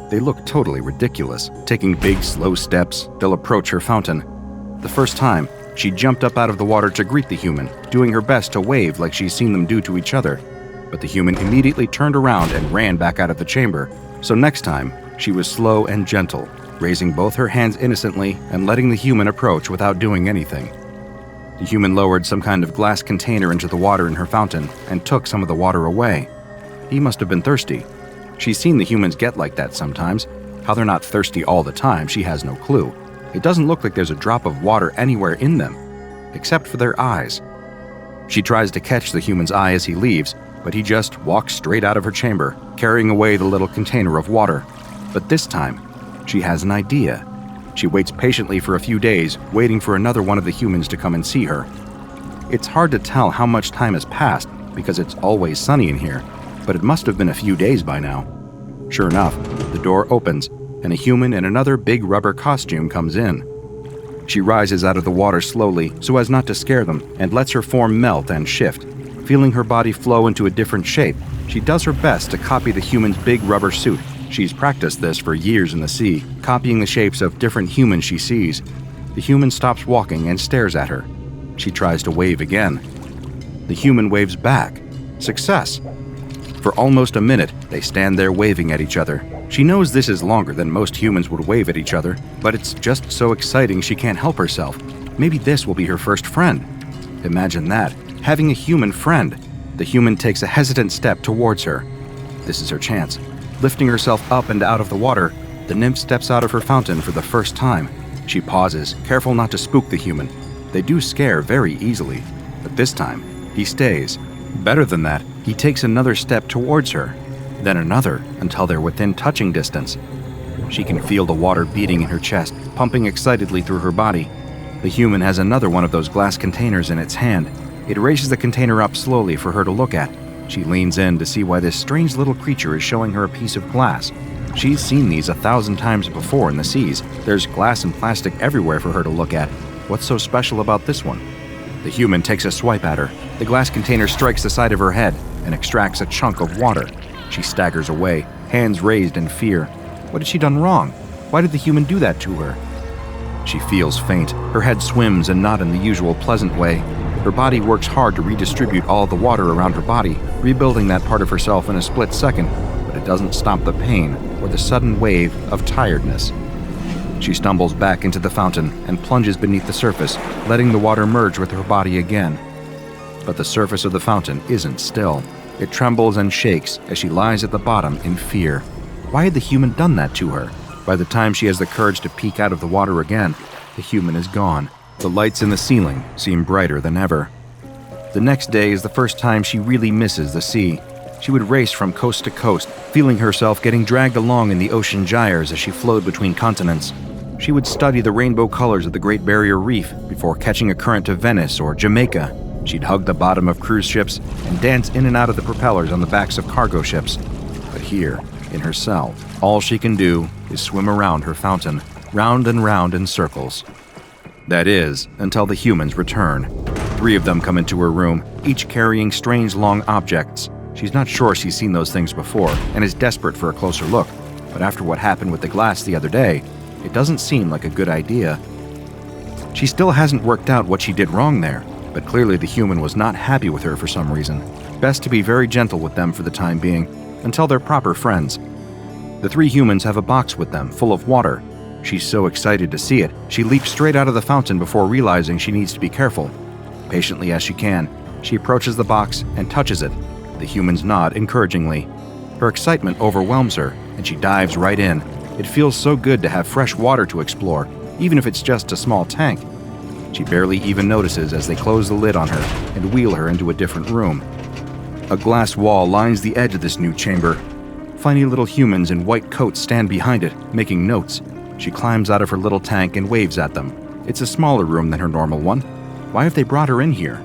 They look totally ridiculous. Taking big, slow steps, they'll approach her fountain. The first time, she jumped up out of the water to greet the human, doing her best to wave like she's seen them do to each other. But the human immediately turned around and ran back out of the chamber. So next time, she was slow and gentle, raising both her hands innocently and letting the human approach without doing anything. The human lowered some kind of glass container into the water in her fountain and took some of the water away. He must have been thirsty. She's seen the humans get like that sometimes. How they're not thirsty all the time, she has no clue. It doesn't look like there's a drop of water anywhere in them, except for their eyes. She tries to catch the human's eye as he leaves, but he just walks straight out of her chamber, carrying away the little container of water. But this time, she has an idea. She waits patiently for a few days, waiting for another one of the humans to come and see her. It's hard to tell how much time has passed because it's always sunny in here, but it must have been a few days by now. Sure enough, the door opens, and a human in another big rubber costume comes in. She rises out of the water slowly so as not to scare them and lets her form melt and shift. Feeling her body flow into a different shape, she does her best to copy the human's big rubber suit. She's practiced this for years in the sea, copying the shapes of different humans she sees. The human stops walking and stares at her. She tries to wave again. The human waves back. Success! For almost a minute, they stand there waving at each other. She knows this is longer than most humans would wave at each other, but it's just so exciting she can't help herself. Maybe this will be her first friend. Imagine that, having a human friend. The human takes a hesitant step towards her. This is her chance. Lifting herself up and out of the water, the nymph steps out of her fountain for the first time. She pauses, careful not to spook the human. They do scare very easily, but this time, he stays. Better than that, he takes another step towards her, then another until they're within touching distance. She can feel the water beating in her chest, pumping excitedly through her body. The human has another one of those glass containers in its hand. It raises the container up slowly for her to look at. She leans in to see why this strange little creature is showing her a piece of glass. She's seen these 1,000 times before in the seas. There's glass and plastic everywhere for her to look at. What's so special about this one? The human takes a swipe at her. The glass container strikes the side of her head and extracts a chunk of water. She staggers away, hands raised in fear. What had she done wrong? Why did the human do that to her? She feels faint. Her head swims and not in the usual pleasant way. Her body works hard to redistribute all the water around her body, rebuilding that part of herself in a split second, but it doesn't stop the pain or the sudden wave of tiredness. She stumbles back into the fountain and plunges beneath the surface, letting the water merge with her body again. But the surface of the fountain isn't still. It trembles and shakes as she lies at the bottom in fear. Why had the human done that to her? By the time she has the courage to peek out of the water again, the human is gone. The lights in the ceiling seem brighter than ever. The next day is the first time she really misses the sea. She would race from coast to coast, feeling herself getting dragged along in the ocean gyres as she flowed between continents. She would study the rainbow colors of the Great Barrier Reef before catching a current to Venice or Jamaica. She'd hug the bottom of cruise ships and dance in and out of the propellers on the backs of cargo ships. But here, in her cell, all she can do is swim around her fountain, round and round in circles. That is, until the humans return. 3 of them come into her room, each carrying strange long objects. She's not sure she's seen those things before and is desperate for a closer look. But after what happened with the glass the other day, it doesn't seem like a good idea. She still hasn't worked out what she did wrong there, but clearly the human was not happy with her for some reason. Best to be very gentle with them for the time being, until they're proper friends. The 3 humans have a box with them, full of water. She's so excited to see it, she leaps straight out of the fountain before realizing she needs to be careful. Patiently as she can, she approaches the box and touches it. The humans nod encouragingly. Her excitement overwhelms her, and she dives right in. It feels so good to have fresh water to explore, even if it's just a small tank. She barely even notices as they close the lid on her and wheel her into a different room. A glass wall lines the edge of this new chamber. Funny little humans in white coats stand behind it, making notes. She climbs out of her little tank and waves at them. It's a smaller room than her normal one. Why have they brought her in here?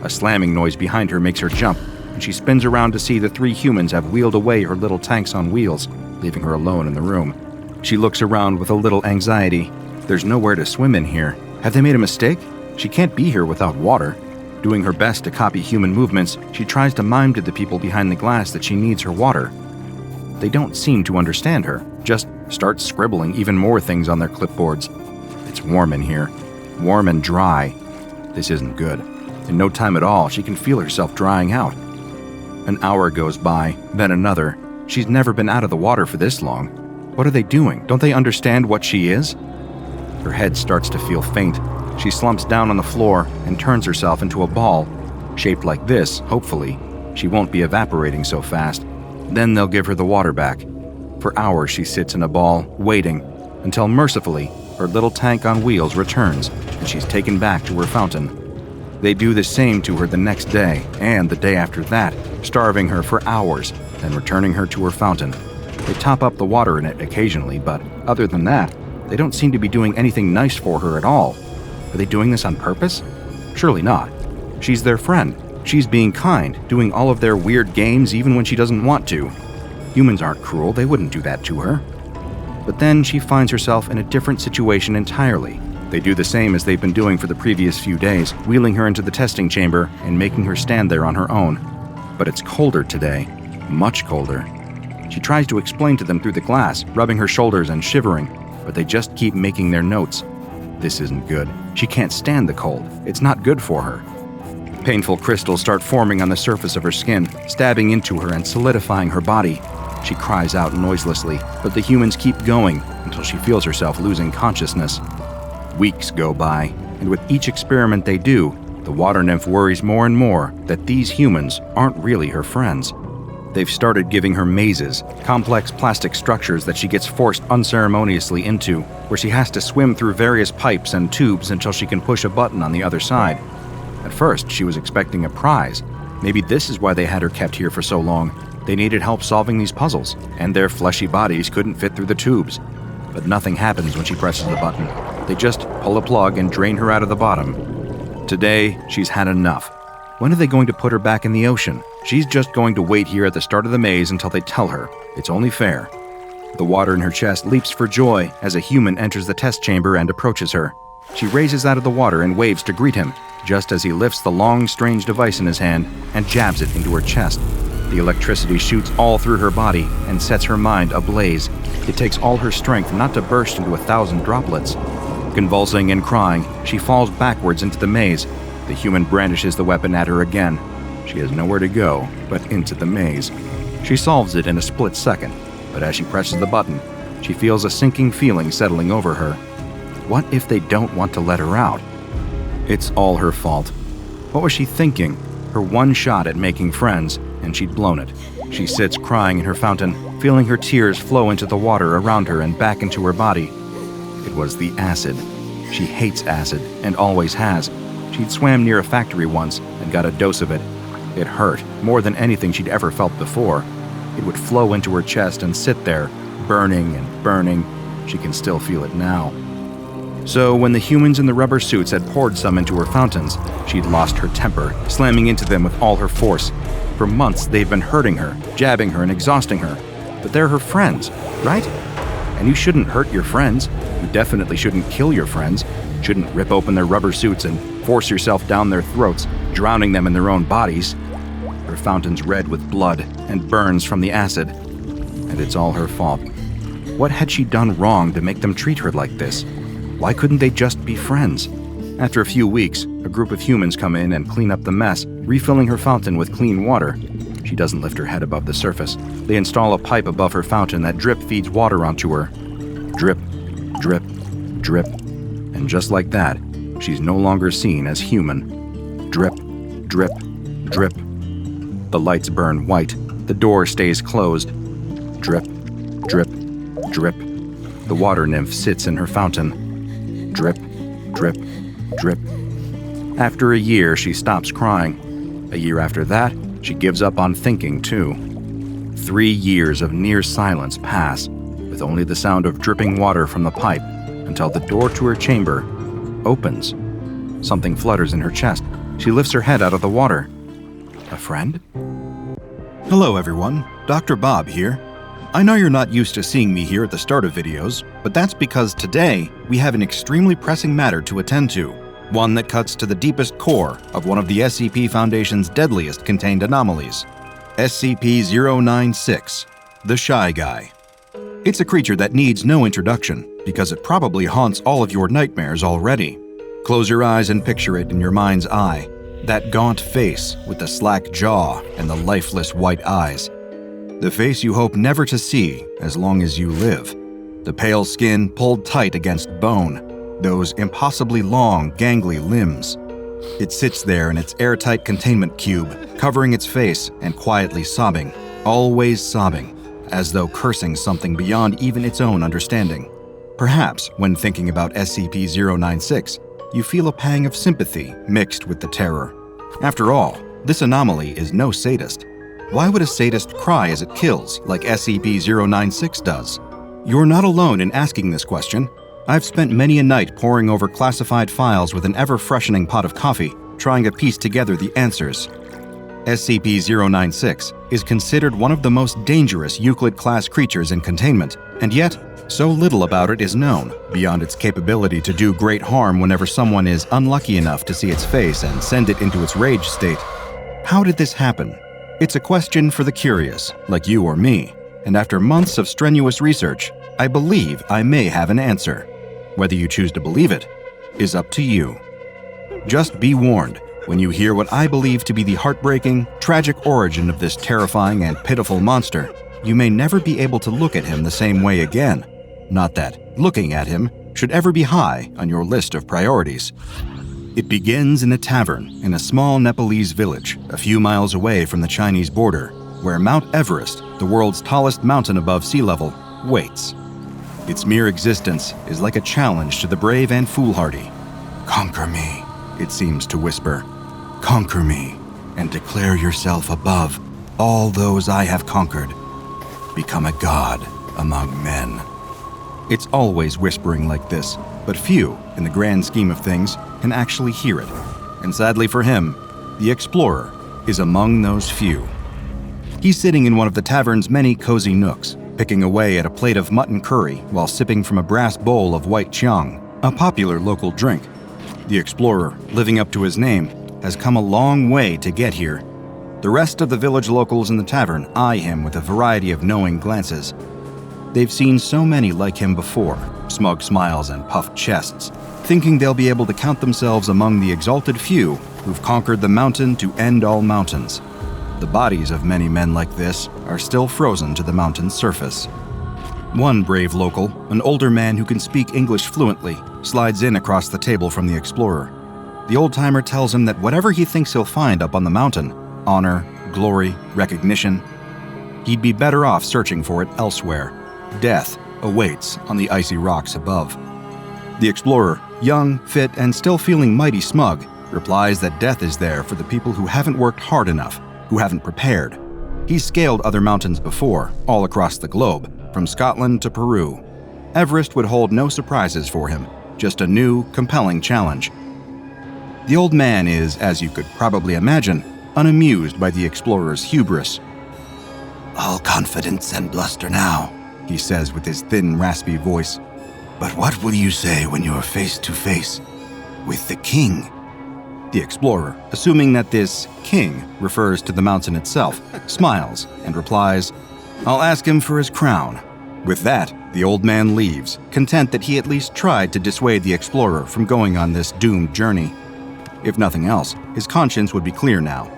A slamming noise behind her makes her jump, and she spins around to see the 3 humans have wheeled away her little tanks on wheels, leaving her alone in the room. She looks around with a little anxiety. There's nowhere to swim in here. Have they made a mistake? She can't be here without water. Doing her best to copy human movements, she tries to mime to the people behind the glass that she needs her water. They don't seem to understand her, just start scribbling even more things on their clipboards. It's warm in here. Warm and dry. This isn't good. In no time at all, she can feel herself drying out. An hour goes by, then another. She's never been out of the water for this long. What are they doing? Don't they understand what she is? Her head starts to feel faint. She slumps down on the floor and turns herself into a ball. Shaped like this, hopefully, she won't be evaporating so fast. Then they'll give her the water back. For hours she sits in a ball, waiting, until mercifully, her little tank on wheels returns, and she's taken back to her fountain. They do the same to her the next day, and the day after that, starving her for hours, then returning her to her fountain. They top up the water in it occasionally, but other than that, they don't seem to be doing anything nice for her at all. Are they doing this on purpose? Surely not. She's their friend. She's being kind, doing all of their weird games even when she doesn't want to. Humans aren't cruel, they wouldn't do that to her. But then she finds herself in a different situation entirely. They do the same as they've been doing for the previous few days, wheeling her into the testing chamber and making her stand there on her own. But it's colder today. Much colder. She tries to explain to them through the glass, rubbing her shoulders and shivering, but they just keep making their notes. This isn't good. She can't stand the cold. It's not good for her. Painful crystals start forming on the surface of her skin, stabbing into her and solidifying her body. She cries out noiselessly, but the humans keep going until she feels herself losing consciousness. Weeks go by, and with each experiment they do, the water nymph worries more and more that these humans aren't really her friends. They've started giving her mazes, complex plastic structures that she gets forced unceremoniously into, where she has to swim through various pipes and tubes until she can push a button on the other side. At first, she was expecting a prize. Maybe this is why they had her kept here for so long. They needed help solving these puzzles, and their fleshy bodies couldn't fit through the tubes. But nothing happens when she presses the button. They just pull a plug and drain her out of the bottom. Today, she's had enough. When are they going to put her back in the ocean? She's just going to wait here at the start of the maze until they tell her. It's only fair. The water in her chest leaps for joy as a human enters the test chamber and approaches her. She raises out of the water and waves to greet him, just as he lifts the long, strange device in his hand and jabs it into her chest. The electricity shoots all through her body and sets her mind ablaze. It takes all her strength not to burst into 1,000 droplets. Convulsing and crying, she falls backwards into the maze. The human brandishes the weapon at her again. She has nowhere to go but into the maze. She solves it in a split second, but as she presses the button, she feels a sinking feeling settling over her. What if they don't want to let her out? It's all her fault. What was she thinking? Her one shot at making friends, and she'd blown it. She sits crying in her fountain, feeling her tears flow into the water around her and back into her body. It was the acid. She hates acid, and always has. She'd swam near a factory once and got a dose of it. It hurt, more than anything she'd ever felt before. It would flow into her chest and sit there, burning and burning. She can still feel it now. So when the humans in the rubber suits had poured some into her fountains, she'd lost her temper, slamming into them with all her force. For months they've been hurting her, jabbing her and exhausting her. But they're her friends, right? And you shouldn't hurt your friends. You definitely shouldn't kill your friends. Shouldn't rip open their rubber suits and force yourself down their throats, drowning them in their own bodies. Her fountain's red with blood and burns from the acid. And it's all her fault. What had she done wrong to make them treat her like this? Why couldn't they just be friends? After a few weeks, a group of humans come in and clean up the mess, refilling her fountain with clean water. She doesn't lift her head above the surface. They install a pipe above her fountain that drip feeds water onto her. Drip, drip, drip. And just like that, she's no longer seen as human. Drip, drip, drip. The lights burn white. The door stays closed. Drip, drip, drip. The water nymph sits in her fountain. Drip, drip, drip. After a year, she stops crying. A year after that, she gives up on thinking, too. 3 years of near silence pass, with only the sound of dripping water from the pipe, until the door to her chamber opens. Something flutters in her chest. She lifts her head out of the water. A friend? Hello everyone, Dr. Bob here. I know you're not used to seeing me here at the start of videos, but that's because today we have an extremely pressing matter to attend to, one that cuts to the deepest core of one of the SCP Foundation's deadliest contained anomalies, SCP-096, the Shy Guy. It's a creature that needs no introduction because it probably haunts all of your nightmares already. Close your eyes and picture it in your mind's eye, that gaunt face with the slack jaw and the lifeless white eyes. The face you hope never to see as long as you live. The pale skin pulled tight against bone, those impossibly long, gangly limbs. It sits there in its airtight containment cube, covering its face and quietly sobbing, always sobbing, as though cursing something beyond even its own understanding. Perhaps, when thinking about SCP-096, you feel a pang of sympathy mixed with the terror. After all, this anomaly is no sadist. Why would a sadist cry as it kills, like SCP-096 does? You're not alone in asking this question. I've spent many a night poring over classified files with an ever-freshening pot of coffee, trying to piece together the answers. SCP-096 is considered one of the most dangerous Euclid-class creatures in containment, and yet, so little about it is known, beyond its capability to do great harm whenever someone is unlucky enough to see its face and send it into its rage state. How did this happen? It's a question for the curious, like you or me, and after months of strenuous research, I believe I may have an answer. Whether you choose to believe it is up to you. Just be warned, when you hear what I believe to be the heartbreaking, tragic origin of this terrifying and pitiful monster, you may never be able to look at him the same way again. Not that looking at him should ever be high on your list of priorities. It begins in a tavern in a small Nepalese village a few miles away from the Chinese border, where Mount Everest, the world's tallest mountain above sea level, waits. Its mere existence is like a challenge to the brave and foolhardy. "Conquer me," it seems to whisper. "Conquer me, and declare yourself above all those I have conquered. Become a god among men." It's always whispering like this, but few, in the grand scheme of things, can actually hear it. And sadly for him, the explorer is among those few. He's sitting in one of the tavern's many cozy nooks, picking away at a plate of mutton curry while sipping from a brass bowl of white chiang, a popular local drink. The explorer, living up to his name, has come a long way to get here. The rest of the village locals in the tavern eye him with a variety of knowing glances. They've seen so many like him before, smug smiles and puffed chests, thinking they'll be able to count themselves among the exalted few who've conquered the mountain to end all mountains. The bodies of many men like this are still frozen to the mountain's surface. One brave local, an older man who can speak English fluently, slides in across the table from the explorer. The old-timer tells him that whatever he thinks he'll find up on the mountain, honor, glory, recognition, he'd be better off searching for it elsewhere. Death awaits on the icy rocks above. The explorer, young, fit, and still feeling mighty smug, replies that death is there for the people who haven't worked hard enough, who haven't prepared. He's scaled other mountains before, all across the globe, from Scotland to Peru. Everest would hold no surprises for him, just a new, compelling challenge. The old man is, as you could probably imagine, unamused by the explorer's hubris. "All confidence and bluster now," he says with his thin, raspy voice. "But what will you say when you're face to face with the king?" The explorer, assuming that this king refers to the mountain itself, smiles and replies, "I'll ask him for his crown." With that, the old man leaves, content that he at least tried to dissuade the explorer from going on this doomed journey. If nothing else, his conscience would be clear now.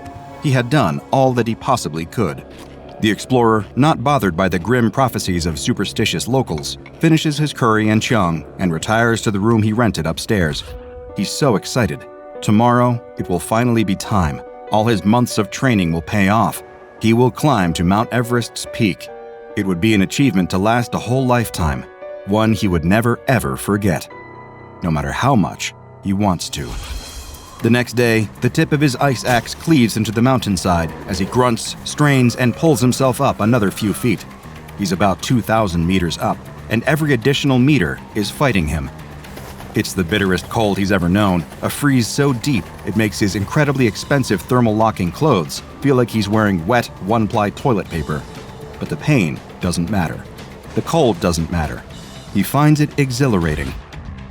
He had done all that he possibly could. The explorer, not bothered by the grim prophecies of superstitious locals, finishes his curry and chiang and retires to the room he rented upstairs. He's so excited. Tomorrow, it will finally be time. All his months of training will pay off. He will climb to Mount Everest's peak. It would be an achievement to last a whole lifetime, one he would never ever forget, no matter how much he wants to. The next day, the tip of his ice axe cleaves into the mountainside as he grunts, strains, and pulls himself up another few feet. He's about 2,000 meters up, and every additional meter is fighting him. It's the bitterest cold he's ever known, a freeze so deep it makes his incredibly expensive thermal locking clothes feel like he's wearing wet, one-ply toilet paper. But the pain doesn't matter. The cold doesn't matter. He finds it exhilarating.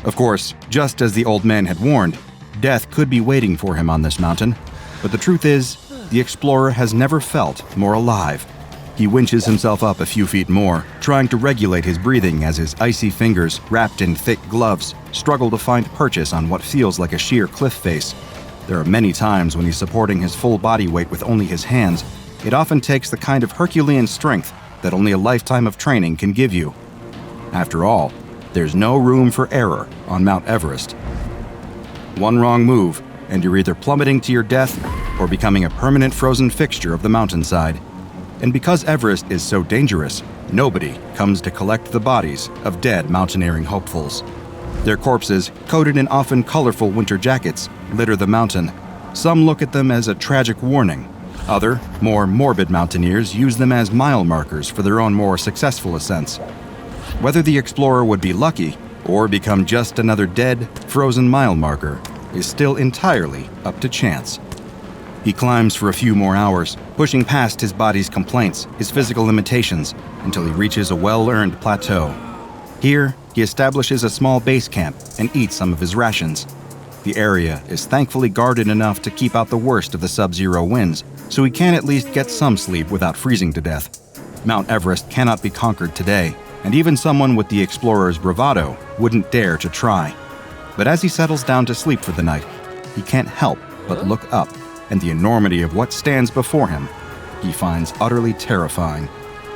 Of course, just as the old man had warned, death could be waiting for him on this mountain. But the truth is, the explorer has never felt more alive. He winches himself up a few feet more, trying to regulate his breathing as his icy fingers, wrapped in thick gloves, struggle to find purchase on what feels like a sheer cliff face. There are many times when he's supporting his full body weight with only his hands. It often takes the kind of Herculean strength that only a lifetime of training can give you. After all, there's no room for error on Mount Everest. One wrong move, and you're either plummeting to your death or becoming a permanent frozen fixture of the mountainside. And because Everest is so dangerous, nobody comes to collect the bodies of dead mountaineering hopefuls. Their corpses, coated in often colorful winter jackets, litter the mountain. Some look at them as a tragic warning. Other, more morbid mountaineers use them as mile markers for their own more successful ascents. Whether the explorer would be lucky or become just another dead, frozen mile marker is still entirely up to chance. He climbs for a few more hours, pushing past his body's complaints, his physical limitations, until he reaches a well-earned plateau. Here, he establishes a small base camp and eats some of his rations. The area is thankfully guarded enough to keep out the worst of the sub-zero winds, so he can at least get some sleep without freezing to death. Mount Everest cannot be conquered today, and even someone with the explorer's bravado wouldn't dare to try. But as he settles down to sleep for the night, he can't help but look up, and the enormity of what stands before him he finds utterly terrifying.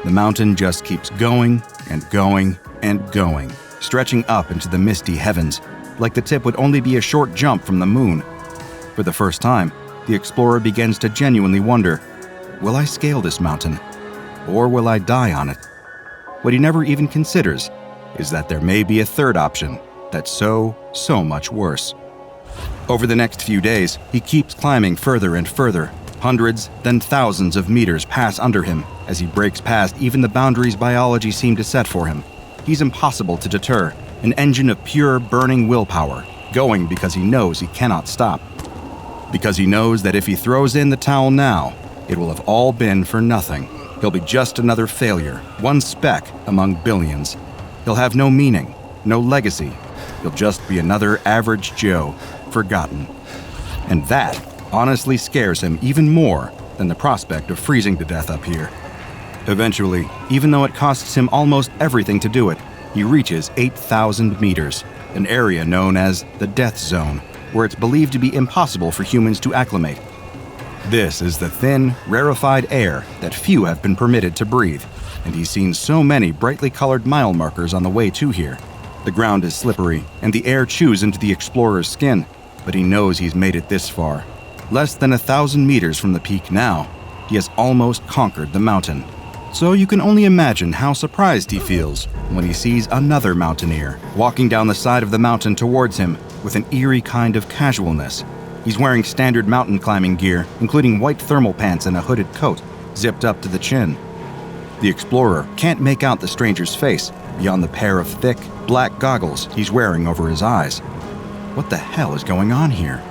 The mountain just keeps going and going and going, stretching up into the misty heavens, like the tip would only be a short jump from the moon. For the first time, the explorer begins to genuinely wonder, will I scale this mountain, or will I die on it? What he never even considers is that there may be a third option that's so much worse. Over the next few days, he keeps climbing further and further. Hundreds, then thousands of meters pass under him as he breaks past even the boundaries biology seemed to set for him. He's impossible to deter, an engine of pure, burning willpower, going because he knows he cannot stop. Because he knows that if he throws in the towel now, it will have all been for nothing. He'll be just another failure, one speck among billions. He'll have no meaning, no legacy. He'll just be another average Joe, forgotten. And that honestly scares him even more than the prospect of freezing to death up here. Eventually, even though it costs him almost everything to do it, he reaches 8,000 meters, an area known as the Death Zone, where it's believed to be impossible for humans to acclimate. This is the thin, rarefied air that few have been permitted to breathe, and he's seen so many brightly colored mile markers on the way to here. The ground is slippery, and the air chews into the explorer's skin, but he knows he's made it this far. Less than 1,000 meters from the peak now, he has almost conquered the mountain. So you can only imagine how surprised he feels when he sees another mountaineer walking down the side of the mountain towards him with an eerie kind of casualness. He's wearing standard mountain climbing gear, including white thermal pants and a hooded coat, zipped up to the chin. The explorer can't make out the stranger's face beyond the pair of thick, black goggles he's wearing over his eyes. What the hell is going on here?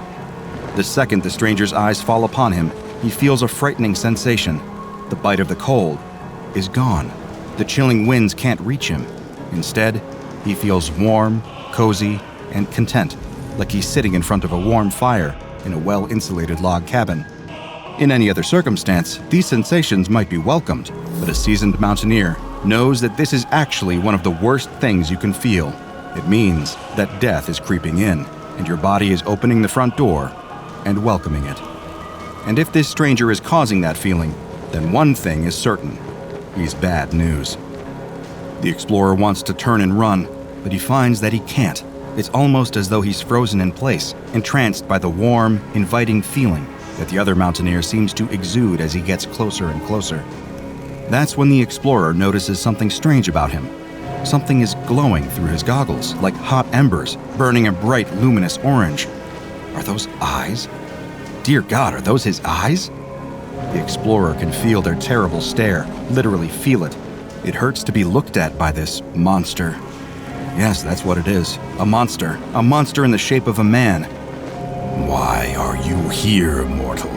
The second the stranger's eyes fall upon him, he feels a frightening sensation. The bite of the cold is gone. The chilling winds can't reach him. Instead, he feels warm, cozy, and content, like he's sitting in front of a warm fire in a well-insulated log cabin. In any other circumstance, these sensations might be welcomed, but a seasoned mountaineer knows that this is actually one of the worst things you can feel. It means that death is creeping in, and your body is opening the front door and welcoming it. And if this stranger is causing that feeling, then one thing is certain. He's bad news. The explorer wants to turn and run, but he finds that he can't. It's almost as though he's frozen in place, entranced by the warm, inviting feeling that the other mountaineer seems to exude as he gets closer and closer. That's when the explorer notices something strange about him. Something is glowing through his goggles, like hot embers, burning a bright, luminous orange. Are those eyes? Dear God, are those his eyes? The explorer can feel their terrible stare, literally feel it. It hurts to be looked at by this monster. Yes, that's what it is. A monster. A monster in the shape of a man. Why are you here, mortal?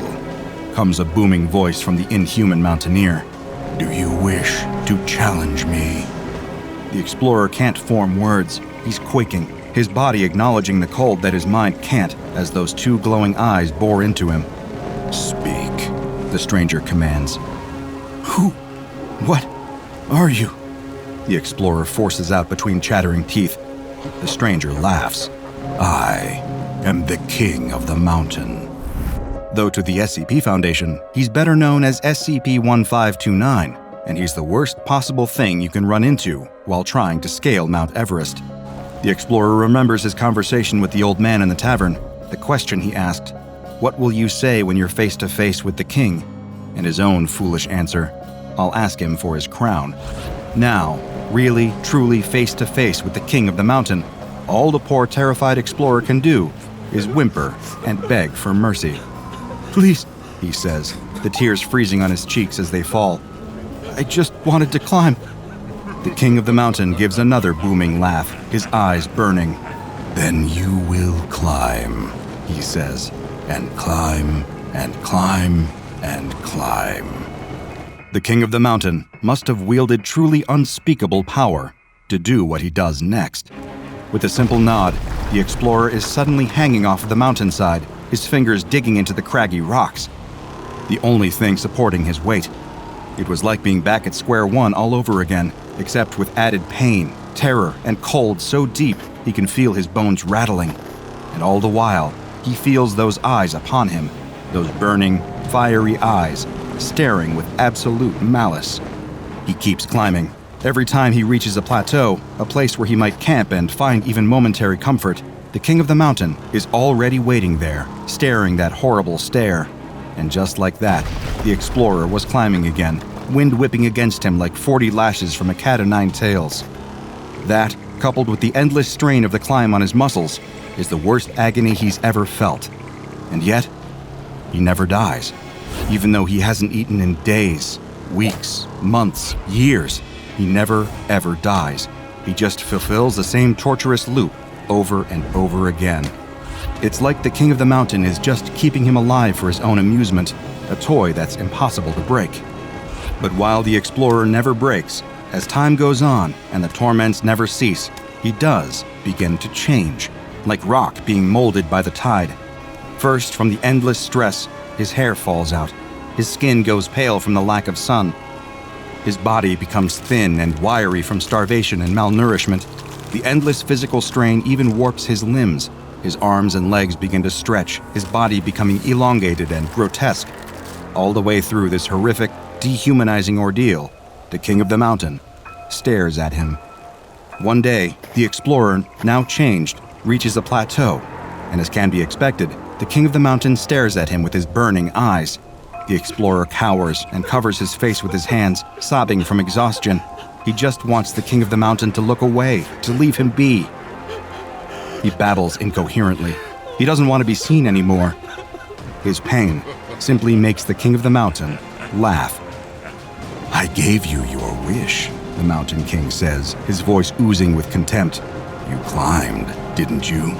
Comes a booming voice from the inhuman mountaineer. Do you wish to challenge me? The explorer can't form words. He's quaking, his body acknowledging the cold that his mind can't as those two glowing eyes bore into him. Speak, the stranger commands. Who? What are you? The explorer forces out between chattering teeth. The stranger laughs. I am the king of the mountain. Though to the SCP Foundation, he's better known as SCP-1529, and he's the worst possible thing you can run into while trying to scale Mount Everest. The explorer remembers his conversation with the old man in the tavern, the question he asked, "What will you say when you're face to face with the king?" And his own foolish answer, "I'll ask him for his crown." Now, really, truly face to face with the king of the mountain, all the poor terrified explorer can do is whimper and beg for mercy. "Please," he says, the tears freezing on his cheeks as they fall. "I just wanted to climb." The king of the mountain gives another booming laugh, his eyes burning. "Then you will climb," he says, "and climb, and climb, and climb." The king of the mountain must have wielded truly unspeakable power to do what he does next. With a simple nod, the explorer is suddenly hanging off the mountainside, his fingers digging into the craggy rocks. The only thing supporting his weight. It was like being back at square one all over again, except with added pain, terror, and cold so deep he can feel his bones rattling. And all the while, he feels those eyes upon him, those burning, fiery eyes, staring with absolute malice. He keeps climbing. Every time he reaches a plateau, a place where he might camp and find even momentary comfort, the king of the mountain is already waiting there, staring that horrible stare. And just like that, the explorer was climbing again, wind whipping against him like 40 lashes from a cat o' nine tails. That, coupled with the endless strain of the climb on his muscles, is the worst agony he's ever felt. And yet, he never dies. Even though he hasn't eaten in days, weeks, months, years, he never, ever dies. He just fulfills the same torturous loop over and over again. It's like the king of the mountain is just keeping him alive for his own amusement, a toy that's impossible to break. But while the explorer never breaks, as time goes on and the torments never cease, he does begin to change, like rock being molded by the tide. First, from the endless stress, his hair falls out. His skin goes pale from the lack of sun. His body becomes thin and wiry from starvation and malnourishment. The endless physical strain even warps his limbs. His arms and legs begin to stretch, his body becoming elongated and grotesque. All the way through this horrific, dehumanizing ordeal, the king of the mountain stares at him. One day, the explorer, now changed, reaches a plateau, and as can be expected, the king of the mountain stares at him with his burning eyes. The explorer cowers and covers his face with his hands, sobbing from exhaustion. He just wants the king of the mountain to look away, to leave him be. He babbles incoherently. He doesn't want to be seen anymore. His pain simply makes the king of the mountain laugh. "I gave you your wish," the mountain king says, his voice oozing with contempt. "You climbed, didn't you?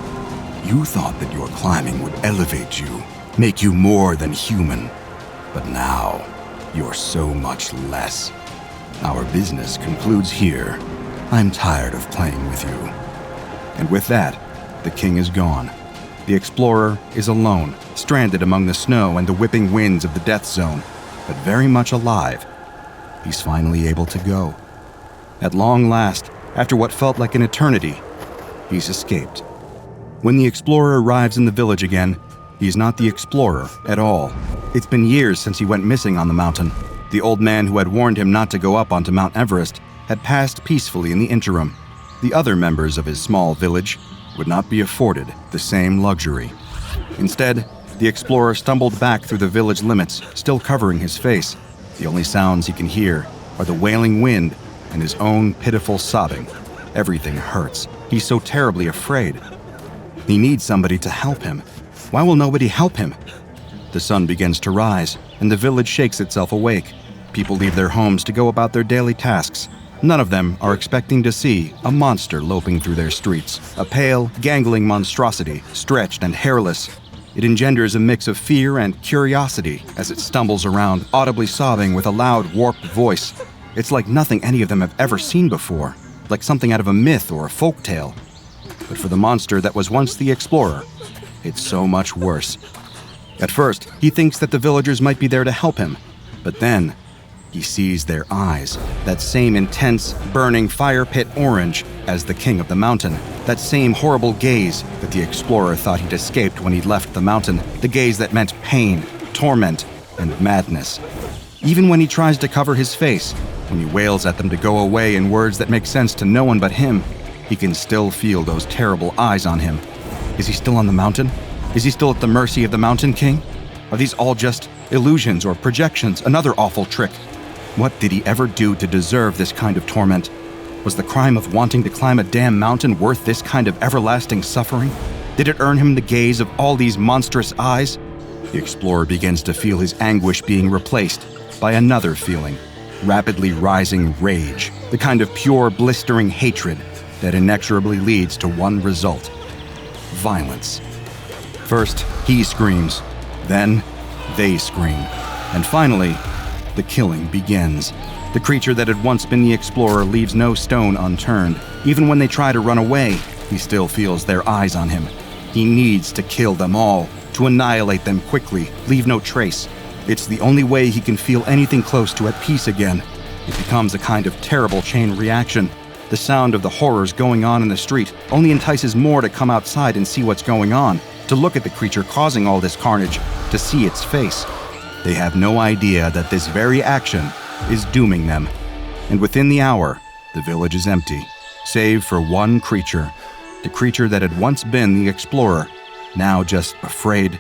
You thought that your climbing would elevate you, make you more than human. But now, you're so much less. Our business concludes here. I'm tired of playing with you." And with that, the king is gone. The explorer is alone, stranded among the snow and the whipping winds of the death zone, but very much alive. He's finally able to go. At long last, after what felt like an eternity, he's escaped. When the explorer arrives in the village again, he's not the explorer at all. It's been years since he went missing on the mountain. The old man who had warned him not to go up onto Mount Everest had passed peacefully in the interim. The other members of his small village would not be afforded the same luxury. Instead, the explorer stumbled back through the village limits, still covering his face. The only sounds he can hear are the wailing wind and his own pitiful sobbing. Everything hurts. He's so terribly afraid. He needs somebody to help him. Why will nobody help him? The sun begins to rise, and the village shakes itself awake. People leave their homes to go about their daily tasks. None of them are expecting to see a monster loping through their streets, a pale, gangling monstrosity, stretched and hairless. It engenders a mix of fear and curiosity as it stumbles around, audibly sobbing with a loud, warped voice. It's like nothing any of them have ever seen before, like something out of a myth or a folk tale. But for the monster that was once the explorer, it's so much worse. At first, he thinks that the villagers might be there to help him, but then he sees their eyes, that same intense, burning fire pit orange as the king of the mountain, that same horrible gaze that the explorer thought he'd escaped when he'd left the mountain, the gaze that meant pain, torment, and madness. Even when he tries to cover his face, when he wails at them to go away in words that make sense to no one but him, he can still feel those terrible eyes on him. Is he still on the mountain? Is he still at the mercy of the Mountain King? Are these all just illusions or projections, another awful trick? What did he ever do to deserve this kind of torment? Was the crime of wanting to climb a damn mountain worth this kind of everlasting suffering? Did it earn him the gaze of all these monstrous eyes? The explorer begins to feel his anguish being replaced by another feeling, rapidly rising rage, the kind of pure, blistering hatred that inexorably leads to one result: violence. First, he screams, then they scream, and finally, the killing begins. The creature that had once been the explorer leaves no stone unturned. Even when they try to run away, he still feels their eyes on him. He needs to kill them all, to annihilate them quickly, leave no trace. It's the only way he can feel anything close to at peace again. It becomes a kind of terrible chain reaction. The sound of the horrors going on in the street only entices more to come outside and see what's going on, to look at the creature causing all this carnage, to see its face. They have no idea that this very action is dooming them. And within the hour, the village is empty, save for one creature, the creature that had once been the explorer, now just afraid,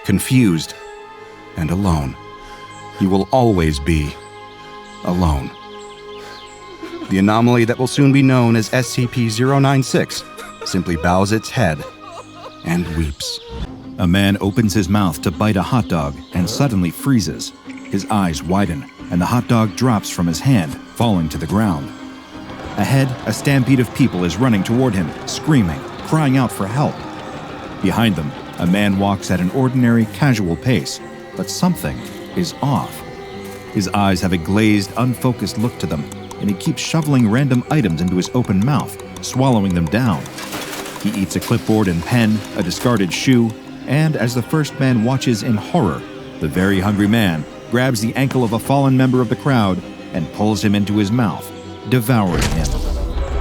confused, and alone. He will always be alone. The anomaly that will soon be known as SCP-096 simply bows its head and weeps. A man opens his mouth to bite a hot dog and suddenly freezes. His eyes widen, and the hot dog drops from his hand, falling to the ground. Ahead, a stampede of people is running toward him, screaming, crying out for help. Behind them, a man walks at an ordinary, casual pace, but something is off. His eyes have a glazed, unfocused look to them, and he keeps shoveling random items into his open mouth, swallowing them down. He eats a clipboard and pen, a discarded shoe, and as the first man watches in horror, the very hungry man grabs the ankle of a fallen member of the crowd and pulls him into his mouth, devouring him.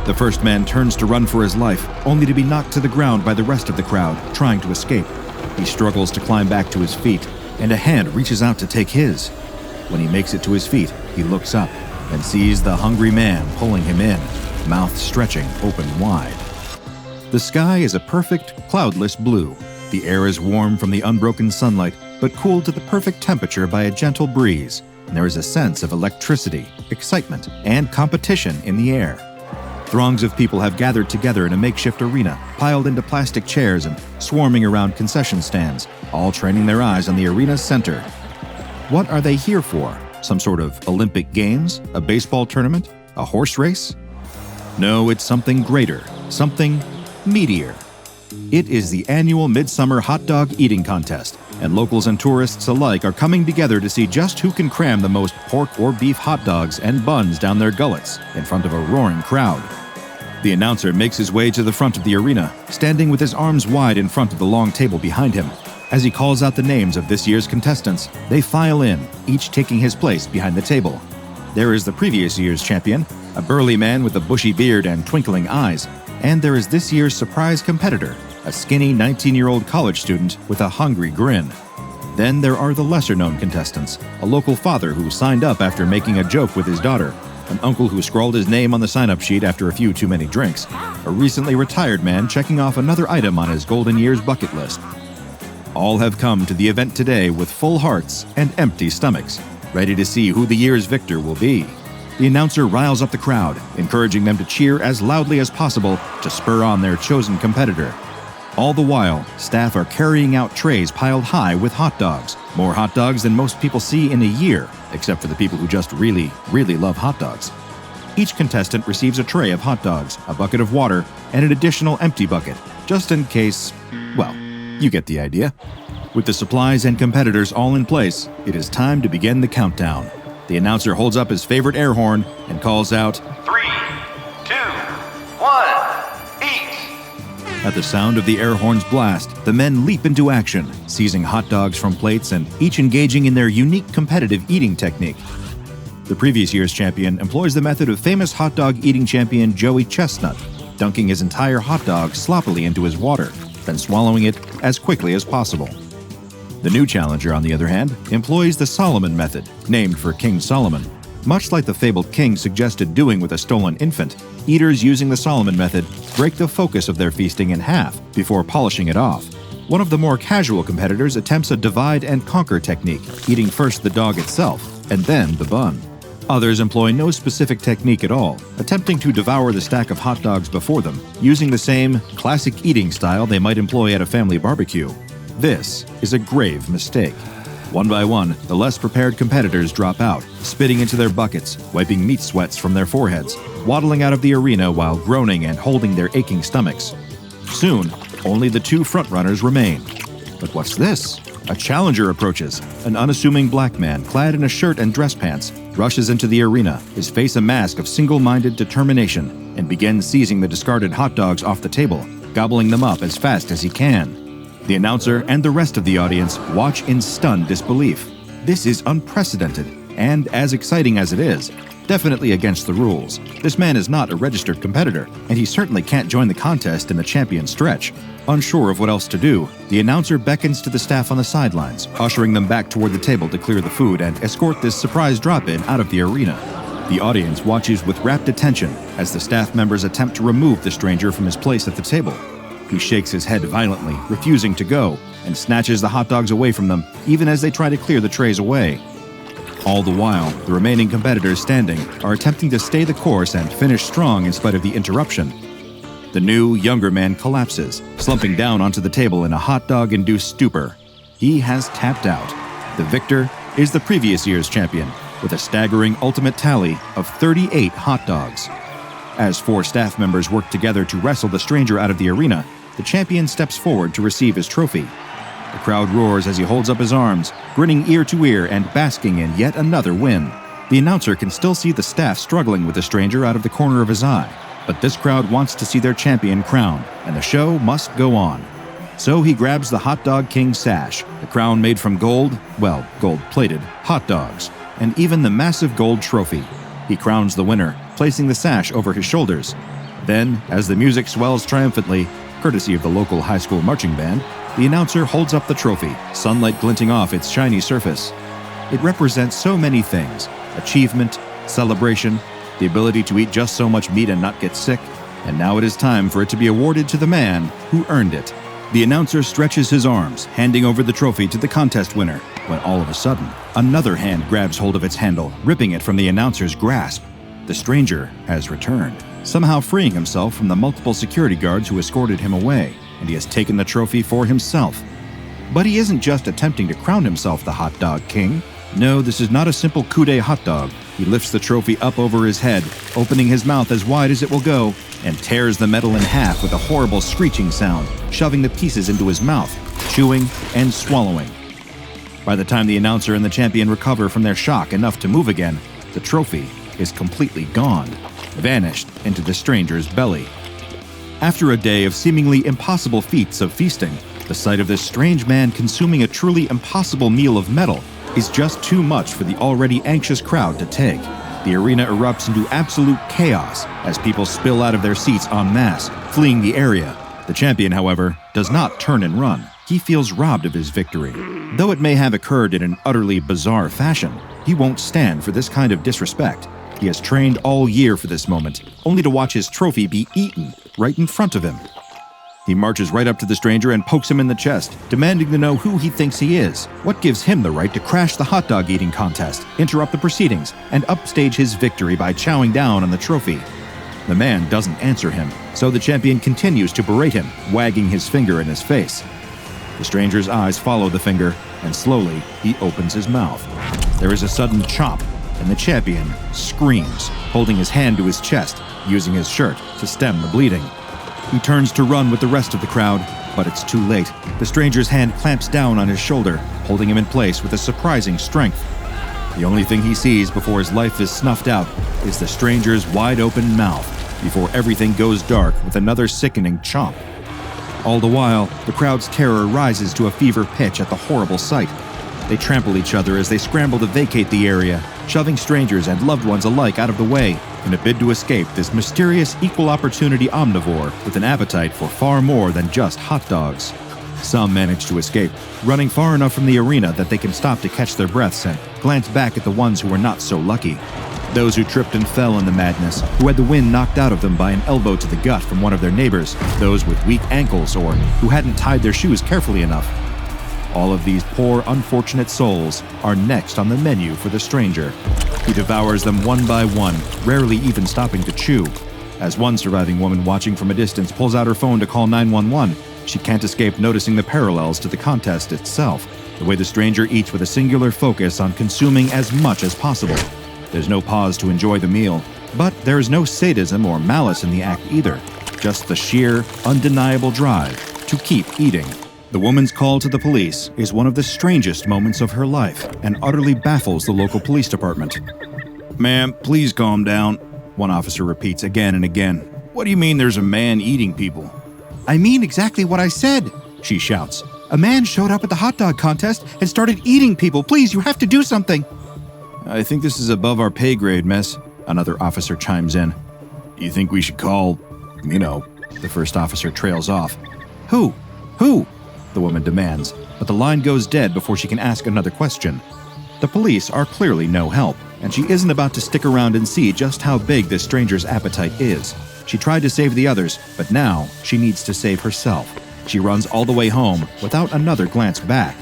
The first man turns to run for his life, only to be knocked to the ground by the rest of the crowd, trying to escape. He struggles to climb back to his feet, and a hand reaches out to take his. When he makes it to his feet, he looks up and sees the hungry man pulling him in, mouth stretching open wide. The sky is a perfect, cloudless blue. The air is warm from the unbroken sunlight, but cooled to the perfect temperature by a gentle breeze. And there is a sense of electricity, excitement, and competition in the air. Throngs of people have gathered together in a makeshift arena, piled into plastic chairs and swarming around concession stands, all training their eyes on the arena's center. What are they here for? Some sort of Olympic Games? A baseball tournament? A horse race? No, it's something greater, something meatier. It is the annual Midsummer Hot Dog Eating Contest, and locals and tourists alike are coming together to see just who can cram the most pork or beef hot dogs and buns down their gullets in front of a roaring crowd. The announcer makes his way to the front of the arena, standing with his arms wide in front of the long table behind him. As he calls out the names of this year's contestants, they file in, each taking his place behind the table. There is the previous year's champion, a burly man with a bushy beard and twinkling eyes, and there is this year's surprise competitor, a skinny 19-year-old college student with a hungry grin. Then there are the lesser-known contestants, a local father who signed up after making a joke with his daughter, an uncle who scrawled his name on the sign-up sheet after a few too many drinks, a recently retired man checking off another item on his golden years bucket list. All have come to the event today with full hearts and empty stomachs, ready to see who the year's victor will be. The announcer riles up the crowd, encouraging them to cheer as loudly as possible to spur on their chosen competitor. All the while, staff are carrying out trays piled high with hot dogs, more hot dogs than most people see in a year, except for the people who just really, really love hot dogs. each contestant receives a tray of hot dogs, a bucket of water, and an additional empty bucket, just in case, well, you get the idea. With the supplies and competitors all in place, it is time to begin the countdown. The announcer holds up his favorite air horn and calls out, 3, 2, 1, eat! At the sound of the air horn's blast, the men leap into action, seizing hot dogs from plates and each engaging in their unique competitive eating technique. The previous year's champion employs the method of famous hot dog eating champion Joey Chestnut, dunking his entire hot dog sloppily into his water, then swallowing it as quickly as possible. The new challenger, on the other hand, employs the Solomon method, named for King Solomon. Much like the fabled king suggested doing with a stolen infant, eaters using the Solomon method break the focus of their feasting in half before polishing it off. One of the more casual competitors attempts a divide and conquer technique, eating first the dog itself and then the bun. Others employ no specific technique at all, attempting to devour the stack of hot dogs before them, using the same classic eating style they might employ at a family barbecue. This is a grave mistake. One by one, the less prepared competitors drop out, spitting into their buckets, wiping meat sweats from their foreheads, waddling out of the arena while groaning and holding their aching stomachs. Soon, only the two frontrunners remain. But what's this? A challenger approaches. An unassuming black man, clad in a shirt and dress pants, rushes into the arena, his face a mask of single-minded determination, and begins seizing the discarded hot dogs off the table, gobbling them up as fast as he can. The announcer and the rest of the audience watch in stunned disbelief. This is unprecedented, and as exciting as it is, definitely against the rules. This man is not a registered competitor, and he certainly can't join the contest in the champion stretch. Unsure of what else to do, the announcer beckons to the staff on the sidelines, ushering them back toward the table to clear the food and escort this surprise drop-in out of the arena. The audience watches with rapt attention as the staff members attempt to remove the stranger from his place at the table. He shakes his head violently, refusing to go, and snatches the hot dogs away from them, even as they try to clear the trays away. All the while, the remaining competitors standing are attempting to stay the course and finish strong in spite of the interruption. The new, younger man collapses, slumping down onto the table in a hot dog-induced stupor. He has tapped out. The victor is the previous year's champion, with a staggering ultimate tally of 38 hot dogs. As 4 staff members work together to wrestle the stranger out of the arena, the champion steps forward to receive his trophy. The crowd roars as he holds up his arms, grinning ear to ear and basking in yet another win. The announcer can still see the staff struggling with the stranger out of the corner of his eye, but this crowd wants to see their champion crowned, and the show must go on. So he grabs the Hot Dog King sash, the crown made from gold-plated, hot dogs, and even the massive gold trophy. He crowns the winner, placing the sash over his shoulders. Then, as the music swells triumphantly, courtesy of the local high school marching band, the announcer holds up the trophy, sunlight glinting off its shiny surface. It represents so many things: achievement, celebration, the ability to eat just so much meat and not get sick, and now it is time for it to be awarded to the man who earned it. The announcer stretches his arms, handing over the trophy to the contest winner, when all of a sudden, another hand grabs hold of its handle, ripping it from the announcer's grasp. The stranger has returned, somehow freeing himself from the multiple security guards who escorted him away, and he has taken the trophy for himself. But he isn't just attempting to crown himself the Hot Dog King. No, this is not a simple coup de hot dog. He lifts the trophy up over his head, opening his mouth as wide as it will go, and tears the metal in half with a horrible screeching sound, shoving the pieces into his mouth, chewing and swallowing. By the time the announcer and the champion recover from their shock enough to move again, the trophy is completely gone, vanished into the stranger's belly. After a day of seemingly impossible feats of feasting, the sight of this strange man consuming a truly impossible meal of metal is just too much for the already anxious crowd to take. The arena erupts into absolute chaos as people spill out of their seats en masse, fleeing the area. The champion, however, does not turn and run. He feels robbed of his victory. Though it may have occurred in an utterly bizarre fashion, he won't stand for this kind of disrespect. He has trained all year for this moment, only to watch his trophy be eaten right in front of him. He marches right up to the stranger and pokes him in the chest, demanding to know who he thinks he is. What gives him the right to crash the hot dog eating contest, interrupt the proceedings, and upstage his victory by chowing down on the trophy? The man doesn't answer him, so the champion continues to berate him, wagging his finger in his face. The stranger's eyes follow the finger, and slowly he opens his mouth. There is a sudden chop, and the champion screams, holding his hand to his chest, using his shirt to stem the bleeding. He turns to run with the rest of the crowd, but it's too late. The stranger's hand clamps down on his shoulder, holding him in place with a surprising strength. The only thing he sees before his life is snuffed out is the stranger's wide-open mouth, before everything goes dark with another sickening chomp. All the while, the crowd's terror rises to a fever pitch at the horrible sight. They trample each other as they scramble to vacate the area, shoving strangers and loved ones alike out of the way in a bid to escape this mysterious equal-opportunity omnivore with an appetite for far more than just hot dogs. Some manage to escape, running far enough from the arena that they can stop to catch their breaths and glance back at the ones who were not so lucky. Those who tripped and fell in the madness, who had the wind knocked out of them by an elbow to the gut from one of their neighbors, those with weak ankles or who hadn't tied their shoes carefully enough. All of these poor, unfortunate souls are next on the menu for the stranger. He devours them one by one, rarely even stopping to chew. As one surviving woman watching from a distance pulls out her phone to call 911, she can't escape noticing the parallels to the contest itself, the way the stranger eats with a singular focus on consuming as much as possible. There's no pause to enjoy the meal, but there is no sadism or malice in the act either, just the sheer, undeniable drive to keep eating. The woman's call to the police is one of the strangest moments of her life and utterly baffles the local police department. "Ma'am, please calm down," one officer repeats again and again. "What do you mean there's a man eating people?" "I mean exactly what I said," she shouts. "A man showed up at the hot dog contest and started eating people. Please, you have to do something." "I think this is above our pay grade, miss," another officer chimes in. "You think we should call, the first officer trails off. Who? The woman demands, but the line goes dead before she can ask another question. The police are clearly no help, and she isn't about to stick around and see just how big this stranger's appetite is. She tried to save the others, but now she needs to save herself. She runs all the way home without another glance back.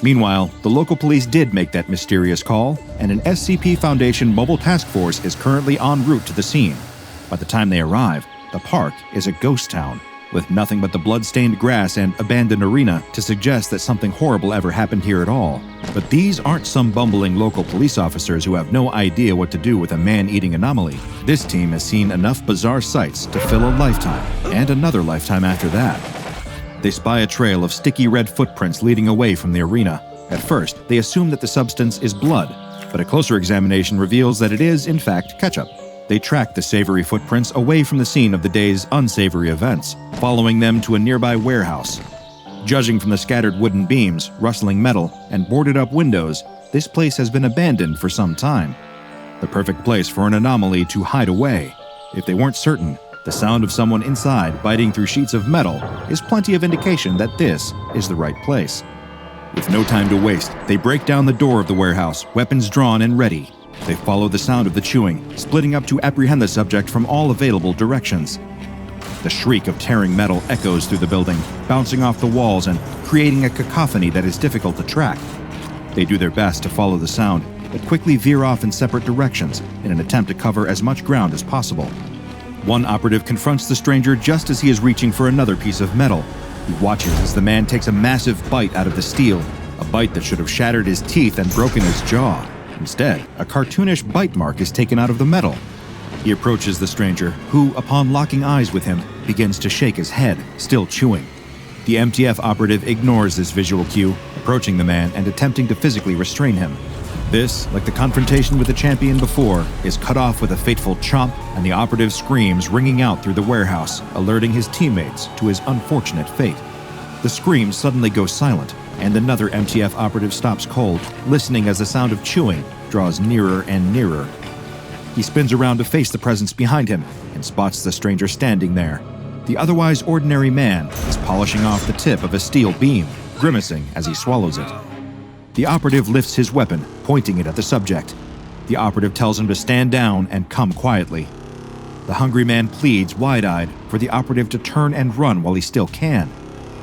Meanwhile, the local police did make that mysterious call, and an SCP Foundation mobile task force is currently en route to the scene. By the time they arrive, the park is a ghost town, with nothing but the blood-stained grass and abandoned arena to suggest that something horrible ever happened here at all. But these aren't some bumbling local police officers who have no idea what to do with a man-eating anomaly. This team has seen enough bizarre sights to fill a lifetime, and another lifetime after that. They spy a trail of sticky red footprints leading away from the arena. At first, they assume that the substance is blood, but a closer examination reveals that it is, in fact, ketchup. They track the savory footprints away from the scene of the day's unsavory events, following them to a nearby warehouse. Judging from the scattered wooden beams, rustling metal, and boarded-up windows, this place has been abandoned for some time. The perfect place for an anomaly to hide away. If they weren't certain, the sound of someone inside biting through sheets of metal is plenty of indication that this is the right place. With no time to waste, they break down the door of the warehouse, weapons drawn and ready. They follow the sound of the chewing, splitting up to apprehend the subject from all available directions. The shriek of tearing metal echoes through the building, bouncing off the walls and creating a cacophony that is difficult to track. They do their best to follow the sound, but quickly veer off in separate directions in an attempt to cover as much ground as possible. One operative confronts the stranger just as he is reaching for another piece of metal. He watches as the man takes a massive bite out of the steel, a bite that should have shattered his teeth and broken his jaw. Instead, a cartoonish bite mark is taken out of the metal. He approaches the stranger, who, upon locking eyes with him, begins to shake his head, still chewing. The MTF operative ignores this visual cue, approaching the man and attempting to physically restrain him. This, like the confrontation with the champion before, is cut off with a fateful chomp, and the operative screams ringing out through the warehouse, alerting his teammates to his unfortunate fate. The screams suddenly go silent, and another MTF operative stops cold, listening as the sound of chewing draws nearer and nearer. He spins around to face the presence behind him and spots the stranger standing there. The otherwise ordinary man is polishing off the tip of a steel beam, grimacing as he swallows it. The operative lifts his weapon, pointing it at the subject. The operative tells him to stand down and come quietly. The hungry man pleads, wide-eyed, for the operative to turn and run while he still can.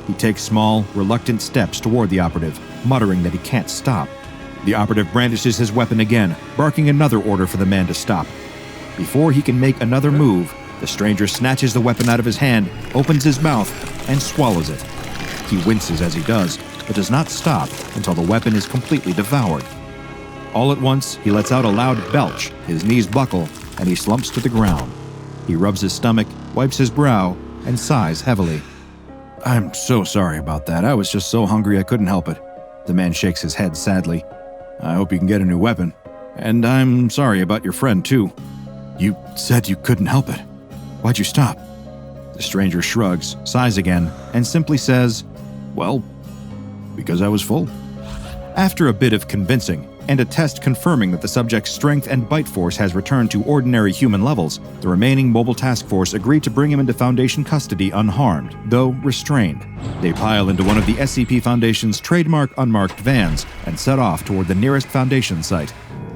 He takes small, reluctant steps toward the operative, muttering that he can't stop. The operative brandishes his weapon again, barking another order for the man to stop. Before he can make another move, the stranger snatches the weapon out of his hand, opens his mouth, and swallows it. He winces as he does, but does not stop until the weapon is completely devoured. All at once, he lets out a loud belch, his knees buckle, and he slumps to the ground. He rubs his stomach, wipes his brow, and sighs heavily. "I'm so sorry about that. I was just so hungry I couldn't help it." The man shakes his head sadly. "I hope you can get a new weapon. And I'm sorry about your friend, too. You said you couldn't help it. Why'd you stop?" The stranger shrugs, sighs again, and simply says, "Well, because I was full." After a bit of convincing, and a test confirming that the subject's strength and bite force has returned to ordinary human levels, the remaining mobile task force agreed to bring him into Foundation custody unharmed, though restrained. They pile into one of the SCP Foundation's trademark unmarked vans and set off toward the nearest Foundation site.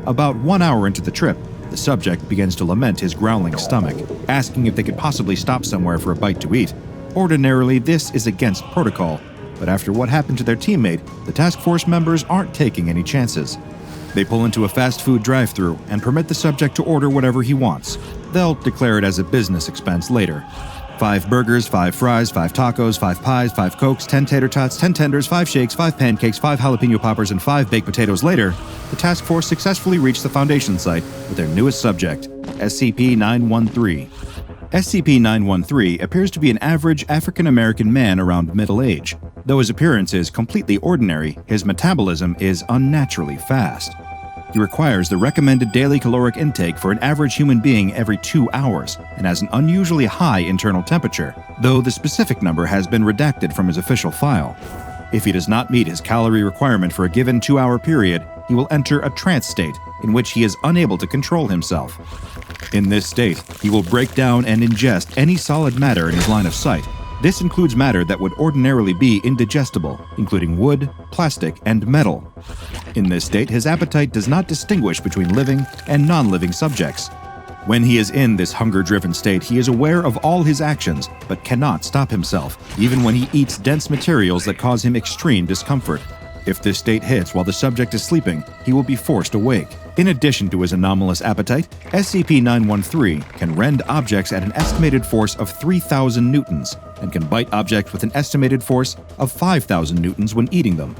About 1 hour into the trip, the subject begins to lament his growling stomach, asking if they could possibly stop somewhere for a bite to eat. Ordinarily, this is against protocol, but after what happened to their teammate, the task force members aren't taking any chances. They pull into a fast food drive-thru and permit the subject to order whatever he wants. They'll declare it as a business expense later. 5 burgers, 5 fries, 5 tacos, 5 pies, 5 cokes, 10 tater tots, 10 tenders, 5 shakes, 5 pancakes, 5 jalapeno poppers, and 5 baked potatoes later, the task force successfully reached the Foundation site with their newest subject, SCP-913. SCP-913 appears to be an average African-American man around middle age. Though his appearance is completely ordinary, his metabolism is unnaturally fast. He requires the recommended daily caloric intake for an average human being every 2 hours and has an unusually high internal temperature, though the specific number has been redacted from his official file. If he does not meet his calorie requirement for a given 2-hour period, he will enter a trance state in which he is unable to control himself. In this state, he will break down and ingest any solid matter in his line of sight. This includes matter that would ordinarily be indigestible, including wood, plastic, and metal. In this state, his appetite does not distinguish between living and non-living subjects. When he is in this hunger-driven state, he is aware of all his actions, but cannot stop himself, even when he eats dense materials that cause him extreme discomfort. If this state hits while the subject is sleeping, he will be forced awake. In addition to his anomalous appetite, SCP-913 can rend objects at an estimated force of 3,000 newtons and can bite objects with an estimated force of 5,000 newtons when eating them.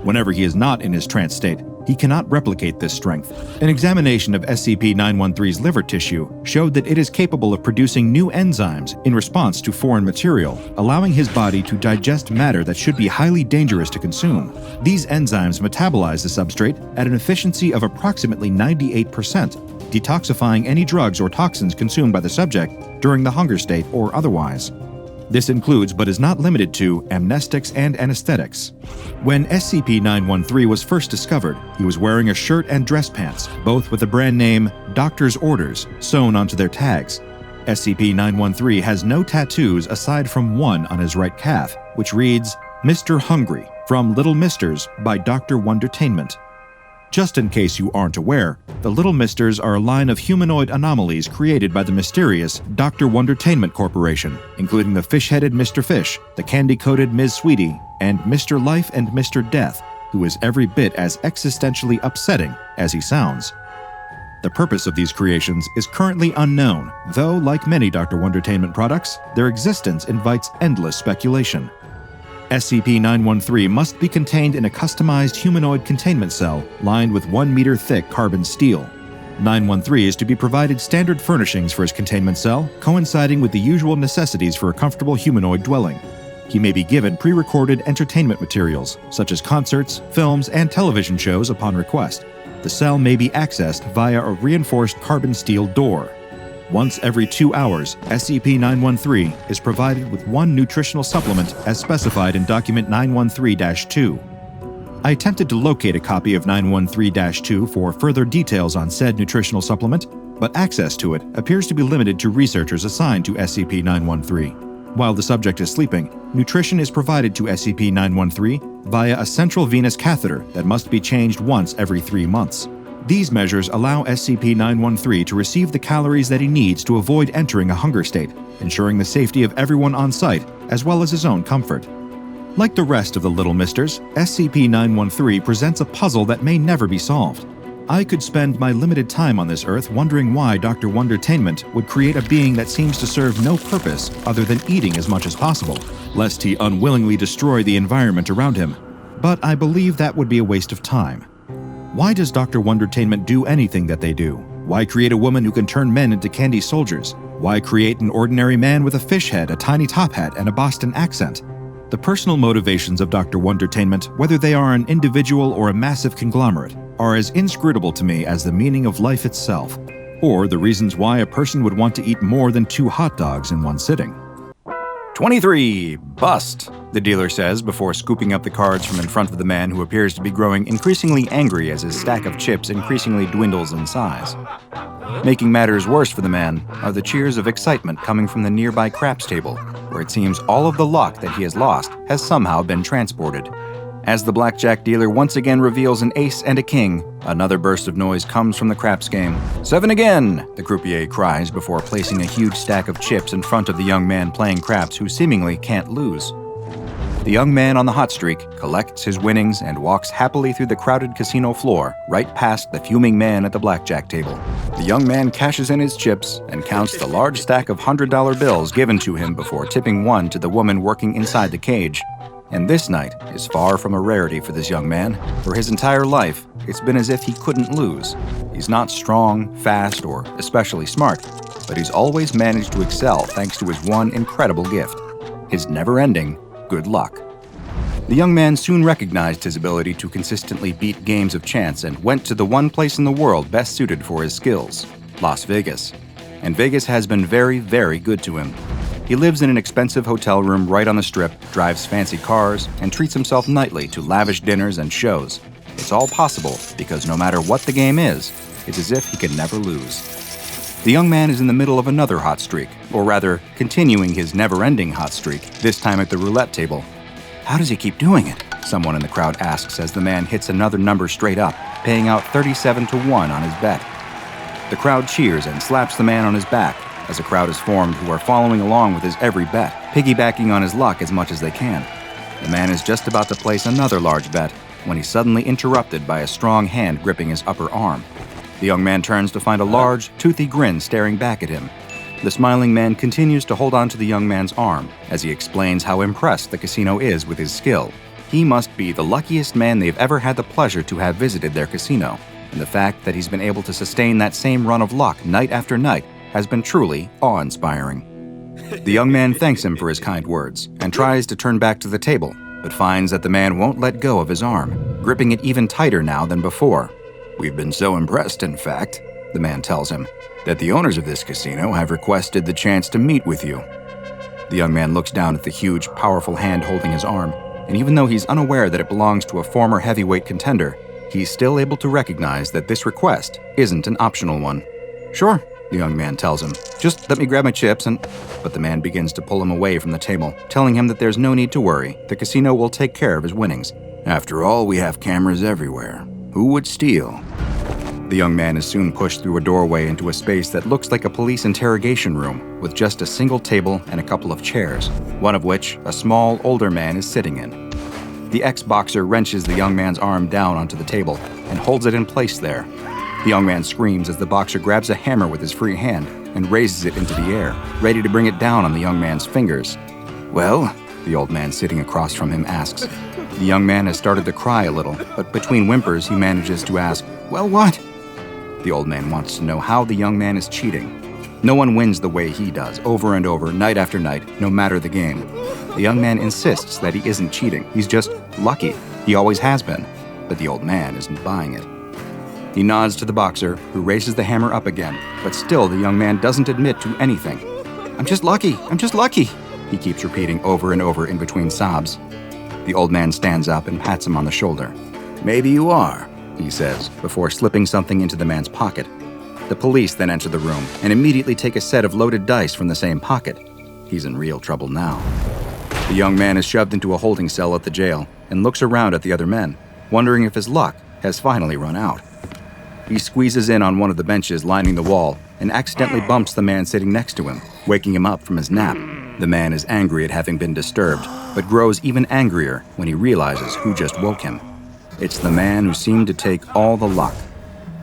Whenever he is not in his trance state, he cannot replicate this strength. An examination of SCP-913's liver tissue showed that it is capable of producing new enzymes in response to foreign material, allowing his body to digest matter that should be highly dangerous to consume. These enzymes metabolize the substrate at an efficiency of approximately 98%, detoxifying any drugs or toxins consumed by the subject during the hunger state or otherwise. This includes, but is not limited to, amnestics and anesthetics. When SCP-913 was first discovered, he was wearing a shirt and dress pants, both with the brand name Doctor's Orders sewn onto their tags. SCP-913 has no tattoos aside from one on his right calf, which reads, Mr Hungry, from Little Misters by Dr. Wondertainment. Just in case you aren't aware, the Little Misters are a line of humanoid anomalies created by the mysterious Dr. Wondertainment Corporation, including the fish-headed Mr. Fish, the candy-coated Ms. Sweetie, and Mr. Life and Mr. Death, who is every bit as existentially upsetting as he sounds. The purpose of these creations is currently unknown, though, like many Dr. Wondertainment products, their existence invites endless speculation. SCP-913 must be contained in a customized humanoid containment cell lined with 1-meter-thick carbon steel. 913 is to be provided standard furnishings for his containment cell, coinciding with the usual necessities for a comfortable humanoid dwelling. He may be given pre-recorded entertainment materials, such as concerts, films, and television shows upon request. The cell may be accessed via a reinforced carbon steel door. Once every 2 hours, SCP-913 is provided with one nutritional supplement as specified in Document 913-2. I attempted to locate a copy of 913-2 for further details on said nutritional supplement, but access to it appears to be limited to researchers assigned to SCP-913. While the subject is sleeping, nutrition is provided to SCP-913 via a central venous catheter that must be changed once every 3 months. These measures allow SCP-913 to receive the calories that he needs to avoid entering a hunger state, ensuring the safety of everyone on site, as well as his own comfort. Like the rest of the Little Misters, SCP-913 presents a puzzle that may never be solved. I could spend my limited time on this Earth wondering why Dr. Wondertainment would create a being that seems to serve no purpose other than eating as much as possible, lest he unwillingly destroy the environment around him. But I believe that would be a waste of time. Why does Dr. Wondertainment do anything that they do? Why create a woman who can turn men into candy soldiers? Why create an ordinary man with a fish head, a tiny top hat, and a Boston accent? The personal motivations of Dr. Wondertainment, whether they are an individual or a massive conglomerate, are as inscrutable to me as the meaning of life itself, or the reasons why a person would want to eat more than 2 hot dogs in one sitting. 23. Bust, the dealer says before scooping up the cards from in front of the man who appears to be growing increasingly angry as his stack of chips increasingly dwindles in size. Making matters worse for the man are the cheers of excitement coming from the nearby craps table, where it seems all of the luck that he has lost has somehow been transported. As the blackjack dealer once again reveals an ace and a king, another burst of noise comes from the craps game. 7 again, the croupier cries before placing a huge stack of chips in front of the young man playing craps who seemingly can't lose. The young man on the hot streak collects his winnings and walks happily through the crowded casino floor, right past the fuming man at the blackjack table. The young man cashes in his chips and counts the large stack of $100 bills given to him before tipping one to the woman working inside the cage. And this night is far from a rarity for this young man. For his entire life, it's been as if he couldn't lose. He's not strong, fast, or especially smart, but he's always managed to excel thanks to his one incredible gift: his never-ending good luck. The young man soon recognized his ability to consistently beat games of chance and went to the one place in the world best suited for his skills: Las Vegas. And Vegas has been very, very good to him. He lives in an expensive hotel room right on the Strip, drives fancy cars, and treats himself nightly to lavish dinners and shows. It's all possible because no matter what the game is, it's as if he can never lose. The young man is in the middle of another hot streak, or rather, continuing his never-ending hot streak, this time at the roulette table. How does he keep doing it? Someone in the crowd asks as the man hits another number straight up, paying out 37-1 on his bet. The crowd cheers and slaps the man on his back, as a crowd is formed who are following along with his every bet, piggybacking on his luck as much as they can. The man is just about to place another large bet when he's suddenly interrupted by a strong hand gripping his upper arm. The young man turns to find a large, toothy grin staring back at him. The smiling man continues to hold on to the young man's arm as he explains how impressed the casino is with his skill. He must be the luckiest man they've ever had the pleasure to have visited their casino, and the fact that he's been able to sustain that same run of luck night after night has been truly awe-inspiring. The young man thanks him for his kind words and tries to turn back to the table, but finds that the man won't let go of his arm, gripping it even tighter now than before. "We've been so impressed, in fact," the man tells him, "that the owners of this casino have requested the chance to meet with you." The young man looks down at the huge, powerful hand holding his arm, and even though he's unaware that it belongs to a former heavyweight contender, he's still able to recognize that this request isn't an optional one. "Sure," the young man tells him. "Just let me grab my chips and—" But the man begins to pull him away from the table, telling him that there's no need to worry. The casino will take care of his winnings. "After all, we have cameras everywhere. Who would steal?" The young man is soon pushed through a doorway into a space that looks like a police interrogation room, with just a single table and a couple of chairs, one of which a small, older man is sitting in. The ex-boxer wrenches the young man's arm down onto the table and holds it in place there. The young man screams as the boxer grabs a hammer with his free hand and raises it into the air, ready to bring it down on the young man's fingers. "Well?" the old man sitting across from him asks. The young man has started to cry a little, but between whimpers he manages to ask, "Well, what?" The old man wants to know how the young man is cheating. No one wins the way he does, over and over, night after night, no matter the game. The young man insists that he isn't cheating, he's just lucky. He always has been, but the old man isn't buying it. He nods to the boxer, who raises the hammer up again, but still the young man doesn't admit to anything. "I'm just lucky, I'm just lucky," he keeps repeating over and over in between sobs. The old man stands up and pats him on the shoulder. "Maybe you are," he says, before slipping something into the man's pocket. The police then enter the room and immediately take a set of loaded dice from the same pocket. He's in real trouble now. The young man is shoved into a holding cell at the jail and looks around at the other men, wondering if his luck has finally run out. He squeezes in on one of the benches lining the wall and accidentally bumps the man sitting next to him, waking him up from his nap. The man is angry at having been disturbed, but grows even angrier when he realizes who just woke him. It's the man who seemed to take all the luck.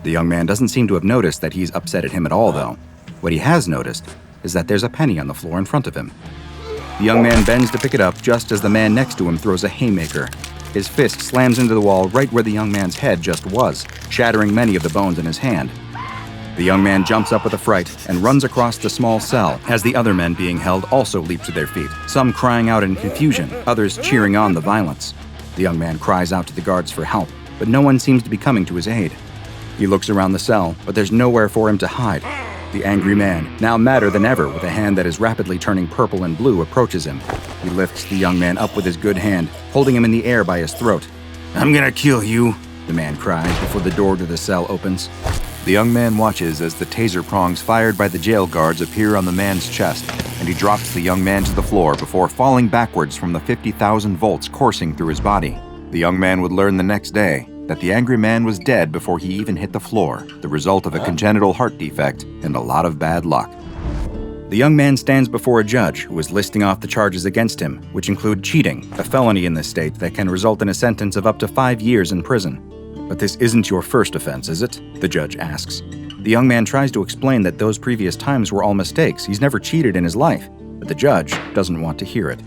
The young man doesn't seem to have noticed that he's upset at him at all, though. What he has noticed is that there's a penny on the floor in front of him. The young man bends to pick it up just as the man next to him throws a haymaker. His fist slams into the wall right where the young man's head just was, shattering many of the bones in his hand. The young man jumps up with a fright and runs across the small cell as the other men being held also leap to their feet, some crying out in confusion, others cheering on the violence. The young man cries out to the guards for help, but no one seems to be coming to his aid. He looks around the cell, but there's nowhere for him to hide. The angry man, now madder than ever with a hand that is rapidly turning purple and blue, approaches him. He lifts the young man up with his good hand, holding him in the air by his throat. "I'm gonna kill you," the man cries before the door to the cell opens. The young man watches as the taser prongs fired by the jail guards appear on the man's chest, and he drops the young man to the floor before falling backwards from the 50,000 volts coursing through his body. The young man would learn the next day that the angry man was dead before he even hit the floor, the result of a congenital heart defect and a lot of bad luck. The young man stands before a judge who is listing off the charges against him, which include cheating, a felony in this state that can result in a sentence of up to 5 years in prison. "But this isn't your first offense, is it?" the judge asks. The young man tries to explain that those previous times were all mistakes. He's never cheated in his life, but the judge doesn't want to hear it.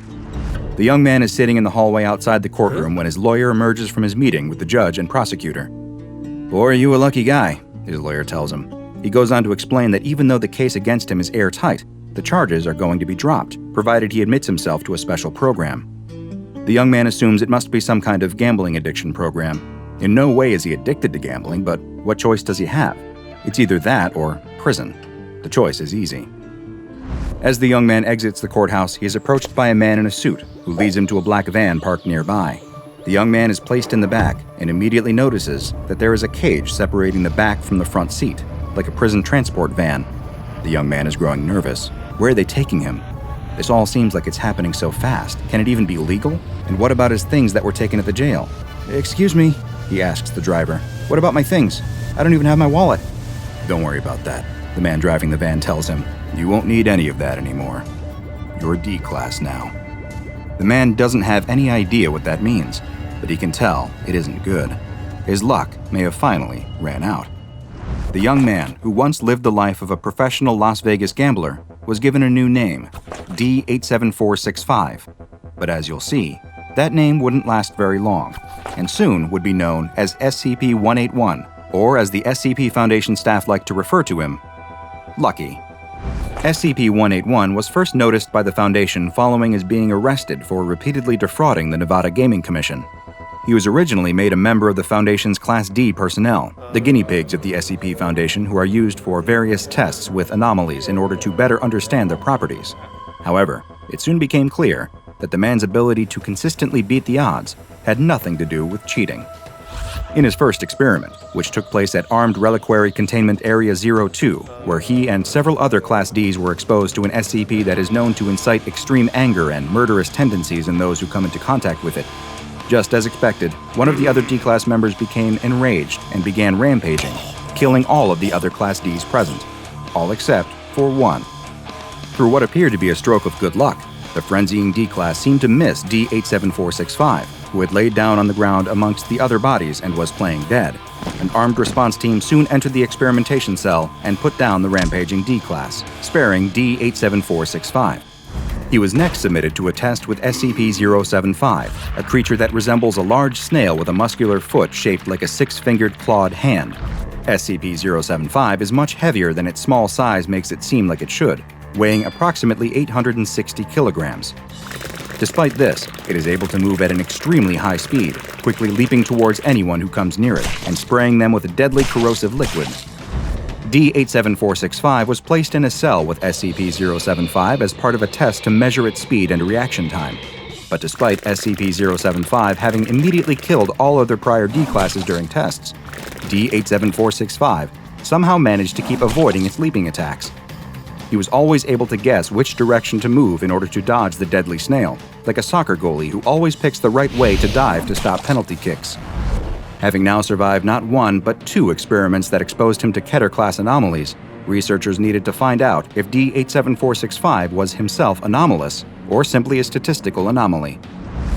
The young man is sitting in the hallway outside the courtroom when his lawyer emerges from his meeting with the judge and prosecutor. "Boy, are you a lucky guy," his lawyer tells him. He goes on to explain that even though the case against him is airtight, the charges are going to be dropped, provided he admits himself to a special program. The young man assumes it must be some kind of gambling addiction program. In no way is he addicted to gambling, but what choice does he have? It's either that or prison. The choice is easy. As the young man exits the courthouse, he is approached by a man in a suit who leads him to a black van parked nearby. The young man is placed in the back and immediately notices that there is a cage separating the back from the front seat, like a prison transport van. The young man is growing nervous. Where are they taking him? This all seems like it's happening so fast. Can it even be legal? And what about his things that were taken at the jail? "Excuse me," he asks the driver. "What about my things? I don't even have my wallet." "Don't worry about that," the man driving the van tells him. "You won't need any of that anymore. You're D-class now." The man doesn't have any idea what that means, but he can tell it isn't good. His luck may have finally ran out. The young man, who once lived the life of a professional Las Vegas gambler, was given a new name, D-87465. But as you'll see, that name wouldn't last very long, and soon would be known as SCP-181, or as the SCP Foundation staff like to refer to him, Lucky. SCP-181 was first noticed by the Foundation following his being arrested for repeatedly defrauding the Nevada Gaming Commission. He was originally made a member of the Foundation's Class D personnel, the guinea pigs of the SCP Foundation who are used for various tests with anomalies in order to better understand their properties. However, it soon became clear that the man's ability to consistently beat the odds had nothing to do with cheating. In his first experiment, which took place at Armed Reliquary Containment Area 02, where he and several other Class Ds were exposed to an SCP that is known to incite extreme anger and murderous tendencies in those who come into contact with it. Just as expected, one of the other D-Class members became enraged and began rampaging, killing all of the other Class Ds present, all except for one. Through what appeared to be a stroke of good luck, the frenzying D-Class seemed to miss D-87465, who had laid down on the ground amongst the other bodies and was playing dead. An armed response team soon entered the experimentation cell and put down the rampaging D-Class, sparing D-87465. He was next submitted to a test with SCP-015, a creature that resembles a large snail with a muscular foot shaped like a six-fingered clawed hand. SCP-075 is much heavier than its small size makes it seem like it should, weighing approximately 860 kilograms. Despite this, it is able to move at an extremely high speed, quickly leaping towards anyone who comes near it and spraying them with a deadly corrosive liquid. D-87465 was placed in a cell with SCP-075 as part of a test to measure its speed and reaction time. But despite SCP-075 having immediately killed all other prior D-classes during tests, D-87465 somehow managed to keep avoiding its leaping attacks. He was always able to guess which direction to move in order to dodge the deadly snail, like a soccer goalie who always picks the right way to dive to stop penalty kicks. Having now survived not one, but two experiments that exposed him to Keter-class anomalies, researchers needed to find out if D-87465 was himself anomalous, or simply a statistical anomaly.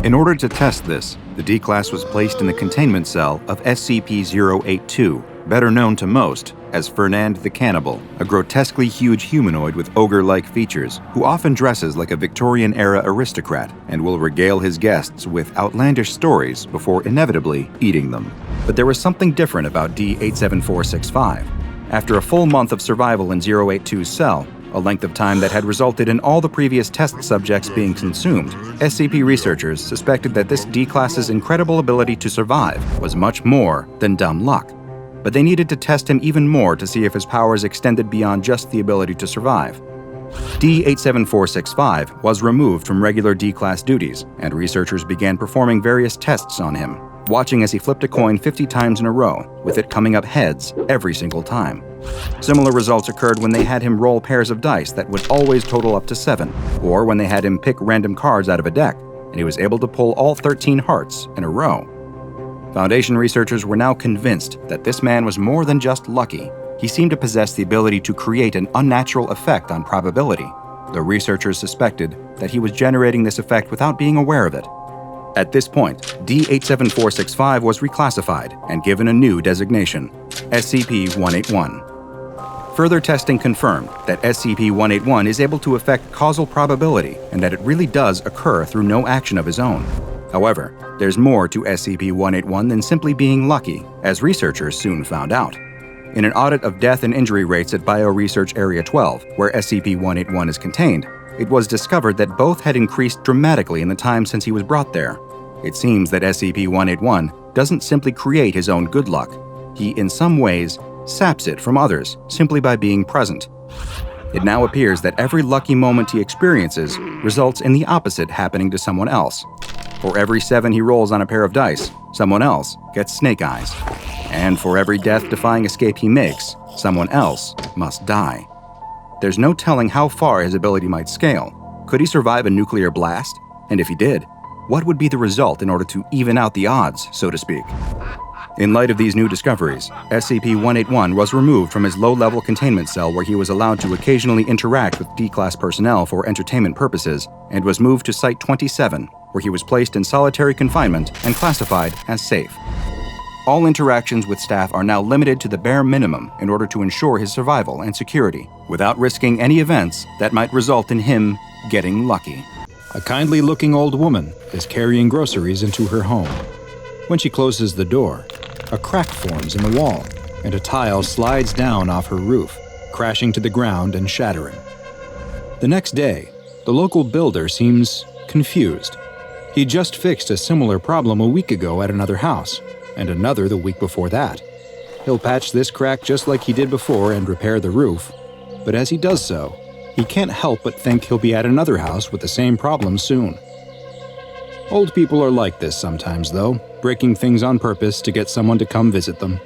In order to test this, the D-Class was placed in the containment cell of SCP-082, better known to most as Fernand the Cannibal, a grotesquely huge humanoid with ogre-like features who often dresses like a Victorian-era aristocrat and will regale his guests with outlandish stories before inevitably eating them. But there was something different about D-87465. After a full month of survival in 082's cell, a length of time that had resulted in all the previous test subjects being consumed, SCP researchers suspected that this D-class's incredible ability to survive was much more than dumb luck. But they needed to test him even more to see if his powers extended beyond just the ability to survive. D-87465 was removed from regular D-class duties, and researchers began performing various tests on him, watching as he flipped a coin 50 times in a row, with it coming up heads every single time. Similar results occurred when they had him roll pairs of dice that would always total up to 7, or when they had him pick random cards out of a deck, and he was able to pull all 13 hearts in a row. Foundation researchers were now convinced that this man was more than just lucky. He seemed to possess the ability to create an unnatural effect on probability, though researchers suspected that he was generating this effect without being aware of it. At this point, D-87465 was reclassified and given a new designation, SCP-181. Further testing confirmed that SCP-181 is able to affect causal probability and that it really does occur through no action of his own. However, there's more to SCP-181 than simply being lucky, as researchers soon found out. In an audit of death and injury rates at Bioresearch Area 12, where SCP-181 is contained, it was discovered that both had increased dramatically in the time since he was brought there. It seems that SCP-181 doesn't simply create his own good luck. He, in some ways, saps it from others simply by being present. It now appears that every lucky moment he experiences results in the opposite happening to someone else. For every 7 he rolls on a pair of dice, someone else gets snake eyes. And for every death-defying escape he makes, someone else must die. There's no telling how far his ability might scale. Could he survive a nuclear blast? And if he did, what would be the result in order to even out the odds, so to speak? In light of these new discoveries, SCP-181 was removed from his low-level containment cell where he was allowed to occasionally interact with D-Class personnel for entertainment purposes, and was moved to Site-27, where he was placed in solitary confinement and classified as safe. All interactions with staff are now limited to the bare minimum in order to ensure his survival and security, without risking any events that might result in him getting lucky. A kindly-looking old woman is carrying groceries into her home. When she closes the door, a crack forms in the wall, and a tile slides down off her roof, crashing to the ground and shattering. The next day, the local builder seems confused. He just fixed a similar problem a week ago at another house, and another the week before that. He'll patch this crack just like he did before and repair the roof, but as he does so, he can't help but think he'll be at another house with the same problem soon. Old people are like this sometimes, though, breaking things on purpose to get someone to come visit them.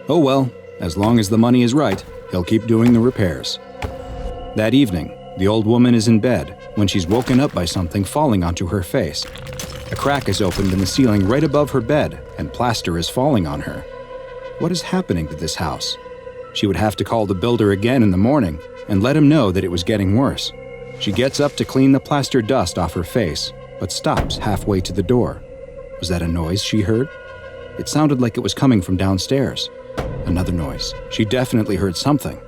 Oh well, as long as the money is right, he'll keep doing the repairs. That evening, the old woman is in bed when she's woken up by something falling onto her face. A crack is opened in the ceiling right above her bed, and plaster is falling on her. What is happening to this house? She would have to call the builder again in the morning and let him know that it was getting worse. She gets up to clean the plaster dust off her face, but stops halfway to the door. Was that a noise she heard? It sounded like it was coming from downstairs. Another noise. She definitely heard something.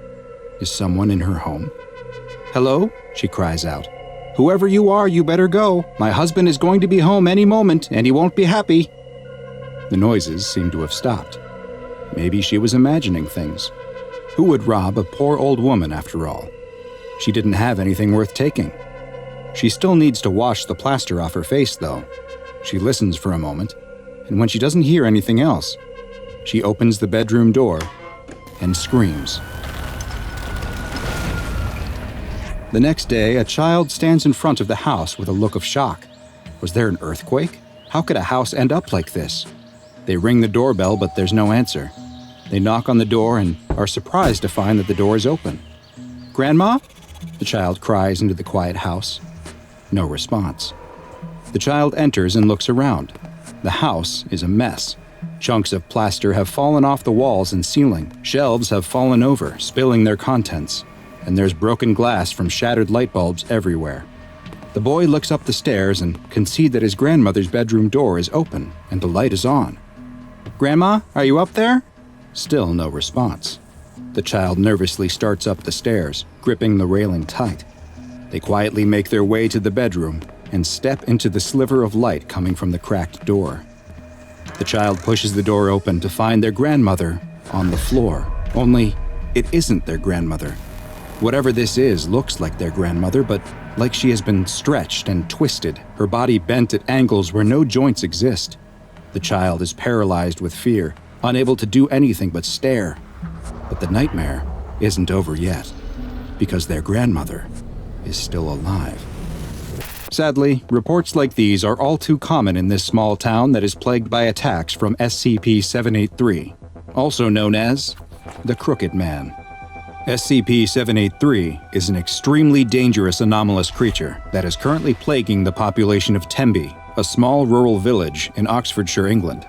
Is someone in her home? "Hello?" she cries out. "Whoever you are, you better go. My husband is going to be home any moment, and he won't be happy." The noises seem to have stopped. Maybe she was imagining things. Who would rob a poor old woman, after all? She didn't have anything worth taking. She still needs to wash the plaster off her face, though. She listens for a moment, and when she doesn't hear anything else, she opens the bedroom door and screams. The next day, a child stands in front of the house with a look of shock. Was there an earthquake? How could a house end up like this? They ring the doorbell, but there's no answer. They knock on the door and are surprised to find that the door is open. "Grandma?" the child cries into the quiet house. No response. The child enters and looks around. The house is a mess. Chunks of plaster have fallen off the walls and ceiling. Shelves have fallen over, spilling their contents. And there's broken glass from shattered light bulbs everywhere. The boy looks up the stairs and can see that his grandmother's bedroom door is open and the light is on. "Grandma, are you up there?" Still no response. The child nervously starts up the stairs, gripping the railing tight. They quietly make their way to the bedroom and step into the sliver of light coming from the cracked door. The child pushes the door open to find their grandmother on the floor, only it isn't their grandmother. Whatever this is looks like their grandmother, but like she has been stretched and twisted, her body bent at angles where no joints exist. The child is paralyzed with fear, unable to do anything but stare. But the nightmare isn't over yet, because their grandmother is still alive. Sadly, reports like these are all too common in this small town that is plagued by attacks from SCP-783, also known as the Crooked Man. SCP-783 is an extremely dangerous anomalous creature that is currently plaguing the population of Tembe, a small rural village in Oxfordshire, England.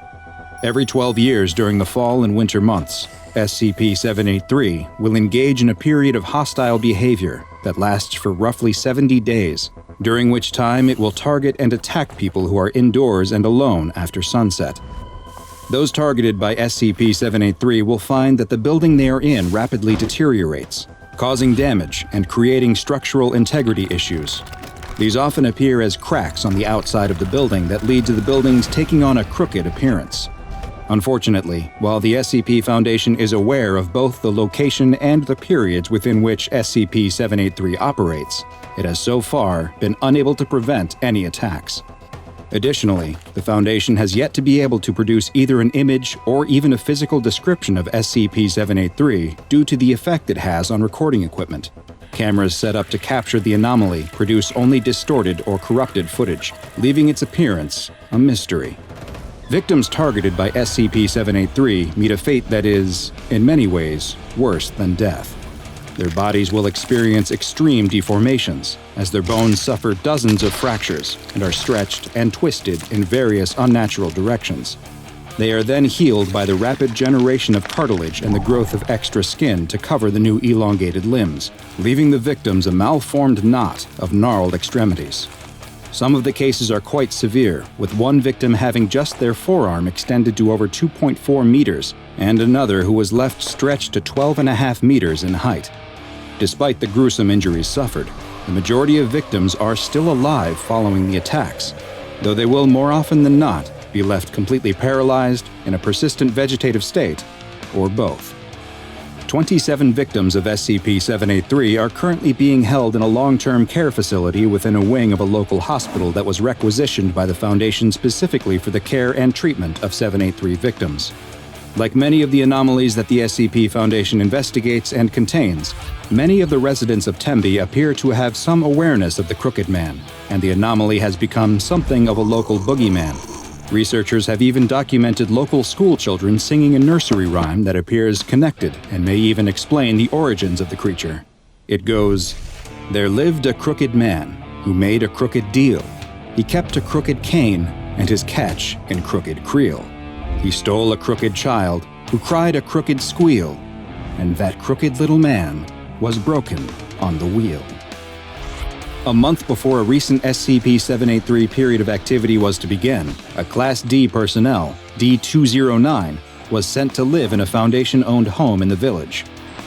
Every 12 years during the fall and winter months, SCP-783 will engage in a period of hostile behavior that lasts for roughly 70 days, during which time it will target and attack people who are indoors and alone after sunset. Those targeted by SCP-783 will find that the building they are in rapidly deteriorates, causing damage and creating structural integrity issues. These often appear as cracks on the outside of the building that lead to the buildings taking on a crooked appearance. Unfortunately, while the SCP Foundation is aware of both the location and the periods within which SCP-783 operates, it has so far been unable to prevent any attacks. Additionally, the Foundation has yet to be able to produce either an image or even a physical description of SCP-783 due to the effect it has on recording equipment. Cameras set up to capture the anomaly produce only distorted or corrupted footage, leaving its appearance a mystery. Victims targeted by SCP-783 meet a fate that is, in many ways, worse than death. Their bodies will experience extreme deformations, as their bones suffer dozens of fractures and are stretched and twisted in various unnatural directions. They are then healed by the rapid generation of cartilage and the growth of extra skin to cover the new elongated limbs, leaving the victims a malformed knot of gnarled extremities. Some of the cases are quite severe, with one victim having just their forearm extended to over 2.4 meters, and another who was left stretched to 12.5 meters in height. Despite the gruesome injuries suffered, the majority of victims are still alive following the attacks, though they will more often than not be left completely paralyzed, in a persistent vegetative state, or both. 27 victims of SCP-783 are currently being held in a long-term care facility within a wing of a local hospital that was requisitioned by the Foundation specifically for the care and treatment of 783 victims. Like many of the anomalies that the SCP Foundation investigates and contains, many of the residents of Tembe appear to have some awareness of the Crooked Man, and the anomaly has become something of a local boogeyman. Researchers have even documented local school children singing a nursery rhyme that appears connected and may even explain the origins of the creature. It goes, "There lived a crooked man who made a crooked deal. He kept a crooked cane and his catch in crooked creel. He stole a crooked child who cried a crooked squeal, and that crooked little man was broken on the wheel." A month before a recent SCP-783 period of activity was to begin, a Class D personnel, D-209, was sent to live in a Foundation-owned home in the village.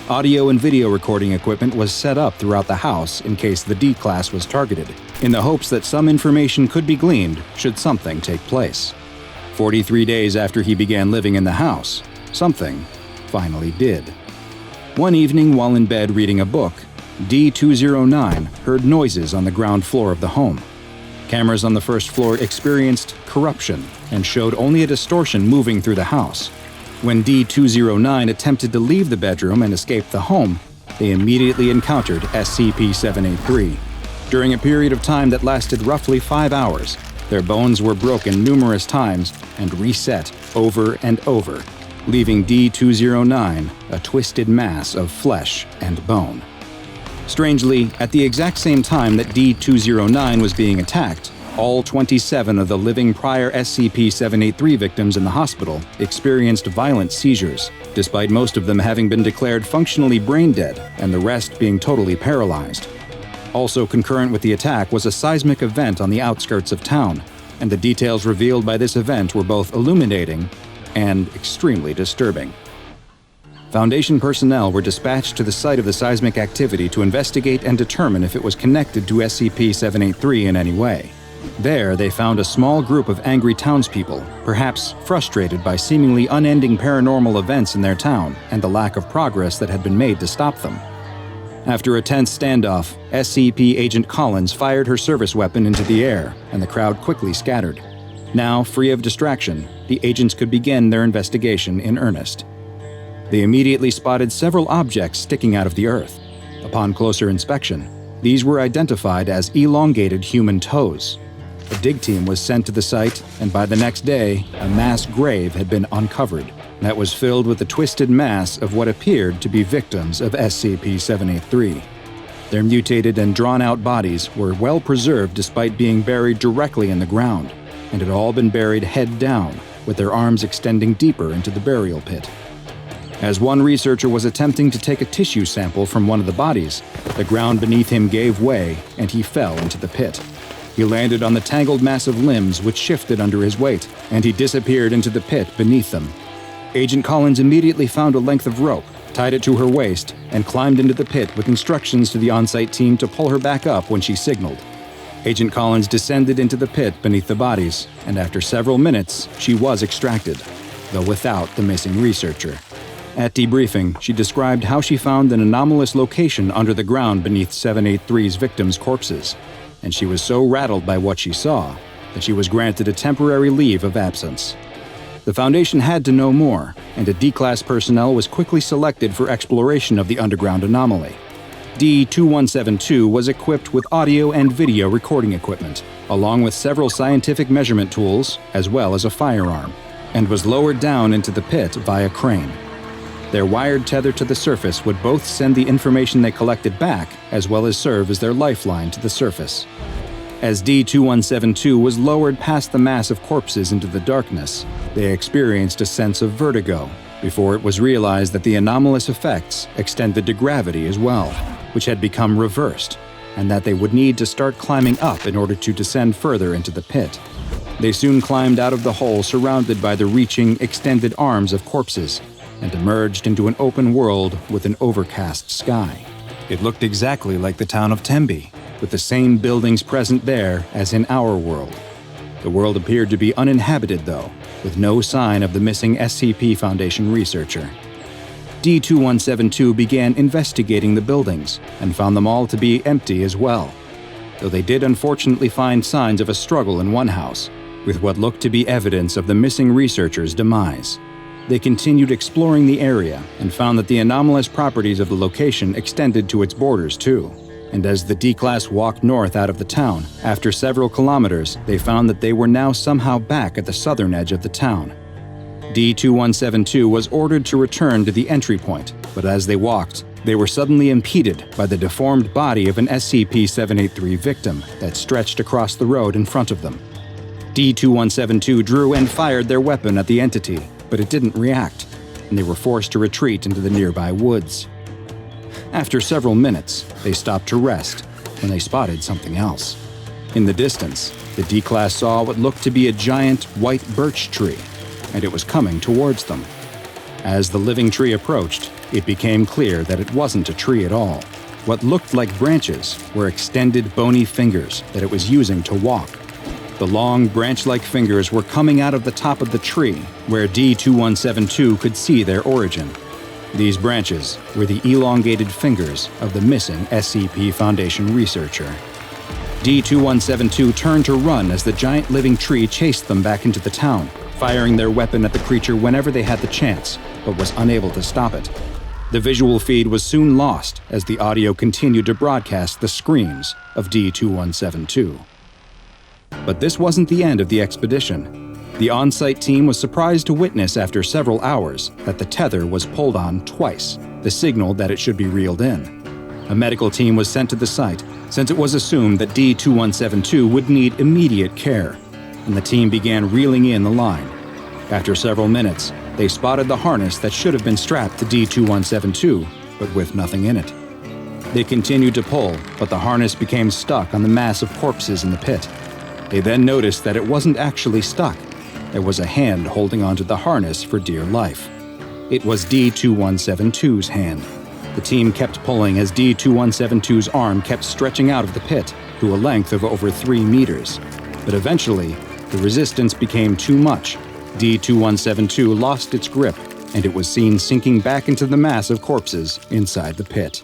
Audio and video recording equipment was set up throughout the house in case the D-Class was targeted, in the hopes that some information could be gleaned should something take place. 43 days after he began living in the house, something finally did. One evening while in bed reading a book, D-209 heard noises on the ground floor of the home. Cameras on the first floor experienced corruption and showed only a distortion moving through the house. When D-209 attempted to leave the bedroom and escape the home, they immediately encountered SCP-783. During a period of time that lasted roughly 5 hours, their bones were broken numerous times and reset over and over, leaving D-209 a twisted mass of flesh and bone. Strangely, at the exact same time that D-209 was being attacked, all 27 of the living prior SCP-783 victims in the hospital experienced violent seizures, despite most of them having been declared functionally brain dead and the rest being totally paralyzed. Also concurrent with the attack was a seismic event on the outskirts of town, and the details revealed by this event were both illuminating and extremely disturbing. Foundation personnel were dispatched to the site of the seismic activity to investigate and determine if it was connected to SCP-783 in any way. There, they found a small group of angry townspeople, perhaps frustrated by seemingly unending paranormal events in their town and the lack of progress that had been made to stop them. After a tense standoff, SCP Agent Collins fired her service weapon into the air, and the crowd quickly scattered. Now, free of distraction, the agents could begin their investigation in earnest. They immediately spotted several objects sticking out of the earth. Upon closer inspection, these were identified as elongated human toes. A dig team was sent to the site, and by the next day, a mass grave had been uncovered that was filled with the twisted mass of what appeared to be victims of SCP-783. Their mutated and drawn-out bodies were well preserved despite being buried directly in the ground, and had all been buried head down, with their arms extending deeper into the burial pit. As one researcher was attempting to take a tissue sample from one of the bodies, the ground beneath him gave way and he fell into the pit. He landed on the tangled mass of limbs which shifted under his weight, and he disappeared into the pit beneath them. Agent Collins immediately found a length of rope, tied it to her waist, and climbed into the pit with instructions to the on-site team to pull her back up when she signaled. Agent Collins descended into the pit beneath the bodies, and after several minutes, she was extracted, though without the missing researcher. At debriefing, she described how she found an anomalous location under the ground beneath 783's victims' corpses, and she was so rattled by what she saw that she was granted a temporary leave of absence. The Foundation had to know more, and a D-Class personnel was quickly selected for exploration of the underground anomaly. D-2172 was equipped with audio and video recording equipment, along with several scientific measurement tools, as well as a firearm, and was lowered down into the pit via crane. Their wired tether to the surface would both send the information they collected back, as well as serve as their lifeline to the surface. As D-2172 was lowered past the mass of corpses into the darkness, they experienced a sense of vertigo, before it was realized that the anomalous effects extended to gravity as well, which had become reversed, and that they would need to start climbing up in order to descend further into the pit. They soon climbed out of the hole surrounded by the reaching, extended arms of corpses, and emerged into an open world with an overcast sky. It looked exactly like the town of Tembe, with the same buildings present there as in our world. The world appeared to be uninhabited, though, with no sign of the missing SCP Foundation researcher. D-2172 began investigating the buildings and found them all to be empty as well, though they did unfortunately find signs of a struggle in one house, with what looked to be evidence of the missing researcher's demise. They continued exploring the area and found that the anomalous properties of the location extended to its borders too. And as the D-Class walked north out of the town, after several kilometers, they found that they were now somehow back at the southern edge of the town. D-2172 was ordered to return to the entry point, but as they walked, they were suddenly impeded by the deformed body of an SCP-783 victim that stretched across the road in front of them. D-2172 drew and fired their weapon at the entity, but it didn't react, and they were forced to retreat into the nearby woods. After several minutes, they stopped to rest when they spotted something else. In the distance, the D-Class saw what looked to be a giant white birch tree, and it was coming towards them. As the living tree approached, it became clear that it wasn't a tree at all. What looked like branches were extended bony fingers that it was using to walk. The long, branch-like fingers were coming out of the top of the tree, where D-2172 could see their origin. These branches were the elongated fingers of the missing SCP Foundation researcher. D-2172 turned to run as the giant living tree chased them back into the town, firing their weapon at the creature whenever they had the chance, but was unable to stop it. The visual feed was soon lost as the audio continued to broadcast the screams of D-2172. But this wasn't the end of the expedition. The on-site team was surprised to witness after several hours that the tether was pulled on twice, the signal that it should be reeled in. A medical team was sent to the site, since it was assumed that D-2172 would need immediate care, and the team began reeling in the line. After several minutes, they spotted the harness that should have been strapped to D-2172, but with nothing in it. They continued to pull, but the harness became stuck on the mass of corpses in the pit. They then noticed that it wasn't actually stuck. There was a hand holding onto the harness for dear life. It was D-2172's hand. The team kept pulling as D-2172's arm kept stretching out of the pit to a length of over 3 meters. But eventually, the resistance became too much. D-2172 lost its grip, and it was seen sinking back into the mass of corpses inside the pit.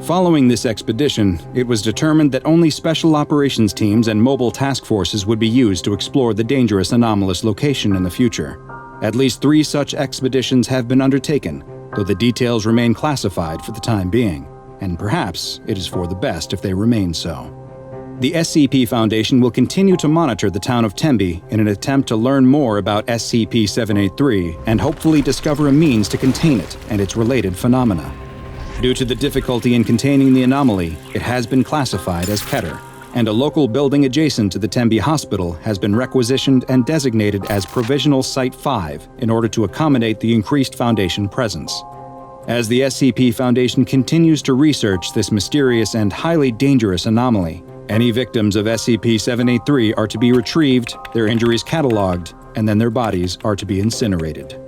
Following this expedition, it was determined that only special operations teams and mobile task forces would be used to explore the dangerous anomalous location in the future. At least 3 such expeditions have been undertaken, though the details remain classified for the time being, and perhaps it is for the best if they remain so. The SCP Foundation will continue to monitor the town of Tembe in an attempt to learn more about SCP-783 and hopefully discover a means to contain it and its related phenomena. Due to the difficulty in containing the anomaly, it has been classified as Keter, and a local building adjacent to the Tembe Hospital has been requisitioned and designated as Provisional Site 5 in order to accommodate the increased Foundation presence. As the SCP Foundation continues to research this mysterious and highly dangerous anomaly, any victims of SCP-783 are to be retrieved, their injuries cataloged, and then their bodies are to be incinerated.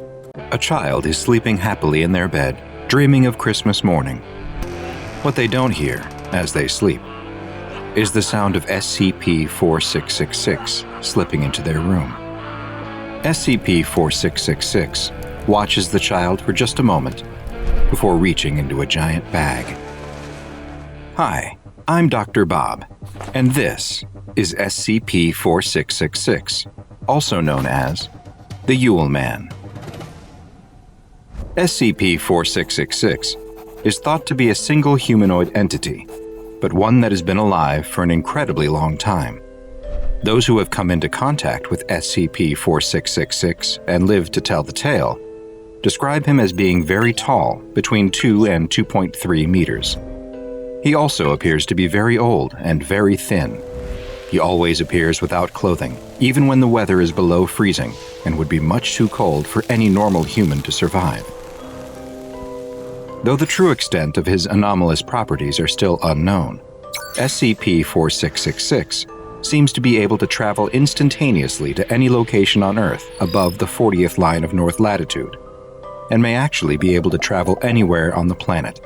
A child is sleeping happily in their bed, dreaming of Christmas morning. What they don't hear, as they sleep, is the sound of SCP-4666 slipping into their room. SCP-4666 watches the child for just a moment before reaching into a giant bag. Hi, I'm Dr. Bob, and this is SCP-4666, also known as the Yule Man. SCP-4666 is thought to be a single humanoid entity, but one that has been alive for an incredibly long time. Those who have come into contact with SCP-4666 and lived to tell the tale describe him as being very tall, between 2 and 2.3 meters. He also appears to be very old and very thin. He always appears without clothing, even when the weather is below freezing and would be much too cold for any normal human to survive. Though the true extent of his anomalous properties are still unknown, SCP-4666 seems to be able to travel instantaneously to any location on Earth above the 40th line of north latitude, and may actually be able to travel anywhere on the planet.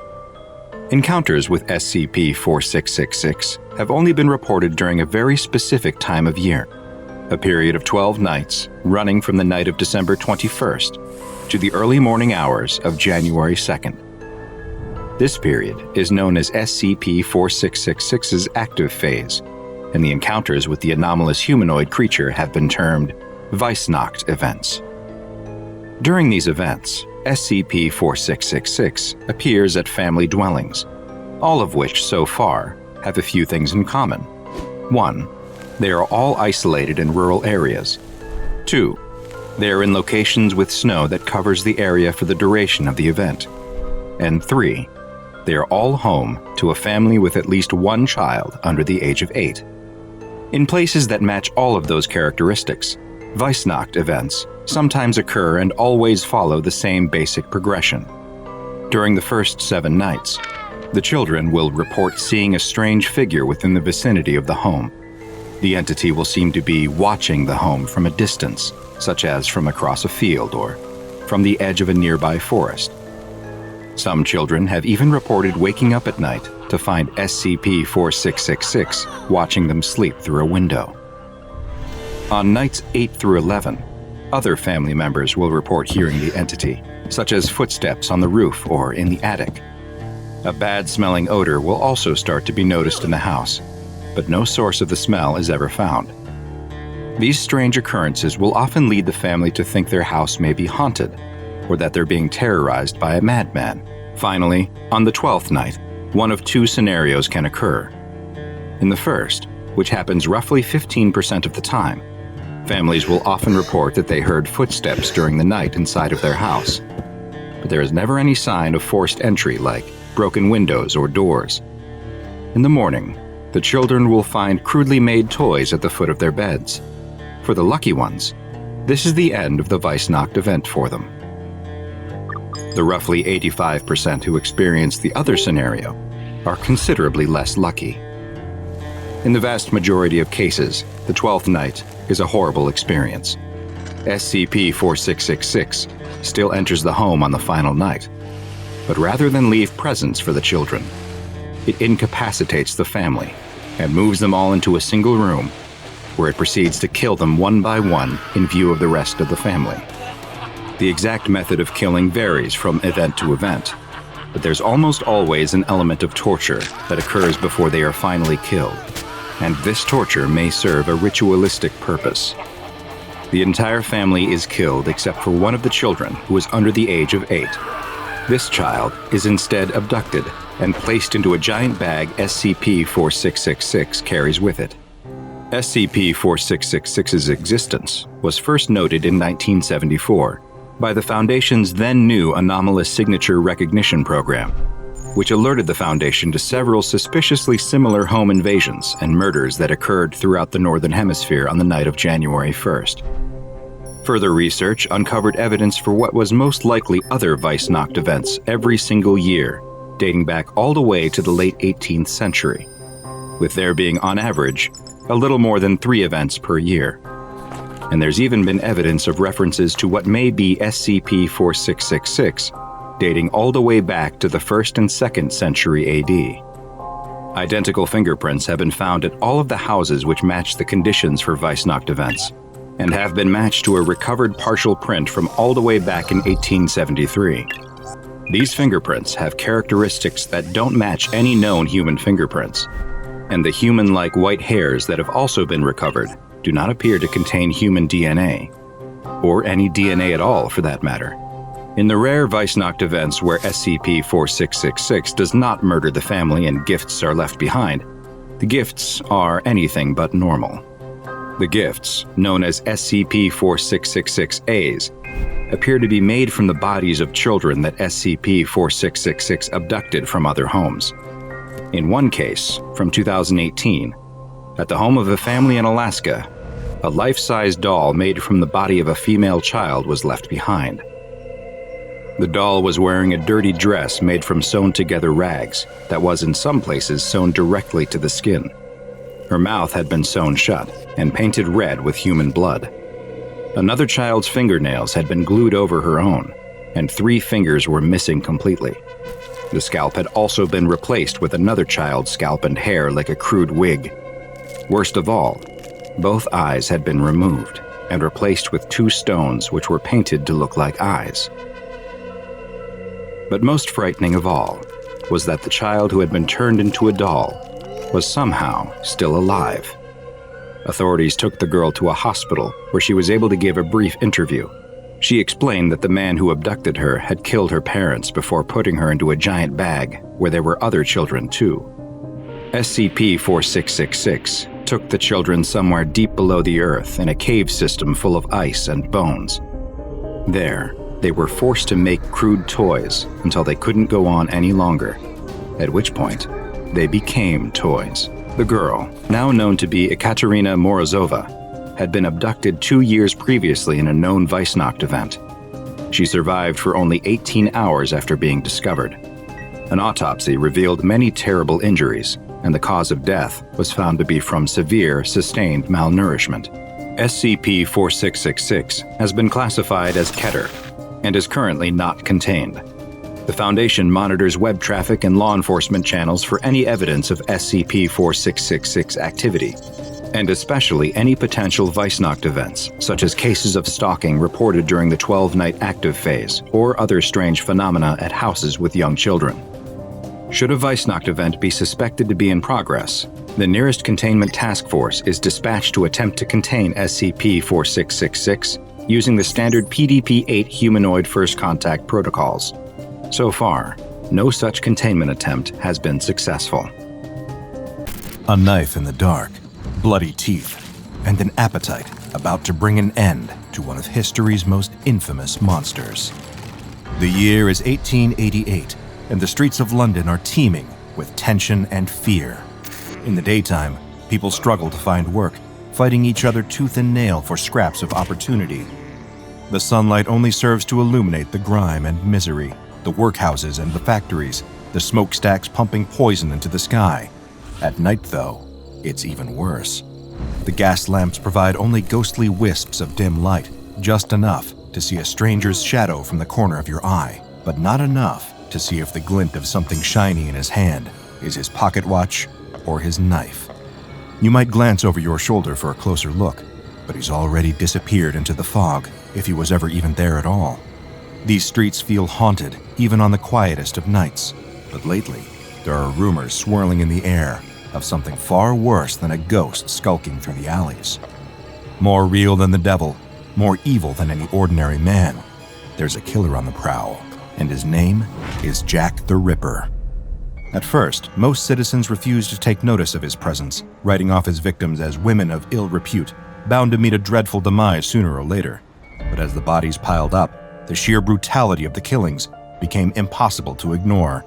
Encounters with SCP-4666 have only been reported during a very specific time of year, a period of 12 nights running from the night of December 21st to the early morning hours of January 2nd. This period is known as SCP-4666's active phase, and the encounters with the anomalous humanoid creature have been termed Weissnacht events. During these events, SCP-4666 appears at family dwellings, all of which, so far, have a few things in common. 1. They are all isolated in rural areas. 2. They are in locations with snow that covers the area for the duration of the event. And 3. They are all home to a family with at least one child under the age of 8. In places that match all of those characteristics, Weissnacht events sometimes occur and always follow the same basic progression. During the first 7 nights, the children will report seeing a strange figure within the vicinity of the home. The entity will seem to be watching the home from a distance, such as from across a field or from the edge of a nearby forest. Some children have even reported waking up at night to find SCP-4666 watching them sleep through a window. On nights 8 through 11, other family members will report hearing the entity, such as footsteps on the roof or in the attic. A bad-smelling odor will also start to be noticed in the house, but no source of the smell is ever found. These strange occurrences will often lead the family to think their house may be haunted, or that they're being terrorized by a madman. Finally, on the 12th night, one of 2 scenarios can occur. In the first, which happens roughly 15% of the time, families will often report that they heard footsteps during the night inside of their house, but there is never any sign of forced entry like broken windows or doors. In the morning, the children will find crudely made toys at the foot of their beds. For the lucky ones, this is the end of the Weissnacht event for them. The roughly 85% who experience the other scenario are considerably less lucky. In the vast majority of cases, the 12th night is a horrible experience. SCP-4666 still enters the home on the final night. But rather than leave presents for the children, it incapacitates the family and moves them all into a single room, where it proceeds to kill them one by one in view of the rest of the family. The exact method of killing varies from event to event, but there's almost always an element of torture that occurs before they are finally killed, and this torture may serve a ritualistic purpose. The entire family is killed except for one of the children, who is under the age of 8. This child is instead abducted and placed into a giant bag SCP-4666 carries with it. SCP-4666's existence was first noted in 1974 by the Foundation's then-new Anomalous Signature Recognition Program, which alerted the Foundation to several suspiciously similar home invasions and murders that occurred throughout the Northern Hemisphere on the night of January 1st. Further research uncovered evidence for what was most likely other Weissnacht events every single year, dating back all the way to the late 18th century, with there being, on average, a little more than 3 events per year. And there's even been evidence of references to what may be SCP-4666, dating all the way back to the 1st and 2nd century AD. Identical fingerprints have been found at all of the houses which match the conditions for Weissnacht events, and have been matched to a recovered partial print from all the way back in 1873. These fingerprints have characteristics that don't match any known human fingerprints, and the human-like white hairs that have also been recovered do not appear to contain human DNA, or any DNA at all for that matter. In the rare Weissnacht events where SCP-4666 does not murder the family and gifts are left behind, the gifts are anything but normal. The gifts, known as SCP-4666As, appear to be made from the bodies of children that SCP-4666 abducted from other homes. In one case, from 2018, at the home of a family in Alaska, a life-size doll made from the body of a female child was left behind. The doll was wearing a dirty dress made from sewn-together rags that was in some places sewn directly to the skin. Her mouth had been sewn shut and painted red with human blood. Another child's fingernails had been glued over her own, and 3 fingers were missing completely. The scalp had also been replaced with another child's scalp and hair like a crude wig. Worst of all, both eyes had been removed and replaced with 2 stones which were painted to look like eyes. But most frightening of all was that the child who had been turned into a doll was somehow still alive. Authorities took the girl to a hospital where she was able to give a brief interview. She explained that the man who abducted her had killed her parents before putting her into a giant bag where there were other children too. SCP-4666 took the children somewhere deep below the earth in a cave system full of ice and bones. There, they were forced to make crude toys until they couldn't go on any longer, at which point they became toys. The girl, now known to be Ekaterina Morozova, had been abducted 2 years previously in a known Weissnacht event. She survived for only 18 hours after being discovered. An autopsy revealed many terrible injuries, and the cause of death was found to be from severe, sustained malnourishment. SCP-4666 has been classified as Keter and is currently not contained. The Foundation monitors web traffic and law enforcement channels for any evidence of SCP-4666 activity, and especially any potential Weissnacht events, such as cases of stalking reported during the 12-night active phase, or other strange phenomena at houses with young children. Should a Weissnacht event be suspected to be in progress, the nearest containment task force is dispatched to attempt to contain SCP-4666 using the standard PDP-8 Humanoid First Contact protocols. So far, no such containment attempt has been successful. A knife in the dark, bloody teeth, and an appetite about to bring an end to one of history's most infamous monsters. The year is 1888, and the streets of London are teeming with tension and fear. In the daytime, people struggle to find work, fighting each other tooth and nail for scraps of opportunity. The sunlight only serves to illuminate the grime and misery, the workhouses and the factories, the smokestacks pumping poison into the sky. At night, though, it's even worse. The gas lamps provide only ghostly wisps of dim light, just enough to see a stranger's shadow from the corner of your eye, but not enough to see if the glint of something shiny in his hand is his pocket watch or his knife. You might glance over your shoulder for a closer look, but he's already disappeared into the fog, if he was ever even there at all. These streets feel haunted, even on the quietest of nights, but lately, there are rumors swirling in the air of something far worse than a ghost skulking through the alleys. More real than the devil, more evil than any ordinary man, there's a killer on the prowl, and his name is Jack the Ripper. At first, most citizens refused to take notice of his presence, writing off his victims as women of ill repute, bound to meet a dreadful demise sooner or later. But as the bodies piled up, the sheer brutality of the killings became impossible to ignore.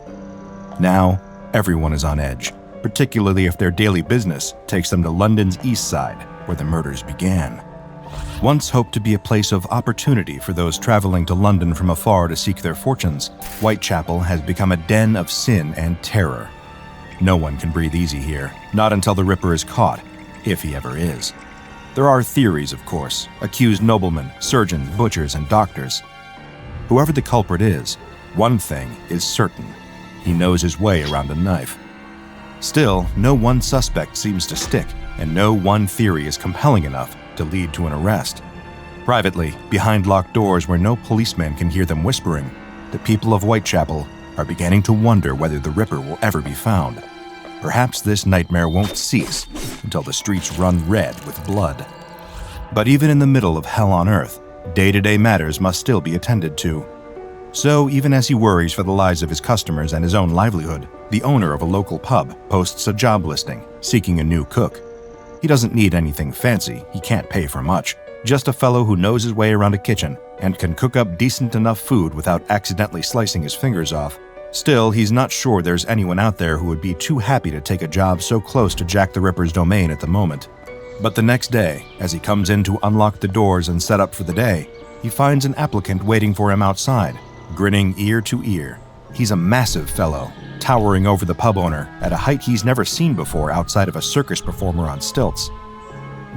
Now, everyone is on edge, particularly if their daily business takes them to London's East Side, where the murders began. Once hoped to be a place of opportunity for those traveling to London from afar to seek their fortunes, Whitechapel has become a den of sin and terror. No one can breathe easy here, not until the Ripper is caught, if he ever is. There are theories, of course, accused noblemen, surgeons, butchers, and doctors. Whoever the culprit is, one thing is certain: he knows his way around a knife. Still, no one suspect seems to stick, and no one theory is compelling enough to lead to an arrest. Privately, behind locked doors where no policeman can hear them whispering, the people of Whitechapel are beginning to wonder whether the Ripper will ever be found. Perhaps this nightmare won't cease until the streets run red with blood. But even in the middle of hell on earth, day-to-day matters must still be attended to. So even as he worries for the lives of his customers and his own livelihood, the owner of a local pub posts a job listing, seeking a new cook. He doesn't need anything fancy, he can't pay for much, just a fellow who knows his way around a kitchen and can cook up decent enough food without accidentally slicing his fingers off. Still, he's not sure there's anyone out there who would be too happy to take a job so close to Jack the Ripper's domain at the moment. But the next day, as he comes in to unlock the doors and set up for the day, he finds an applicant waiting for him outside, grinning ear to ear. He's a massive fellow, towering over the pub owner at a height he's never seen before outside of a circus performer on stilts.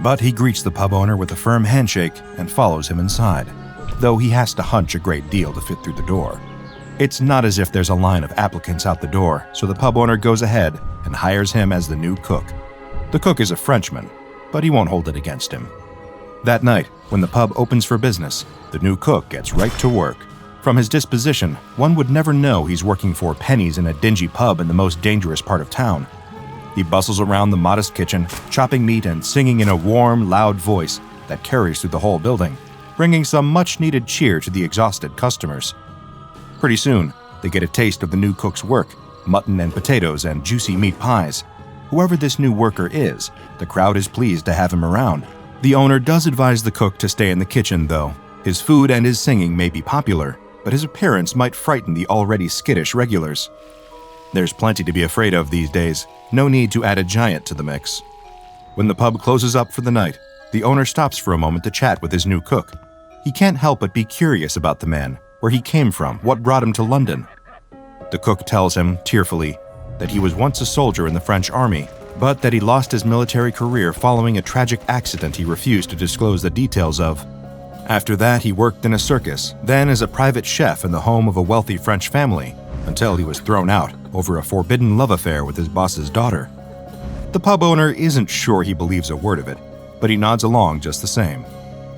But he greets the pub owner with a firm handshake and follows him inside, though he has to hunch a great deal to fit through the door. It's not as if there's a line of applicants out the door, so the pub owner goes ahead and hires him as the new cook. The cook is a Frenchman, but he won't hold it against him. That night, when the pub opens for business, the new cook gets right to work. From his disposition, one would never know he's working for pennies in a dingy pub in the most dangerous part of town. He bustles around the modest kitchen, chopping meat and singing in a warm, loud voice that carries through the whole building, bringing some much-needed cheer to the exhausted customers. Pretty soon, they get a taste of the new cook's work: mutton and potatoes and juicy meat pies. Whoever this new worker is, the crowd is pleased to have him around. The owner does advise the cook to stay in the kitchen, though. His food and his singing may be popular, but his appearance might frighten the already skittish regulars. There's plenty to be afraid of these days, no need to add a giant to the mix. When the pub closes up for the night, the owner stops for a moment to chat with his new cook. He can't help but be curious about the man, where he came from, what brought him to London. The cook tells him, tearfully, that he was once a soldier in the French army, but that he lost his military career following a tragic accident he refused to disclose the details of. After that, he worked in a circus, then as a private chef in the home of a wealthy French family, until he was thrown out over a forbidden love affair with his boss's daughter. The pub owner isn't sure he believes a word of it, but he nods along just the same.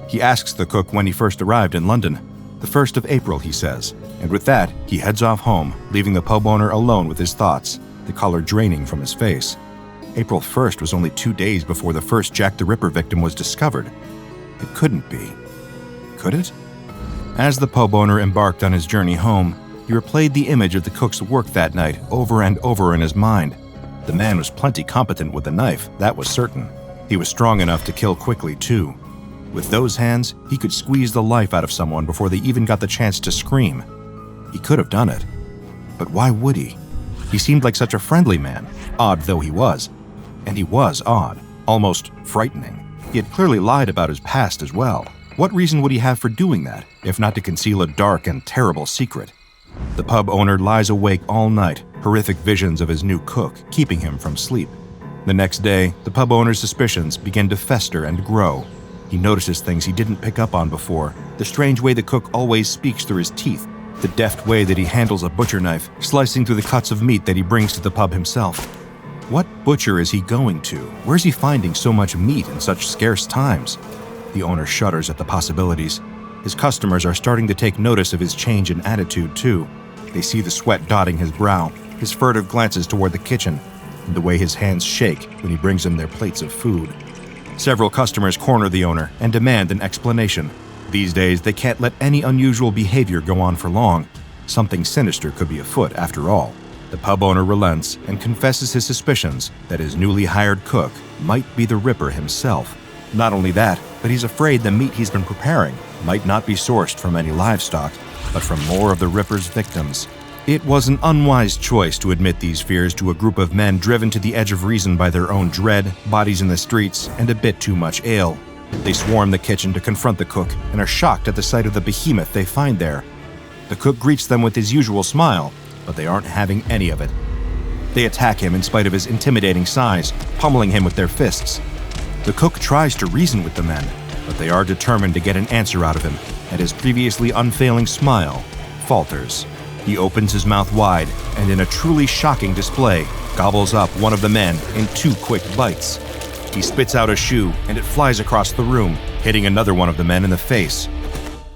He asks the cook when he first arrived in London. The 1st of April, he says, and with that, he heads off home, leaving the pub owner alone with his thoughts, the color draining from his face. April 1st was only 2 days before the first Jack the Ripper victim was discovered. It couldn't be. Could it? As the pub owner embarked on his journey home, he replayed the image of the cook's work that night over and over in his mind. The man was plenty competent with a knife, that was certain. He was strong enough to kill quickly, too. With those hands, he could squeeze the life out of someone before they even got the chance to scream. He could have done it. But why would he? He seemed like such a friendly man, odd though he was. And he was odd, almost frightening. He had clearly lied about his past as well. What reason would he have for doing that, if not to conceal a dark and terrible secret? The pub owner lies awake all night, horrific visions of his new cook keeping him from sleep. The next day, the pub owner's suspicions begin to fester and grow. He notices things he didn't pick up on before, the strange way the cook always speaks through his teeth, the deft way that he handles a butcher knife, slicing through the cuts of meat that he brings to the pub himself. What butcher is he going to? Where's he finding so much meat in such scarce times? The owner shudders at the possibilities. His customers are starting to take notice of his change in attitude, too. They see the sweat dotting his brow, his furtive glances toward the kitchen, and the way his hands shake when he brings them their plates of food. Several customers corner the owner and demand an explanation. These days, they can't let any unusual behavior go on for long. Something sinister could be afoot, after all. The pub owner relents and confesses his suspicions that his newly hired cook might be the Ripper himself. Not only that, but he's afraid the meat he's been preparing might not be sourced from any livestock, but from more of the Ripper's victims. It was an unwise choice to admit these fears to a group of men driven to the edge of reason by their own dread, bodies in the streets, and a bit too much ale. They swarm the kitchen to confront the cook and are shocked at the sight of the behemoth they find there. The cook greets them with his usual smile, but they aren't having any of it. They attack him in spite of his intimidating size, pummeling him with their fists. The cook tries to reason with the men, but they are determined to get an answer out of him, and his previously unfailing smile falters. He opens his mouth wide and, in a truly shocking display, gobbles up one of the men in 2 quick bites. He spits out a shoe, and it flies across the room, hitting another one of the men in the face.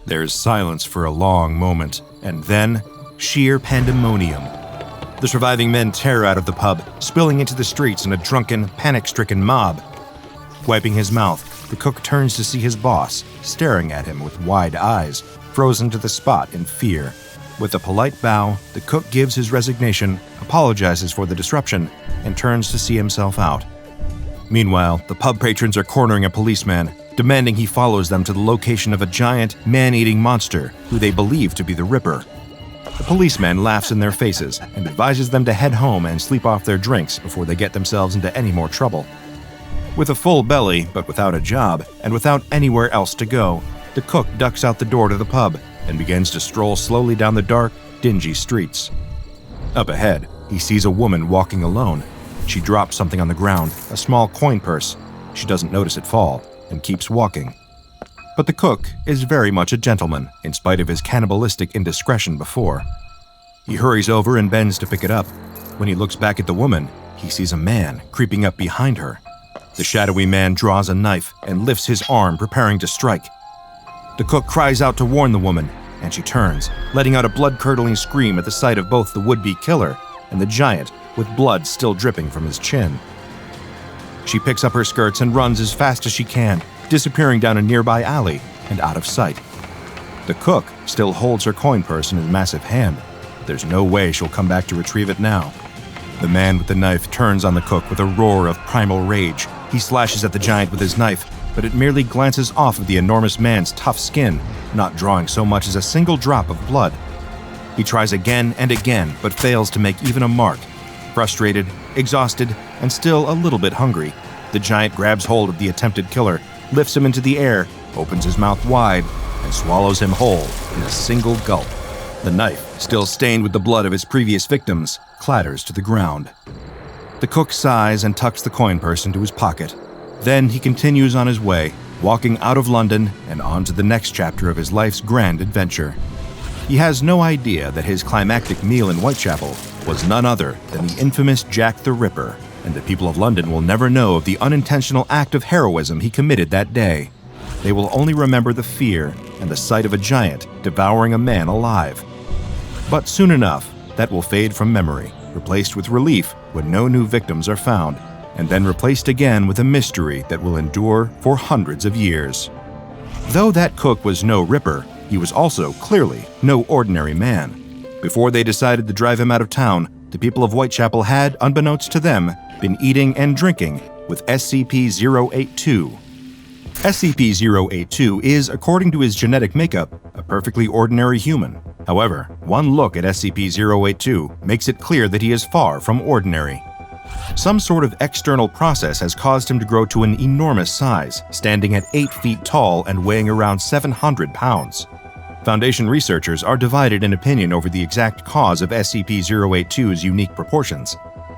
There's silence for a long moment, and then sheer pandemonium. The surviving men tear out of the pub, spilling into the streets in a drunken, panic-stricken mob. Wiping his mouth, the cook turns to see his boss, staring at him with wide eyes, frozen to the spot in fear. With a polite bow, the cook gives his resignation, apologizes for the disruption, and turns to see himself out. Meanwhile, the pub patrons are cornering a policeman, demanding he follows them to the location of a giant, man-eating monster who they believe to be the Ripper. The policeman laughs in their faces and advises them to head home and sleep off their drinks before they get themselves into any more trouble. With a full belly, but without a job, and without anywhere else to go, the cook ducks out the door to the pub and begins to stroll slowly down the dark, dingy streets. Up ahead, he sees a woman walking alone. She drops something on the ground, a small coin purse. She doesn't notice it fall, and keeps walking. But the cook is very much a gentleman, in spite of his cannibalistic indiscretion before. He hurries over and bends to pick it up. When he looks back at the woman, he sees a man creeping up behind her. The shadowy man draws a knife and lifts his arm, preparing to strike. The cook cries out to warn the woman, and she turns, letting out a blood-curdling scream at the sight of both the would-be killer and the giant, with blood still dripping from his chin. She picks up her skirts and runs as fast as she can, disappearing down a nearby alley and out of sight. The cook still holds her coin purse in his massive hand. There's no way she'll come back to retrieve it now. The man with the knife turns on the cook with a roar of primal rage. He slashes at the giant with his knife, but it merely glances off of the enormous man's tough skin, not drawing so much as a single drop of blood. He tries again and again, but fails to make even a mark. Frustrated, exhausted, and still a little bit hungry, the giant grabs hold of the attempted killer, lifts him into the air, opens his mouth wide, and swallows him whole in a single gulp. The knife, still stained with the blood of his previous victims, clatters to the ground. The cook sighs and tucks the coin purse into his pocket. Then he continues on his way, walking out of London and on to the next chapter of his life's grand adventure. He has no idea that his climactic meal in Whitechapel was none other than the infamous Jack the Ripper, and the people of London will never know of the unintentional act of heroism he committed that day. They will only remember the fear and the sight of a giant devouring a man alive. But soon enough, that will fade from memory, replaced with relief when no new victims are found, and then replaced again with a mystery that will endure for hundreds of years. Though that cook was no Ripper, he was also clearly no ordinary man. Before they decided to drive him out of town, the people of Whitechapel had, unbeknownst to them, been eating and drinking with SCP-082. SCP-082 is, according to his genetic makeup, a perfectly ordinary human. However, one look at SCP-082 makes it clear that he is far from ordinary. Some sort of external process has caused him to grow to an enormous size, standing at 8 feet tall and weighing around 700 pounds. Foundation researchers are divided in opinion over the exact cause of SCP-082's unique proportions.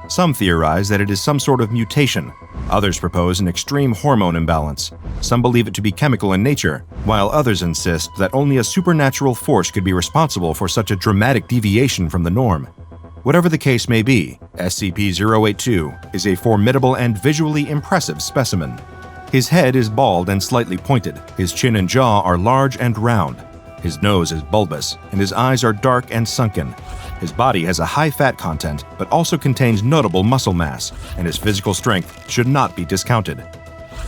Some theorize that it is some sort of mutation. Others propose an extreme hormone imbalance. Some believe it to be chemical in nature, while others insist that only a supernatural force could be responsible for such a dramatic deviation from the norm. Whatever the case may be, SCP-082 is a formidable and visually impressive specimen. His head is bald and slightly pointed, his chin and jaw are large and round. His nose is bulbous, and his eyes are dark and sunken. His body has a high fat content, but also contains notable muscle mass, and his physical strength should not be discounted.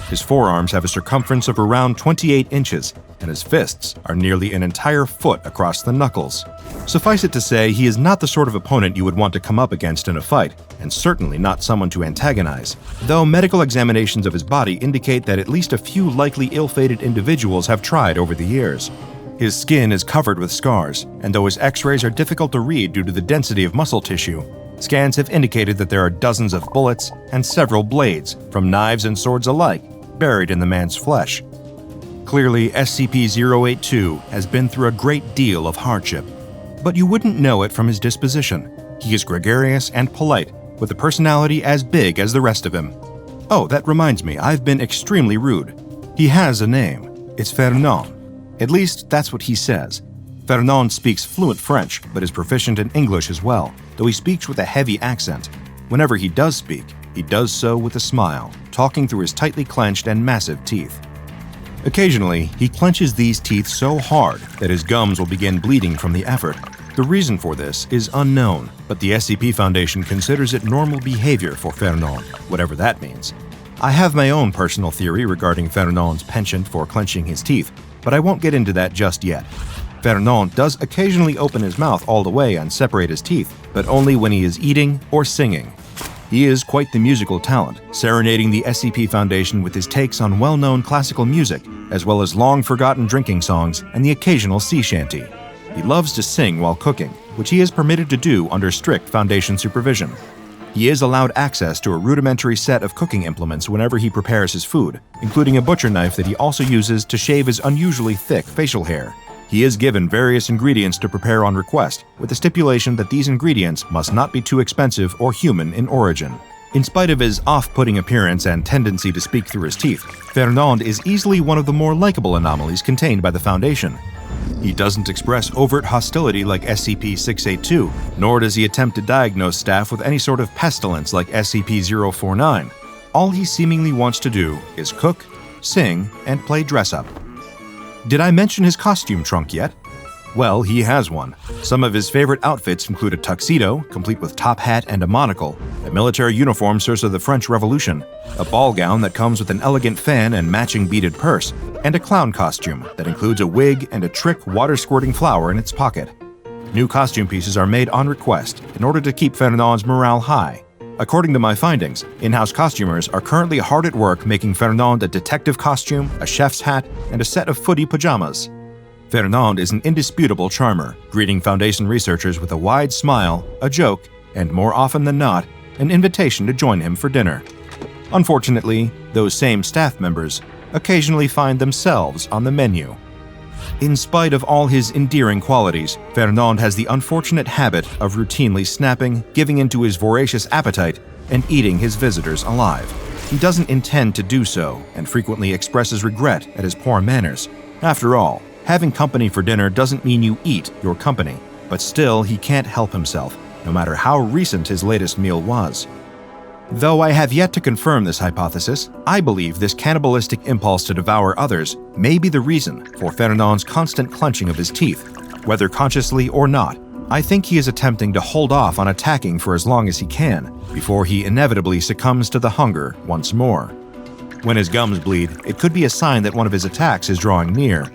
His forearms have a circumference of around 28 inches, and his fists are nearly an entire foot across the knuckles. Suffice it to say, he is not the sort of opponent you would want to come up against in a fight, and certainly not someone to antagonize, though medical examinations of his body indicate that at least a few likely ill-fated individuals have tried over the years. His skin is covered with scars, and though his x-rays are difficult to read due to the density of muscle tissue, scans have indicated that there are dozens of bullets and several blades, from knives and swords alike, buried in the man's flesh. Clearly, SCP-082 has been through a great deal of hardship, but you wouldn't know it from his disposition. He is gregarious and polite, with a personality as big as the rest of him. Oh, that reminds me, I've been extremely rude. He has a name. It's Fernand. At least, that's what he says. Fernand speaks fluent French, but is proficient in English as well, though he speaks with a heavy accent. Whenever he does speak, he does so with a smile, talking through his tightly clenched and massive teeth. Occasionally, he clenches these teeth so hard that his gums will begin bleeding from the effort. The reason for this is unknown, but the SCP Foundation considers it normal behavior for Fernand, whatever that means. I have my own personal theory regarding Fernand's penchant for clenching his teeth, but I won't get into that just yet. Fernand does occasionally open his mouth all the way and separate his teeth, but only when he is eating or singing. He is quite the musical talent, serenading the SCP Foundation with his takes on well-known classical music, as well as long-forgotten drinking songs and the occasional sea shanty. He loves to sing while cooking, which he is permitted to do under strict Foundation supervision. He is allowed access to a rudimentary set of cooking implements whenever he prepares his food, including a butcher knife that he also uses to shave his unusually thick facial hair. He is given various ingredients to prepare on request, with the stipulation that these ingredients must not be too expensive or human in origin. In spite of his off-putting appearance and tendency to speak through his teeth, Fernand is easily one of the more likable anomalies contained by the Foundation. He doesn't express overt hostility like SCP-682, nor does he attempt to diagnose staff with any sort of pestilence like SCP-049. All he seemingly wants to do is cook, sing, and play dress-up. Did I mention his costume trunk yet? Well, he has one. Some of his favorite outfits include a tuxedo, complete with top hat and a monocle, a military uniform source of the French Revolution, a ball gown that comes with an elegant fan and matching beaded purse, and a clown costume that includes a wig and a trick water-squirting flower in its pocket. New costume pieces are made on request in order to keep Fernand's morale high. According to my findings, in-house costumers are currently hard at work making Fernand a detective costume, a chef's hat, and a set of footy pajamas. Fernand is an indisputable charmer, greeting Foundation researchers with a wide smile, a joke, and more often than not, an invitation to join him for dinner. Unfortunately, those same staff members occasionally find themselves on the menu. In spite of all his endearing qualities, Fernand has the unfortunate habit of routinely snapping, giving into his voracious appetite, and eating his visitors alive. He doesn't intend to do so, and frequently expresses regret at his poor manners. After all, having company for dinner doesn't mean you eat your company, but still he can't help himself, no matter how recent his latest meal was. Though I have yet to confirm this hypothesis, I believe this cannibalistic impulse to devour others may be the reason for Fernand's constant clenching of his teeth. Whether consciously or not, I think he is attempting to hold off on attacking for as long as he can, before he inevitably succumbs to the hunger once more. When his gums bleed, it could be a sign that one of his attacks is drawing near.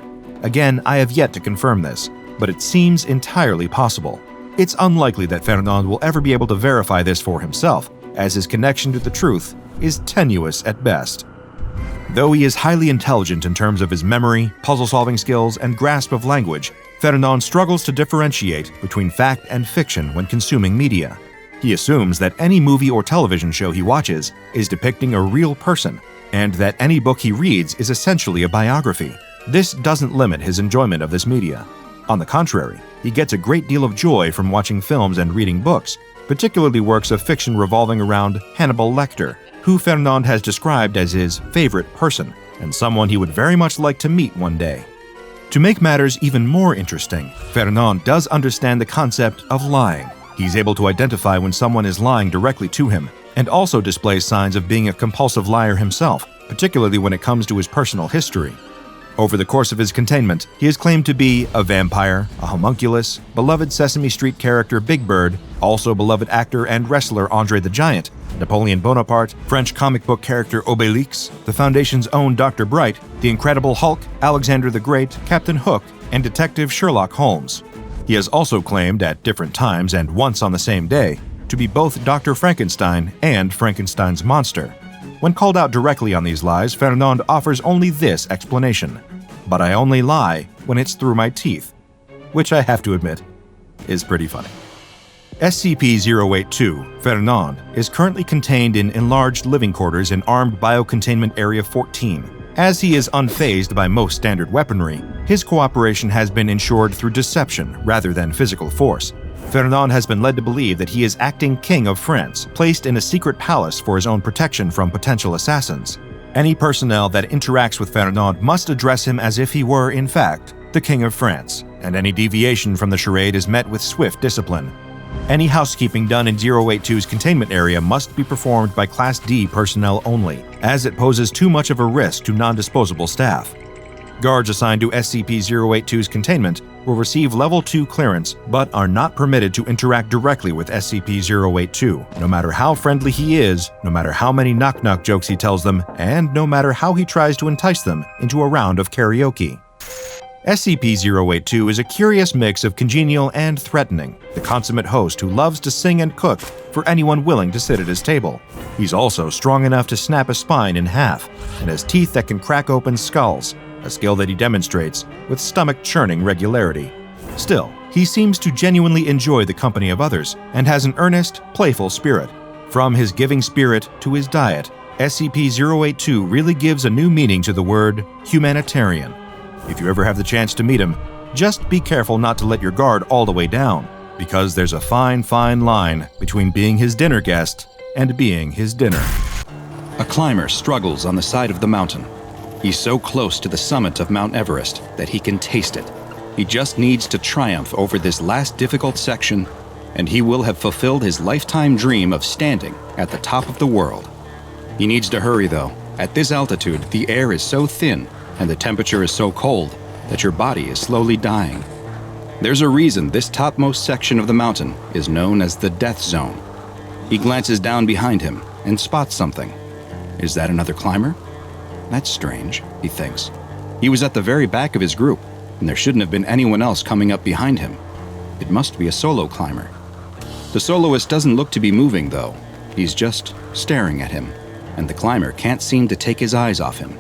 Again, I have yet to confirm this, but it seems entirely possible. It's unlikely that Fernand will ever be able to verify this for himself, as his connection to the truth is tenuous at best. Though he is highly intelligent in terms of his memory, puzzle-solving skills, and grasp of language, Fernand struggles to differentiate between fact and fiction when consuming media. He assumes that any movie or television show he watches is depicting a real person, and that any book he reads is essentially a biography. This doesn't limit his enjoyment of this media. On the contrary, he gets a great deal of joy from watching films and reading books, particularly works of fiction revolving around Hannibal Lecter, who Fernand has described as his favorite person, and someone he would very much like to meet one day. To make matters even more interesting, Fernand does understand the concept of lying. He's able to identify when someone is lying directly to him, and also displays signs of being a compulsive liar himself, particularly when it comes to his personal history. Over the course of his containment, he is claimed to be a vampire, a homunculus, beloved Sesame Street character Big Bird, also beloved actor and wrestler Andre the Giant, Napoleon Bonaparte, French comic book character Obélix, the Foundation's own Dr. Bright, the Incredible Hulk, Alexander the Great, Captain Hook, and Detective Sherlock Holmes. He has also claimed at different times and once on the same day to be both Dr. Frankenstein and Frankenstein's monster. When called out directly on these lies, Fernand offers only this explanation: "But I only lie when it's through my teeth," which I have to admit is pretty funny. SCP-082, Fernand, is currently contained in enlarged living quarters in Armed Biocontainment Area 14. As he is unfazed by most standard weaponry, his cooperation has been ensured through deception rather than physical force. Fernand has been led to believe that he is acting King of France, placed in a secret palace for his own protection from potential assassins. Any personnel that interacts with Fernand must address him as if he were, in fact, the King of France, and any deviation from the charade is met with swift discipline. Any housekeeping done in 082's containment area must be performed by Class D personnel only, as it poses too much of a risk to non-disposable staff. Guards assigned to SCP-082's containment will receive Level 2 clearance, but are not permitted to interact directly with SCP-082, no matter how friendly he is, no matter how many knock-knock jokes he tells them, and no matter how he tries to entice them into a round of karaoke. SCP-082 is a curious mix of congenial and threatening, the consummate host who loves to sing and cook for anyone willing to sit at his table. He's also strong enough to snap a spine in half, and has teeth that can crack open skulls, a skill that he demonstrates with stomach-churning regularity. Still, he seems to genuinely enjoy the company of others, and has an earnest, playful spirit. From his giving spirit to his diet, SCP-082 really gives a new meaning to the word humanitarian. If you ever have the chance to meet him, just be careful not to let your guard all the way down, because there's a fine, fine line between being his dinner guest and being his dinner. A climber struggles on the side of the mountain. He's so close to the summit of Mount Everest that he can taste it. He just needs to triumph over this last difficult section, and he will have fulfilled his lifetime dream of standing at the top of the world. He needs to hurry, though. At this altitude, the air is so thin and the temperature is so cold that your body is slowly dying. There's a reason this topmost section of the mountain is known as the Death Zone. He glances down behind him and spots something. Is that another climber? That's strange, he thinks. He was at the very back of his group, and there shouldn't have been anyone else coming up behind him. It must be a solo climber. The soloist doesn't look to be moving, though. He's just staring at him, and the climber can't seem to take his eyes off him.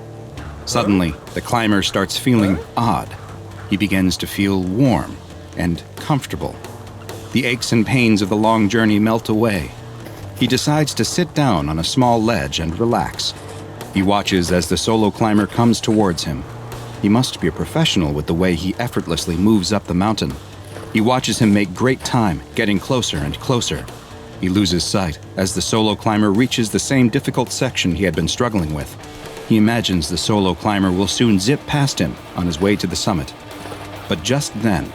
Suddenly, the climber starts feeling odd. He begins to feel warm and comfortable. The aches and pains of the long journey melt away. He decides to sit down on a small ledge and relax. He watches as the solo climber comes towards him. He must be a professional with the way he effortlessly moves up the mountain. He watches him make great time, getting closer and closer. He loses sight as the solo climber reaches the same difficult section he had been struggling with. He imagines the solo climber will soon zip past him on his way to the summit. But just then,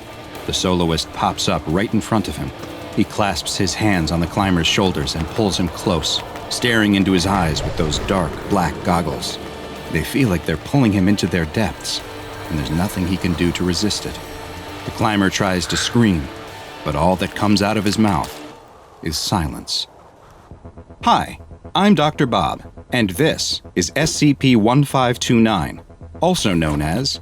the soloist pops up right in front of him. He clasps his hands on the climber's shoulders and pulls him close, staring into his eyes with those dark, black goggles. They feel like they're pulling him into their depths, and there's nothing he can do to resist it. The climber tries to scream, but all that comes out of his mouth is silence. Hi, I'm Dr. Bob, and this is SCP-1529, also known as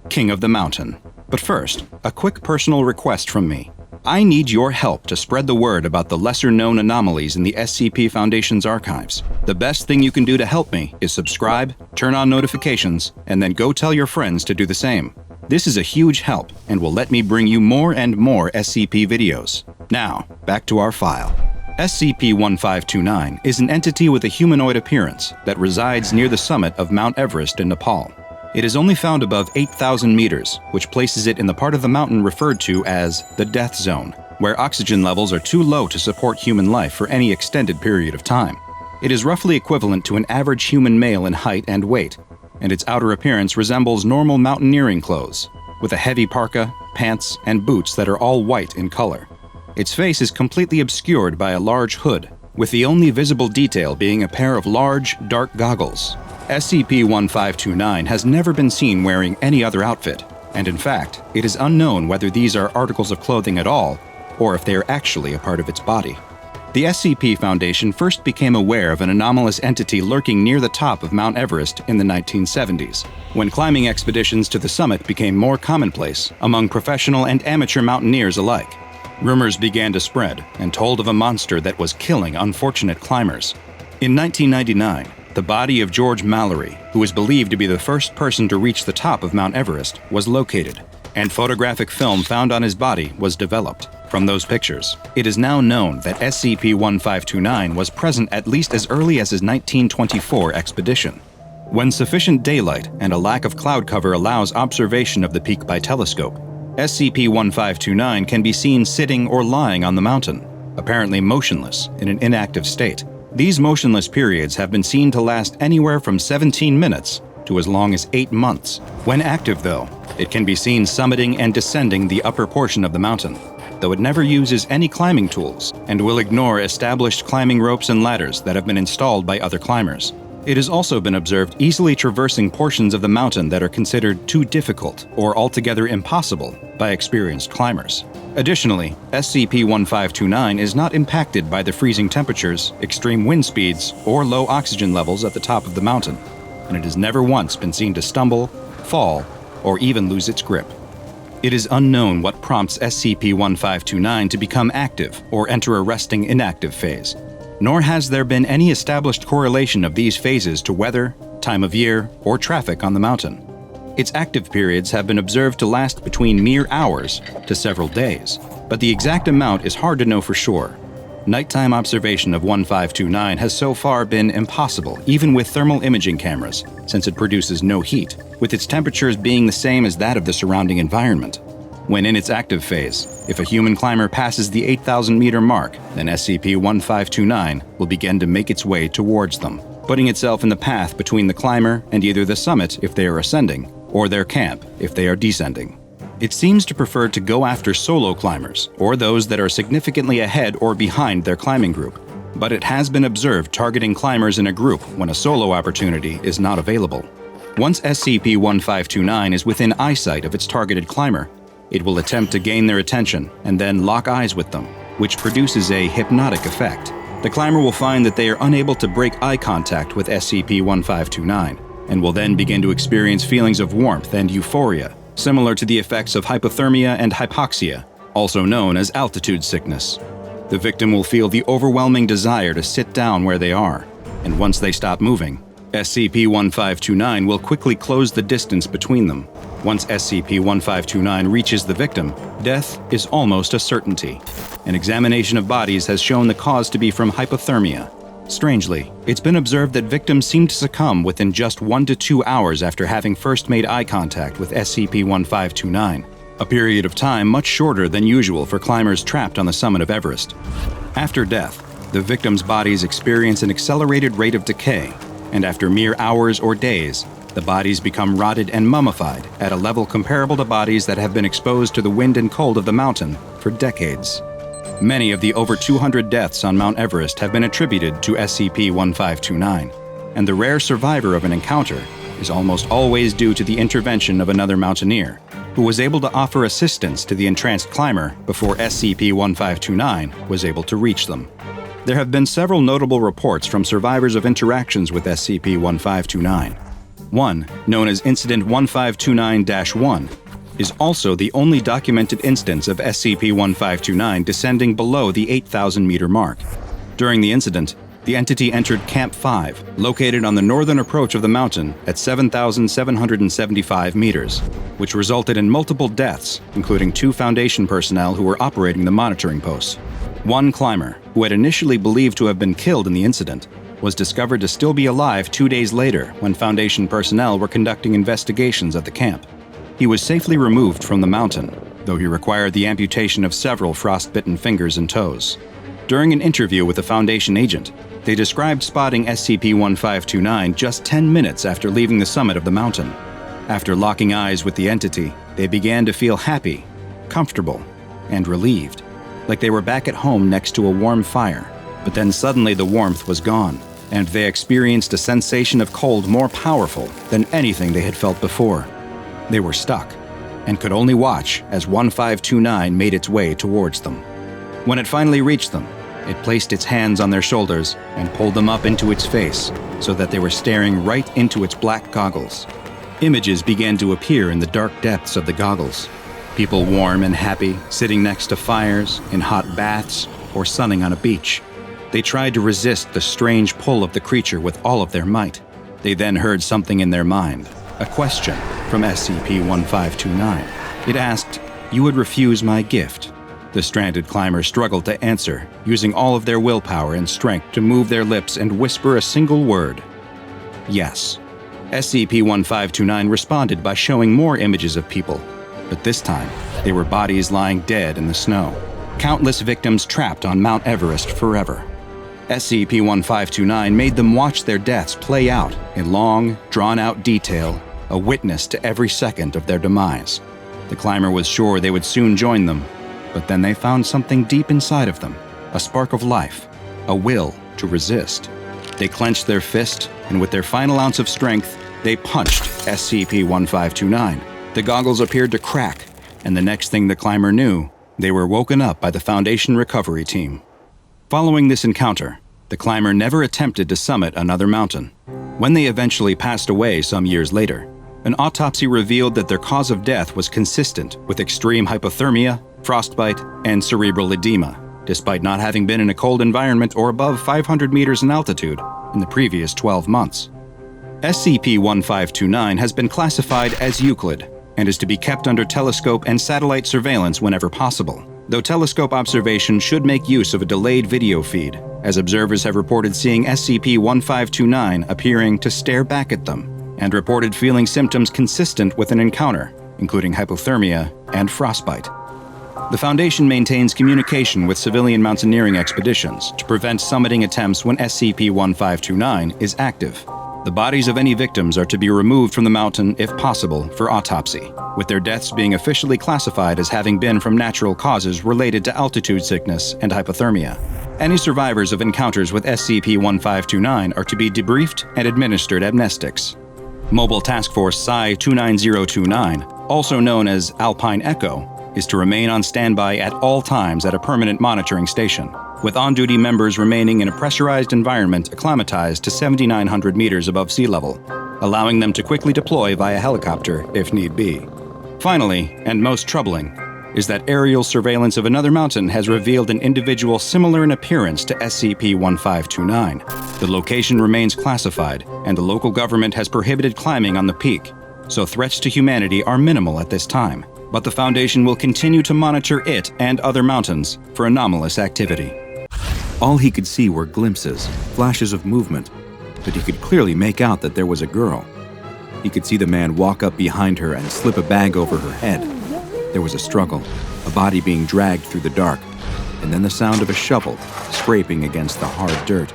King of the Mountain. But first, a quick personal request from me. I need your help to spread the word about the lesser-known anomalies in the SCP Foundation's archives. The best thing you can do to help me is subscribe, turn on notifications, and then go tell your friends to do the same. This is a huge help and will let me bring you more and more SCP videos. Now, back to our file. SCP-1529 is an entity with a humanoid appearance that resides near the summit of Mount Everest in Nepal. It is only found above 8,000 meters, which places it in the part of the mountain referred to as the Death Zone. where oxygen levels are too low to support human life for any extended period of time. It is roughly equivalent to an average human male in height and weight, and its outer appearance resembles normal mountaineering clothes, with a heavy parka, pants, and boots that are all white in color. Its face is completely obscured by a large hood, with the only visible detail being a pair of large, dark goggles. SCP-1529 has never been seen wearing any other outfit, and in fact, it is unknown whether these are articles of clothing at all, or if they are actually a part of its body. The SCP Foundation first became aware of an anomalous entity lurking near the top of Mount Everest in the 1970s, when climbing expeditions to the summit became more commonplace among professional and amateur mountaineers alike. Rumors began to spread and told of a monster that was killing unfortunate climbers. In 1999, the body of George Mallory, who is believed to be the first person to reach the top of Mount Everest, was located, and photographic film found on his body was developed. From those pictures, it is now known that SCP-1529 was present at least as early as his 1924 expedition. When sufficient daylight and a lack of cloud cover allows observation of the peak by telescope, SCP-1529 can be seen sitting or lying on the mountain, apparently motionless in an inactive state. These motionless periods have been seen to last anywhere from 17 minutes to as long as 8 months. When active, though, it can be seen summiting and descending the upper portion of the mountain, though it never uses any climbing tools and will ignore established climbing ropes and ladders that have been installed by other climbers. It has also been observed easily traversing portions of the mountain that are considered too difficult or altogether impossible by experienced climbers. Additionally, SCP-1529 is not impacted by the freezing temperatures, extreme wind speeds, or low oxygen levels at the top of the mountain, and it has never once been seen to stumble, fall, or even lose its grip. It is unknown what prompts SCP-1529 to become active or enter a resting inactive phase, nor has there been any established correlation of these phases to weather, time of year, or traffic on the mountain. Its active periods have been observed to last between mere hours to several days, but the exact amount is hard to know for sure. Nighttime observation of 1529 has so far been impossible, even with thermal imaging cameras, since it produces no heat, with its temperatures being the same as that of the surrounding environment. When in its active phase, if a human climber passes the 8,000-meter mark, then SCP-1529 will begin to make its way towards them, putting itself in the path between the climber and either the summit if they are ascending, or their camp if they are descending. It seems to prefer to go after solo climbers, or those that are significantly ahead or behind their climbing group, but it has been observed targeting climbers in a group when a solo opportunity is not available. Once SCP-1529 is within eyesight of its targeted climber, it will attempt to gain their attention and then lock eyes with them, which produces a hypnotic effect. The climber will find that they are unable to break eye contact with SCP-1529, and will then begin to experience feelings of warmth and euphoria, similar to the effects of hypothermia and hypoxia, also known as altitude sickness. The victim will feel the overwhelming desire to sit down where they are, and once they stop moving, SCP-1529 will quickly close the distance between them. Once SCP-1529 reaches the victim, death is almost a certainty. An examination of bodies has shown the cause to be from hypothermia. Strangely, it's been observed that victims seem to succumb within just 1 to 2 hours after having first made eye contact with SCP-1529, a period of time much shorter than usual for climbers trapped on the summit of Everest. After death, the victims' bodies experience an accelerated rate of decay, and after mere hours or days, the bodies become rotted and mummified at a level comparable to bodies that have been exposed to the wind and cold of the mountain for decades. Many of the over 200 deaths on Mount Everest have been attributed to SCP-1529, and the rare survivor of an encounter is almost always due to the intervention of another mountaineer, who was able to offer assistance to the entranced climber before SCP-1529 was able to reach them. There have been several notable reports from survivors of interactions with SCP-1529. One, known as Incident 1529-1, is also the only documented instance of SCP-1529 descending below the 8,000-meter mark. During the incident, the entity entered Camp 5, located on the northern approach of the mountain at 7,775 meters, which resulted in multiple deaths, including 2 Foundation personnel who were operating the monitoring posts. One climber, who had initially believed to have been killed in the incident, was discovered to still be alive 2 days later when Foundation personnel were conducting investigations at the camp. He was safely removed from the mountain, though he required the amputation of several frostbitten fingers and toes. During an interview with a Foundation agent, they described spotting SCP-1529 just 10 minutes after leaving the summit of the mountain. After locking eyes with the entity, they began to feel happy, comfortable, and relieved, like they were back at home next to a warm fire. But then suddenly the warmth was gone, and they experienced a sensation of cold more powerful than anything they had felt before. They were stuck, and could only watch as 1529 made its way towards them. When it finally reached them, it placed its hands on their shoulders and pulled them up into its face so that they were staring right into its black goggles. Images began to appear in the dark depths of the goggles. People warm and happy, sitting next to fires, in hot baths, or sunning on a beach. They tried to resist the strange pull of the creature with all of their might. They then heard something in their mind, a question from SCP-1529. It asked, "You would refuse my gift?" The stranded climber struggled to answer, using all of their willpower and strength to move their lips and whisper a single word. Yes. SCP-1529 responded by showing more images of people, but this time, they were bodies lying dead in the snow. Countless victims trapped on Mount Everest forever. SCP-1529 made them watch their deaths play out in long, drawn-out detail, a witness to every second of their demise. The climber was sure they would soon join them, but then they found something deep inside of them, a spark of life, a will to resist. They clenched their fist, and with their final ounce of strength, they punched SCP-1529. The goggles appeared to crack, and the next thing the climber knew, they were woken up by the Foundation recovery team. Following this encounter, the climber never attempted to summit another mountain. When they eventually passed away some years later, an autopsy revealed that their cause of death was consistent with extreme hypothermia, frostbite, and cerebral edema, despite not having been in a cold environment or above 500 meters in altitude in the previous 12 months. SCP-1529 has been classified as Euclid and is to be kept under telescope and satellite surveillance whenever possible, though telescope observation should make use of a delayed video feed, as observers have reported seeing SCP-1529 appearing to stare back at them, and reported feeling symptoms consistent with an encounter, including hypothermia and frostbite. The Foundation maintains communication with civilian mountaineering expeditions to prevent summiting attempts when SCP-1529 is active. The bodies of any victims are to be removed from the mountain if possible for autopsy, with their deaths being officially classified as having been from natural causes related to altitude sickness and hypothermia. Any survivors of encounters with SCP-1529 are to be debriefed and administered amnestics. Mobile Task Force Psi-29029, also known as Alpine Echo, is to remain on standby at all times at a permanent monitoring station, with on-duty members remaining in a pressurized environment acclimatized to 7,900 meters above sea level, allowing them to quickly deploy via helicopter if need be. Finally, and most troubling, is that aerial surveillance of another mountain has revealed an individual similar in appearance to SCP-1529. The location remains classified, and the local government has prohibited climbing on the peak, so threats to humanity are minimal at this time. But the Foundation will continue to monitor it and other mountains for anomalous activity. All he could see were glimpses, flashes of movement, but he could clearly make out that there was a girl. He could see the man walk up behind her and slip a bag over her head. There was a struggle, a body being dragged through the dark, and then the sound of a shovel scraping against the hard dirt.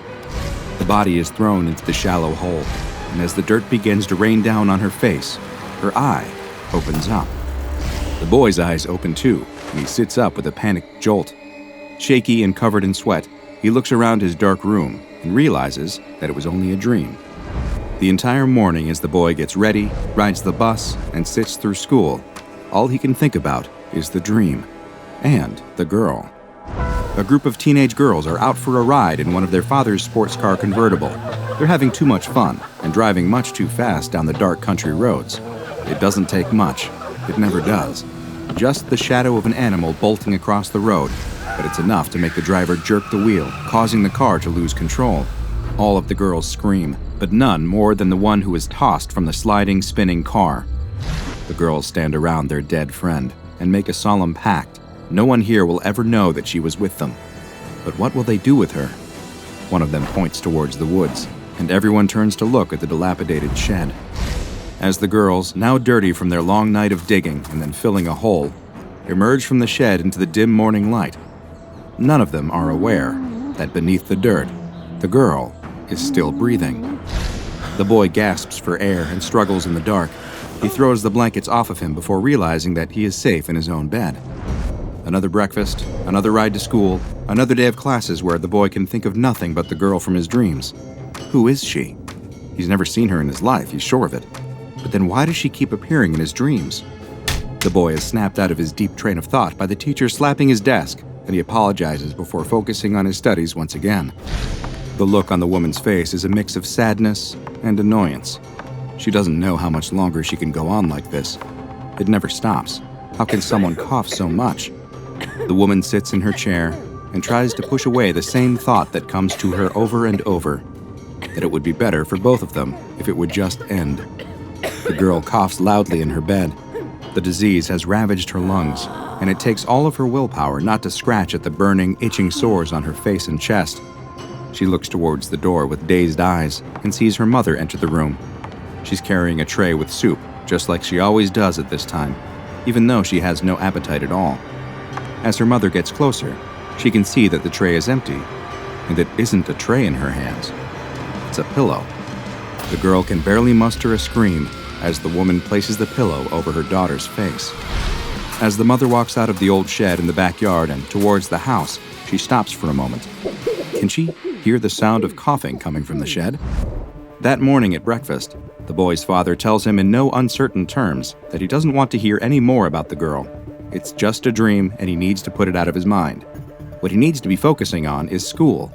The body is thrown into the shallow hole, and as the dirt begins to rain down on her face, her eye opens up. The boy's eyes open too, and he sits up with a panicked jolt. Shaky and covered in sweat, he looks around his dark room and realizes that it was only a dream. The entire morning as the boy gets ready, rides the bus, and sits through school, all he can think about is the dream and the girl. A group of teenage girls are out for a ride in one of their father's sports car convertible. They're having too much fun and driving much too fast down the dark country roads. It doesn't take much. It never does. Just the shadow of an animal bolting across the road, but it's enough to make the driver jerk the wheel, causing the car to lose control. All of the girls scream, but none more than the one who is tossed from the sliding, spinning car. The girls stand around their dead friend and make a solemn pact. No one here will ever know that she was with them. But what will they do with her? One of them points towards the woods, and everyone turns to look at the dilapidated shed. As the girls, now dirty from their long night of digging and then filling a hole, emerge from the shed into the dim morning light. None of them are aware that beneath the dirt, the girl is still breathing. The boy gasps for air and struggles in the dark. He throws the blankets off of him before realizing that he is safe in his own bed. Another breakfast, another ride to school, another day of classes where the boy can think of nothing but the girl from his dreams. Who is she? He's never seen her in his life, he's sure of it. But then why does she keep appearing in his dreams? The boy is snapped out of his deep train of thought by the teacher slapping his desk, and he apologizes before focusing on his studies once again. The look on the woman's face is a mix of sadness and annoyance. She doesn't know how much longer she can go on like this. It never stops. How can someone cough so much? The woman sits in her chair and tries to push away the same thought that comes to her over and over, that it would be better for both of them if it would just end. The girl coughs loudly in her bed. The disease has ravaged her lungs, and it takes all of her willpower not to scratch at the burning, itching sores on her face and chest. She looks towards the door with dazed eyes and sees her mother enter the room. She's carrying a tray with soup, just like she always does at this time, even though she has no appetite at all. As her mother gets closer, she can see that the tray is empty, and it isn't a tray in her hands. It's a pillow. The girl can barely muster a scream as the woman places the pillow over her daughter's face. As the mother walks out of the old shed in the backyard and towards the house, she stops for a moment. Can she hear the sound of coughing coming from the shed? That morning at breakfast, the boy's father tells him in no uncertain terms that he doesn't want to hear any more about the girl. It's just a dream and he needs to put it out of his mind. What he needs to be focusing on is school.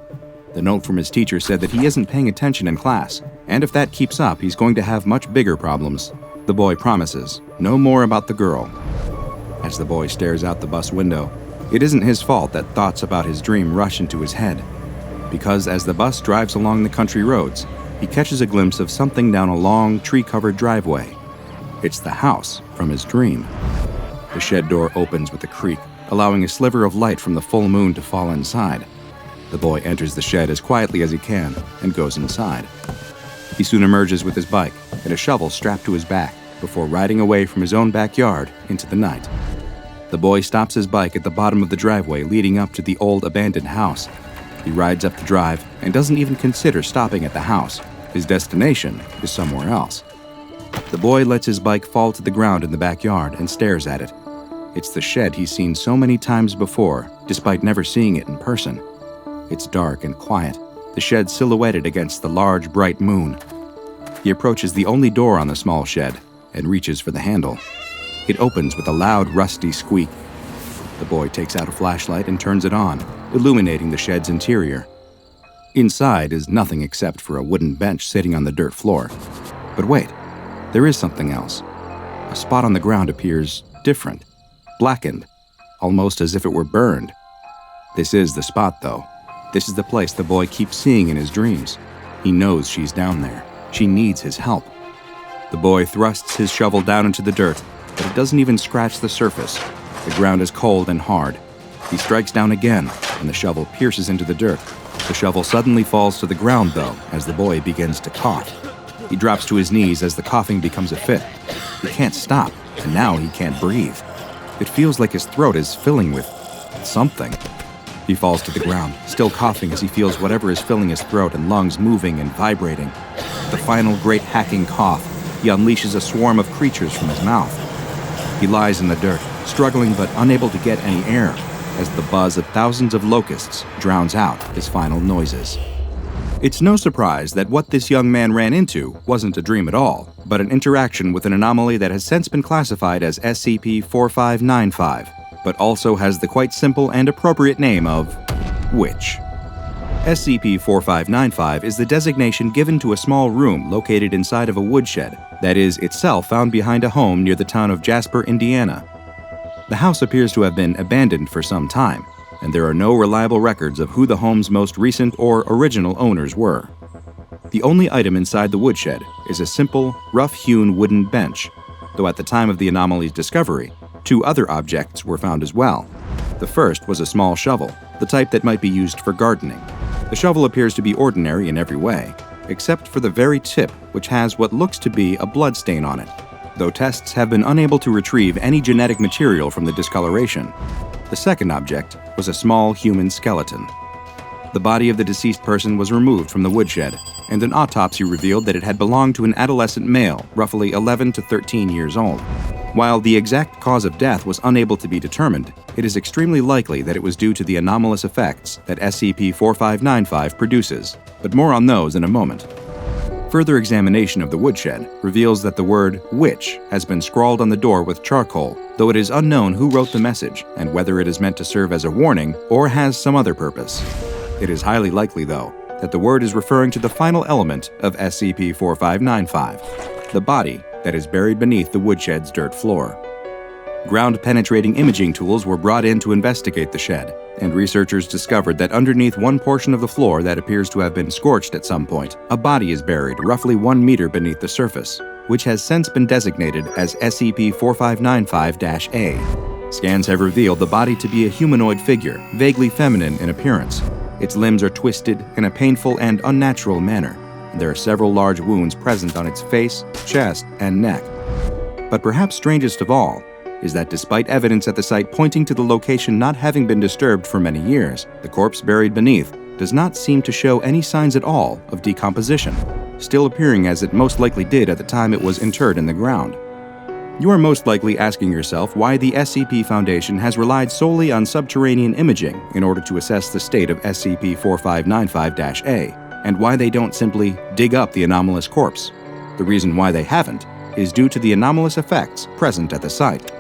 The note from his teacher said that he isn't paying attention in class, and if that keeps up, he's going to have much bigger problems. The boy promises no more about the girl. As the boy stares out the bus window, it isn't his fault that thoughts about his dream rush into his head, because as the bus drives along the country roads, he catches a glimpse of something down a long, tree-covered driveway. It's the house from his dream. The shed door opens with a creak, allowing a sliver of light from the full moon to fall inside. The boy enters the shed as quietly as he can and goes inside. He soon emerges with his bike and a shovel strapped to his back before riding away from his own backyard into the night. The boy stops his bike at the bottom of the driveway leading up to the old abandoned house. He rides up the drive and doesn't even consider stopping at the house. His destination is somewhere else. The boy lets his bike fall to the ground in the backyard and stares at it. It's the shed he's seen so many times before, despite never seeing it in person. It's dark and quiet, the shed silhouetted against the large, bright moon. He approaches the only door on the small shed and reaches for the handle. It opens with a loud, rusty squeak. The boy takes out a flashlight and turns it on, illuminating the shed's interior. Inside is nothing except for a wooden bench sitting on the dirt floor. But wait, there is something else. A spot on the ground appears different, blackened, almost as if it were burned. This is the spot, though. This is the place the boy keeps seeing in his dreams. He knows she's down there. She needs his help. The boy thrusts his shovel down into the dirt, but it doesn't even scratch the surface. The ground is cold and hard. He strikes down again, and the shovel pierces into the dirt. The shovel suddenly falls to the ground, though, as the boy begins to cough. He drops to his knees as the coughing becomes a fit. He can't stop, and now he can't breathe. It feels like his throat is filling with something. He falls to the ground, still coughing as he feels whatever is filling his throat and lungs moving and vibrating. The final great hacking cough, he unleashes a swarm of creatures from his mouth. He lies in the dirt, struggling but unable to get any air, as the buzz of thousands of locusts drowns out his final noises. It's no surprise that what this young man ran into wasn't a dream at all, but an interaction with an anomaly that has since been classified as SCP-4595, but also has the quite simple and appropriate name of Witch. SCP-4595 is the designation given to a small room located inside of a woodshed that is itself found behind a home near the town of Jasper, Indiana. The house appears to have been abandoned for some time, and there are no reliable records of who the home's most recent or original owners were. The only item inside the woodshed is a simple, rough-hewn wooden bench, though at the time of the anomaly's discovery, 2 other objects were found as well. The first was a small shovel, the type that might be used for gardening. The shovel appears to be ordinary in every way, except for the very tip, which has what looks to be a blood stain on it. though tests have been unable to retrieve any genetic material from the discoloration. The second object was a small human skeleton. The body of the deceased person was removed from the woodshed, and an autopsy revealed that it had belonged to an adolescent male, roughly 11 to 13 years old. While the exact cause of death was unable to be determined, it is extremely likely that it was due to the anomalous effects that SCP-4595 produces, but more on those in a moment. Further examination of the woodshed reveals that the word witch has been scrawled on the door with charcoal, though it is unknown who wrote the message and whether it is meant to serve as a warning or has some other purpose. It is highly likely, though, that the word is referring to the final element of SCP-4595, the body that is buried beneath the woodshed's dirt floor. Ground-penetrating imaging tools were brought in to investigate the shed, and researchers discovered that underneath one portion of the floor that appears to have been scorched at some point, a body is buried roughly 1 meter beneath the surface, which has since been designated as SCP-4595-A. Scans have revealed the body to be a humanoid figure, vaguely feminine in appearance. Its limbs are twisted in a painful and unnatural manner, and there are several large wounds present on its face, chest, and neck. But perhaps strangest of all is that despite evidence at the site pointing to the location not having been disturbed for many years, the corpse buried beneath does not seem to show any signs at all of decomposition, still appearing as it most likely did at the time it was interred in the ground. You are most likely asking yourself why the SCP Foundation has relied solely on subterranean imaging in order to assess the state of SCP-4595-A, and why they don't simply dig up the anomalous corpse. The reason why they haven't is due to the anomalous effects present at the site.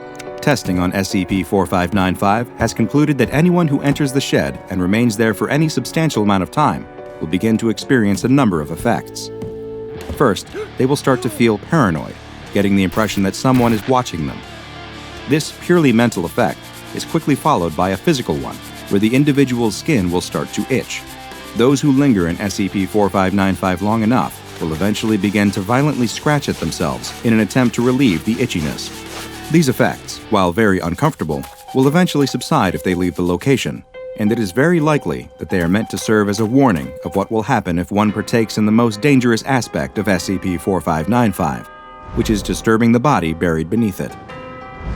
Testing on SCP-4595 has concluded that anyone who enters the shed and remains there for any substantial amount of time will begin to experience a number of effects. First, they will start to feel paranoid, getting the impression that someone is watching them. This purely mental effect is quickly followed by a physical one, where the individual's skin will start to itch. Those who linger in SCP-4595 long enough will eventually begin to violently scratch at themselves in an attempt to relieve the itchiness. These effects, while very uncomfortable, will eventually subside if they leave the location, and it is very likely that they are meant to serve as a warning of what will happen if one partakes in the most dangerous aspect of SCP-4595, which is disturbing the body buried beneath it.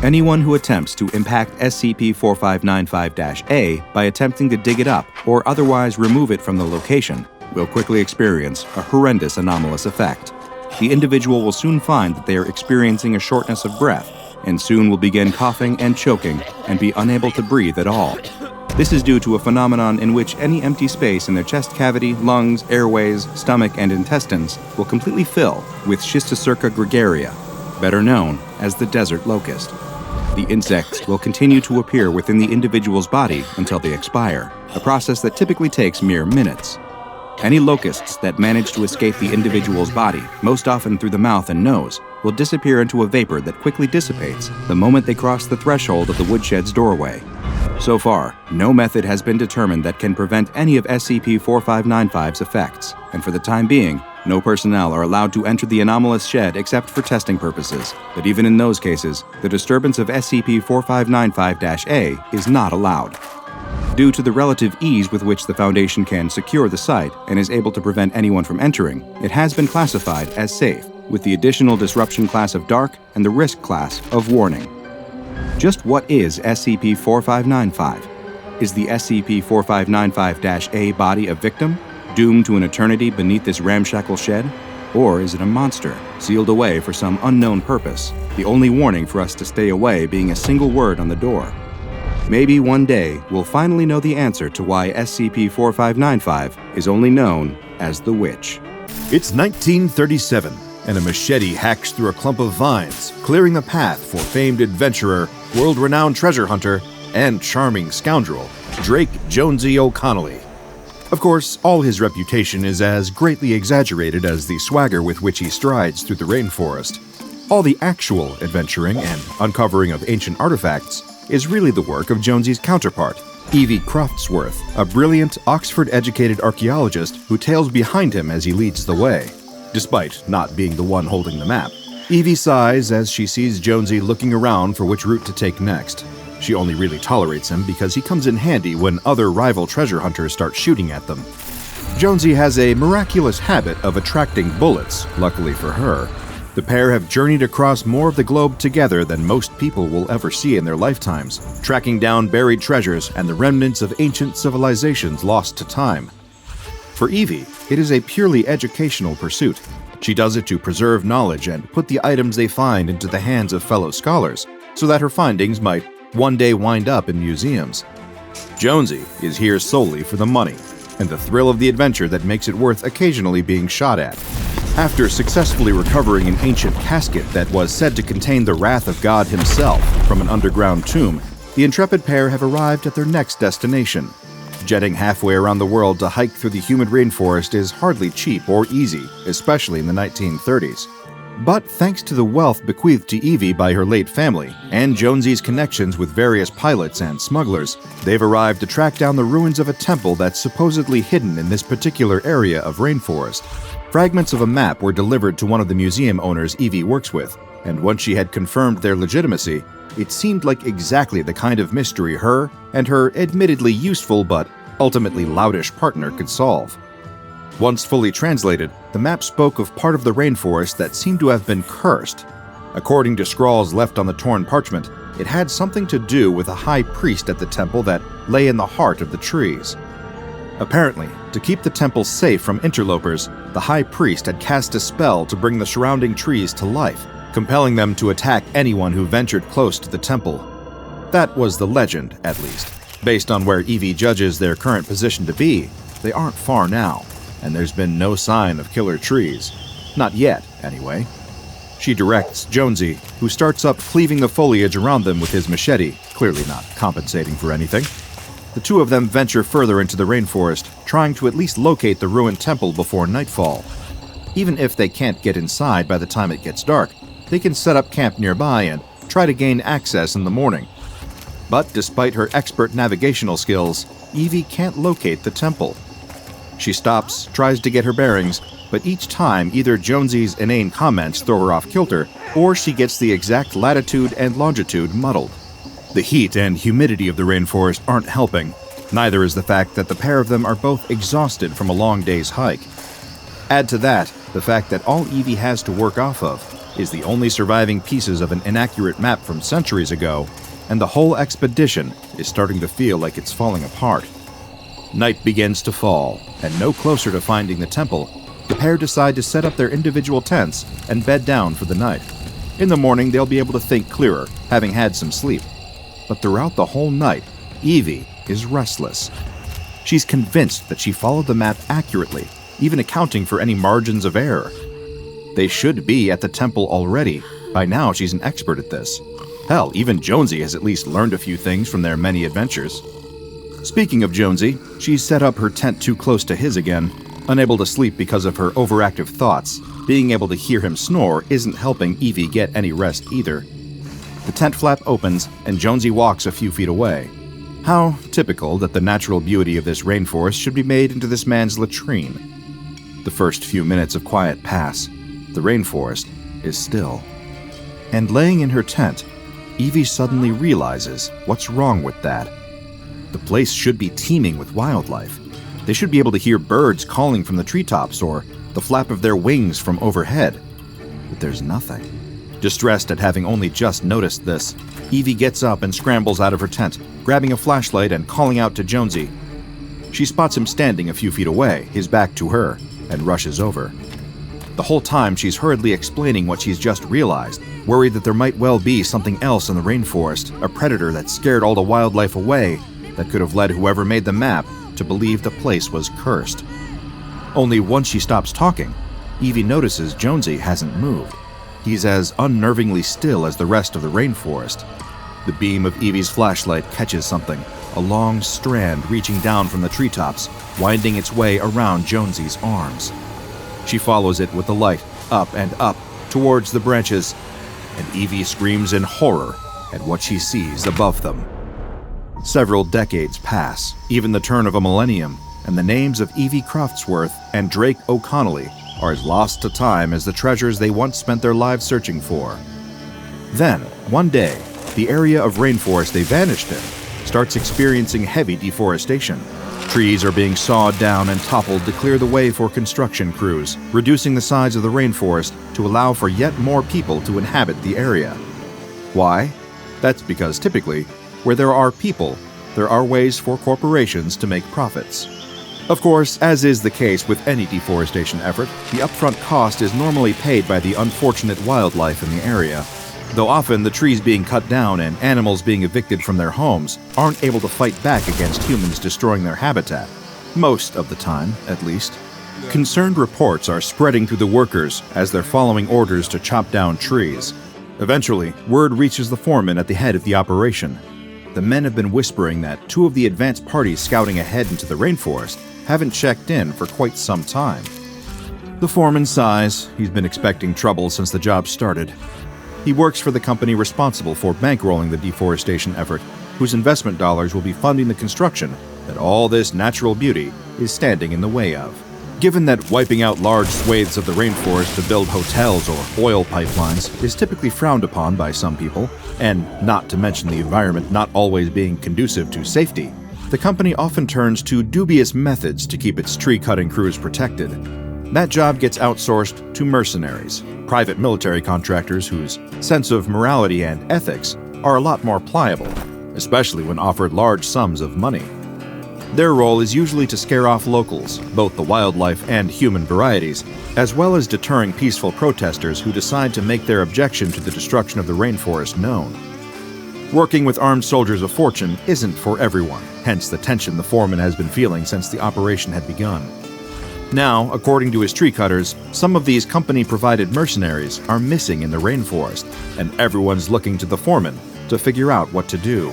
Anyone who attempts to impact SCP-4595-A by attempting to dig it up or otherwise remove it from the location will quickly experience a horrendous anomalous effect. The individual will soon find that they are experiencing a shortness of breath, and soon will begin coughing and choking and be unable to breathe at all. This is due to a phenomenon in which any empty space in their chest cavity, lungs, airways, stomach, and intestines will completely fill with Schistocerca gregaria, better known as the desert locust. The insects will continue to appear within the individual's body until they expire, a process that typically takes mere minutes. Any locusts that manage to escape the individual's body, most often through the mouth and nose, will disappear into a vapor that quickly dissipates the moment they cross the threshold of the woodshed's doorway. So far, no method has been determined that can prevent any of SCP-4595's effects, and for the time being, no personnel are allowed to enter the anomalous shed except for testing purposes. But even in those cases, the disturbance of SCP-4595-A is not allowed. Due to the relative ease with which the Foundation can secure the site and is able to prevent anyone from entering, it has been classified as safe, with the additional disruption class of Dark and the risk class of Warning. Just what is SCP-4595? Is the SCP-4595-A body a victim, doomed to an eternity beneath this ramshackle shed? Or is it a monster, sealed away for some unknown purpose, the only warning for us to stay away being a single word on the door? Maybe one day we'll finally know the answer to why SCP-4595 is only known as the Witch. It's 1937, and a machete hacks through a clump of vines, clearing the path for famed adventurer, world-renowned treasure hunter, and charming scoundrel, Drake Jonesy O'Connelly. Of course, all his reputation is as greatly exaggerated as the swagger with which he strides through the rainforest. All the actual adventuring and uncovering of ancient artifacts is really the work of Jonesy's counterpart, Evie Croftsworth, a brilliant, Oxford-educated archaeologist who tails behind him as he leads the way. Despite not being the one holding the map, Evie sighs as she sees Jonesy looking around for which route to take next. She only really tolerates him because he comes in handy when other rival treasure hunters start shooting at them. Jonesy has a miraculous habit of attracting bullets, luckily for her. The pair have journeyed across more of the globe together than most people will ever see in their lifetimes, tracking down buried treasures and the remnants of ancient civilizations lost to time. For Evie, it is a purely educational pursuit. She does it to preserve knowledge and put the items they find into the hands of fellow scholars, so that her findings might one day wind up in museums. Jonesy is here solely for the money, and the thrill of the adventure that makes it worth occasionally being shot at. After successfully recovering an ancient casket that was said to contain the wrath of God himself from an underground tomb, the intrepid pair have arrived at their next destination. Jetting halfway around the world to hike through the humid rainforest is hardly cheap or easy, especially in the 1930s. But thanks to the wealth bequeathed to Evie by her late family, and Jonesy's connections with various pilots and smugglers, they've arrived to track down the ruins of a temple that's supposedly hidden in this particular area of rainforest. Fragments of a map were delivered to one of the museum owners Evie works with, and once she had confirmed their legitimacy, it seemed like exactly the kind of mystery her and her admittedly useful but ultimately loutish partner could solve. Once fully translated, the map spoke of part of the rainforest that seemed to have been cursed. According to scrawls left on the torn parchment, it had something to do with a high priest at the temple that lay in the heart of the trees. Apparently, to keep the temple safe from interlopers, the high priest had cast a spell to bring the surrounding trees to life, compelling them to attack anyone who ventured close to the temple. That was the legend, at least. Based on where Evie judges their current position to be, they aren't far now, and there's been no sign of killer trees. Not yet, anyway. She directs Jonesy, who starts up cleaving the foliage around them with his machete, clearly not compensating for anything. The two of them venture further into the rainforest, trying to at least locate the ruined temple before nightfall. Even if they can't get inside by the time it gets dark, they can set up camp nearby and try to gain access in the morning. But despite her expert navigational skills, Evie can't locate the temple. She stops, tries to get her bearings, but each time either Jonesy's inane comments throw her off kilter, or she gets the exact latitude and longitude muddled. The heat and humidity of the rainforest aren't helping. Neither is the fact that the pair of them are both exhausted from a long day's hike. Add to that the fact that all Evie has to work off of is the only surviving pieces of an inaccurate map from centuries ago, and the whole expedition is starting to feel like it's falling apart. Night begins to fall, and no closer to finding the temple, the pair decide to set up their individual tents and bed down for the night. In the morning, they'll be able to think clearer, having had some sleep. But throughout the whole night, Evie is restless. She's convinced that she followed the map accurately, even accounting for any margins of error. They should be at the temple already. By now, she's an expert at this. Hell, even Jonesy has at least learned a few things from their many adventures. Speaking of Jonesy, she's set up her tent too close to his again. Unable to sleep because of her overactive thoughts, being able to hear him snore isn't helping Evie get any rest either. The tent flap opens, and Jonesy walks a few feet away. How typical that the natural beauty of this rainforest should be made into this man's latrine. The first few minutes of quiet pass. The rainforest is still. And laying in her tent, Evie suddenly realizes what's wrong with that. The place should be teeming with wildlife. They should be able to hear birds calling from the treetops or the flap of their wings from overhead. But there's nothing. Distressed at having only just noticed this, Evie gets up and scrambles out of her tent, grabbing a flashlight and calling out to Jonesy. She spots him standing a few feet away, his back to her, and rushes over. The whole time she's hurriedly explaining what she's just realized, worried that there might well be something else in the rainforest, a predator that scared all the wildlife away, that could have led whoever made the map to believe the place was cursed. Only once she stops talking, Evie notices Jonesy hasn't moved. He's as unnervingly still as the rest of the rainforest. The beam of Evie's flashlight catches something, a long strand reaching down from the treetops, winding its way around Jonesy's arms. She follows it with the light, up and up, towards the branches, and Evie screams in horror at what she sees above them. Several decades pass, even the turn of a millennium, and the names of Evie Croftsworth and Drake O'Connelly are as lost to time as the treasures they once spent their lives searching for. Then, one day, the area of rainforest they vanished in starts experiencing heavy deforestation. Trees are being sawed down and toppled to clear the way for construction crews, reducing the size of the rainforest to allow for yet more people to inhabit the area. Why? That's because typically, where there are people, there are ways for corporations to make profits. Of course, as is the case with any deforestation effort, the upfront cost is normally paid by the unfortunate wildlife in the area, though often the trees being cut down and animals being evicted from their homes aren't able to fight back against humans destroying their habitat. Most of the time, at least. Concerned reports are spreading through the workers as they're following orders to chop down trees. Eventually, word reaches the foreman at the head of the operation. The men have been whispering that two of the advance parties scouting ahead into the rainforest haven't checked in for quite some time. The foreman sighs. He's been expecting trouble since the job started. He works for the company responsible for bankrolling the deforestation effort, whose investment dollars will be funding the construction that all this natural beauty is standing in the way of. Given that wiping out large swathes of the rainforest to build hotels or oil pipelines is typically frowned upon by some people, and not to mention the environment not always being conducive to safety, the company often turns to dubious methods to keep its tree-cutting crews protected. That job gets outsourced to mercenaries, private military contractors whose sense of morality and ethics are a lot more pliable, especially when offered large sums of money. Their role is usually to scare off locals, both the wildlife and human varieties, as well as deterring peaceful protesters who decide to make their objection to the destruction of the rainforest known. Working with armed soldiers of fortune isn't for everyone, hence the tension the foreman has been feeling since the operation had begun. Now, according to his tree cutters, some of these company-provided mercenaries are missing in the rainforest, and everyone's looking to the foreman to figure out what to do.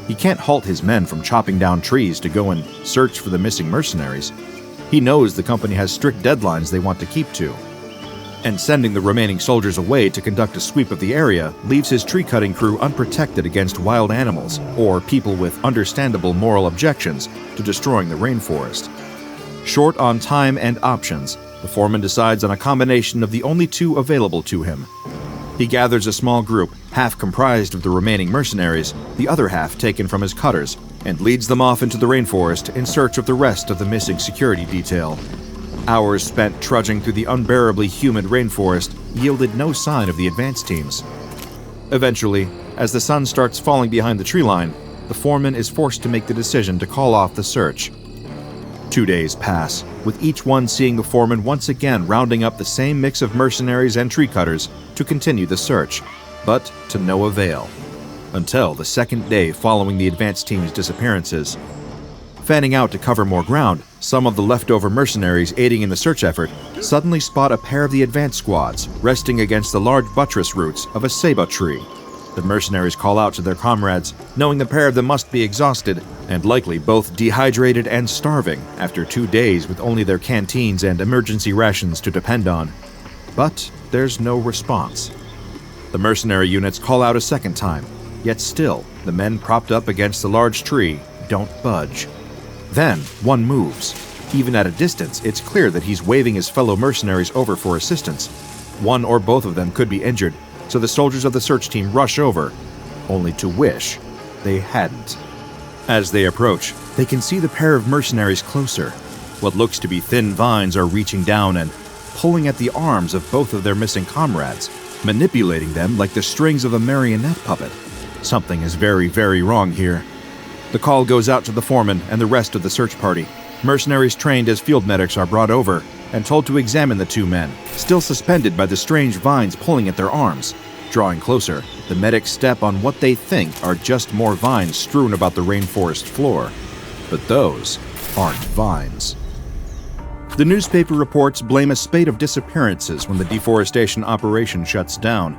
He can't halt his men from chopping down trees to go and search for the missing mercenaries. He knows the company has strict deadlines they want to keep to. And sending the remaining soldiers away to conduct a sweep of the area leaves his tree-cutting crew unprotected against wild animals or people with understandable moral objections to destroying the rainforest. Short on time and options, the foreman decides on a combination of the only two available to him. He gathers a small group, half comprised of the remaining mercenaries, the other half taken from his cutters, and leads them off into the rainforest in search of the rest of the missing security detail. Hours spent trudging through the unbearably humid rainforest yielded no sign of the advance teams. Eventually, as the sun starts falling behind the tree line, the foreman is forced to make the decision to call off the search. 2 days pass, with each one seeing the foreman once again rounding up the same mix of mercenaries and tree cutters to continue the search, but to no avail. Until the second day following the advance team's disappearances. Fanning out to cover more ground, some of the leftover mercenaries aiding in the search effort suddenly spot a pair of the advance squads resting against the large buttress roots of a ceiba tree. The mercenaries call out to their comrades, knowing the pair of them must be exhausted and likely both dehydrated and starving after 2 days with only their canteens and emergency rations to depend on. But there's no response. The mercenary units call out a second time, yet still, the men propped up against the large tree don't budge. Then, one moves. Even at a distance, it's clear that he's waving his fellow mercenaries over for assistance. One or both of them could be injured, so the soldiers of the search team rush over, only to wish they hadn't. As they approach, they can see the pair of mercenaries closer. What looks to be thin vines are reaching down and pulling at the arms of both of their missing comrades, manipulating them like the strings of a marionette puppet. Something is very, very wrong here. The call goes out to the foreman and the rest of the search party. Mercenaries trained as field medics are brought over and told to examine the two men, still suspended by the strange vines pulling at their arms. Drawing closer, the medics step on what they think are just more vines strewn about the rainforest floor. But those aren't vines. The newspaper reports blame a spate of disappearances when the deforestation operation shuts down.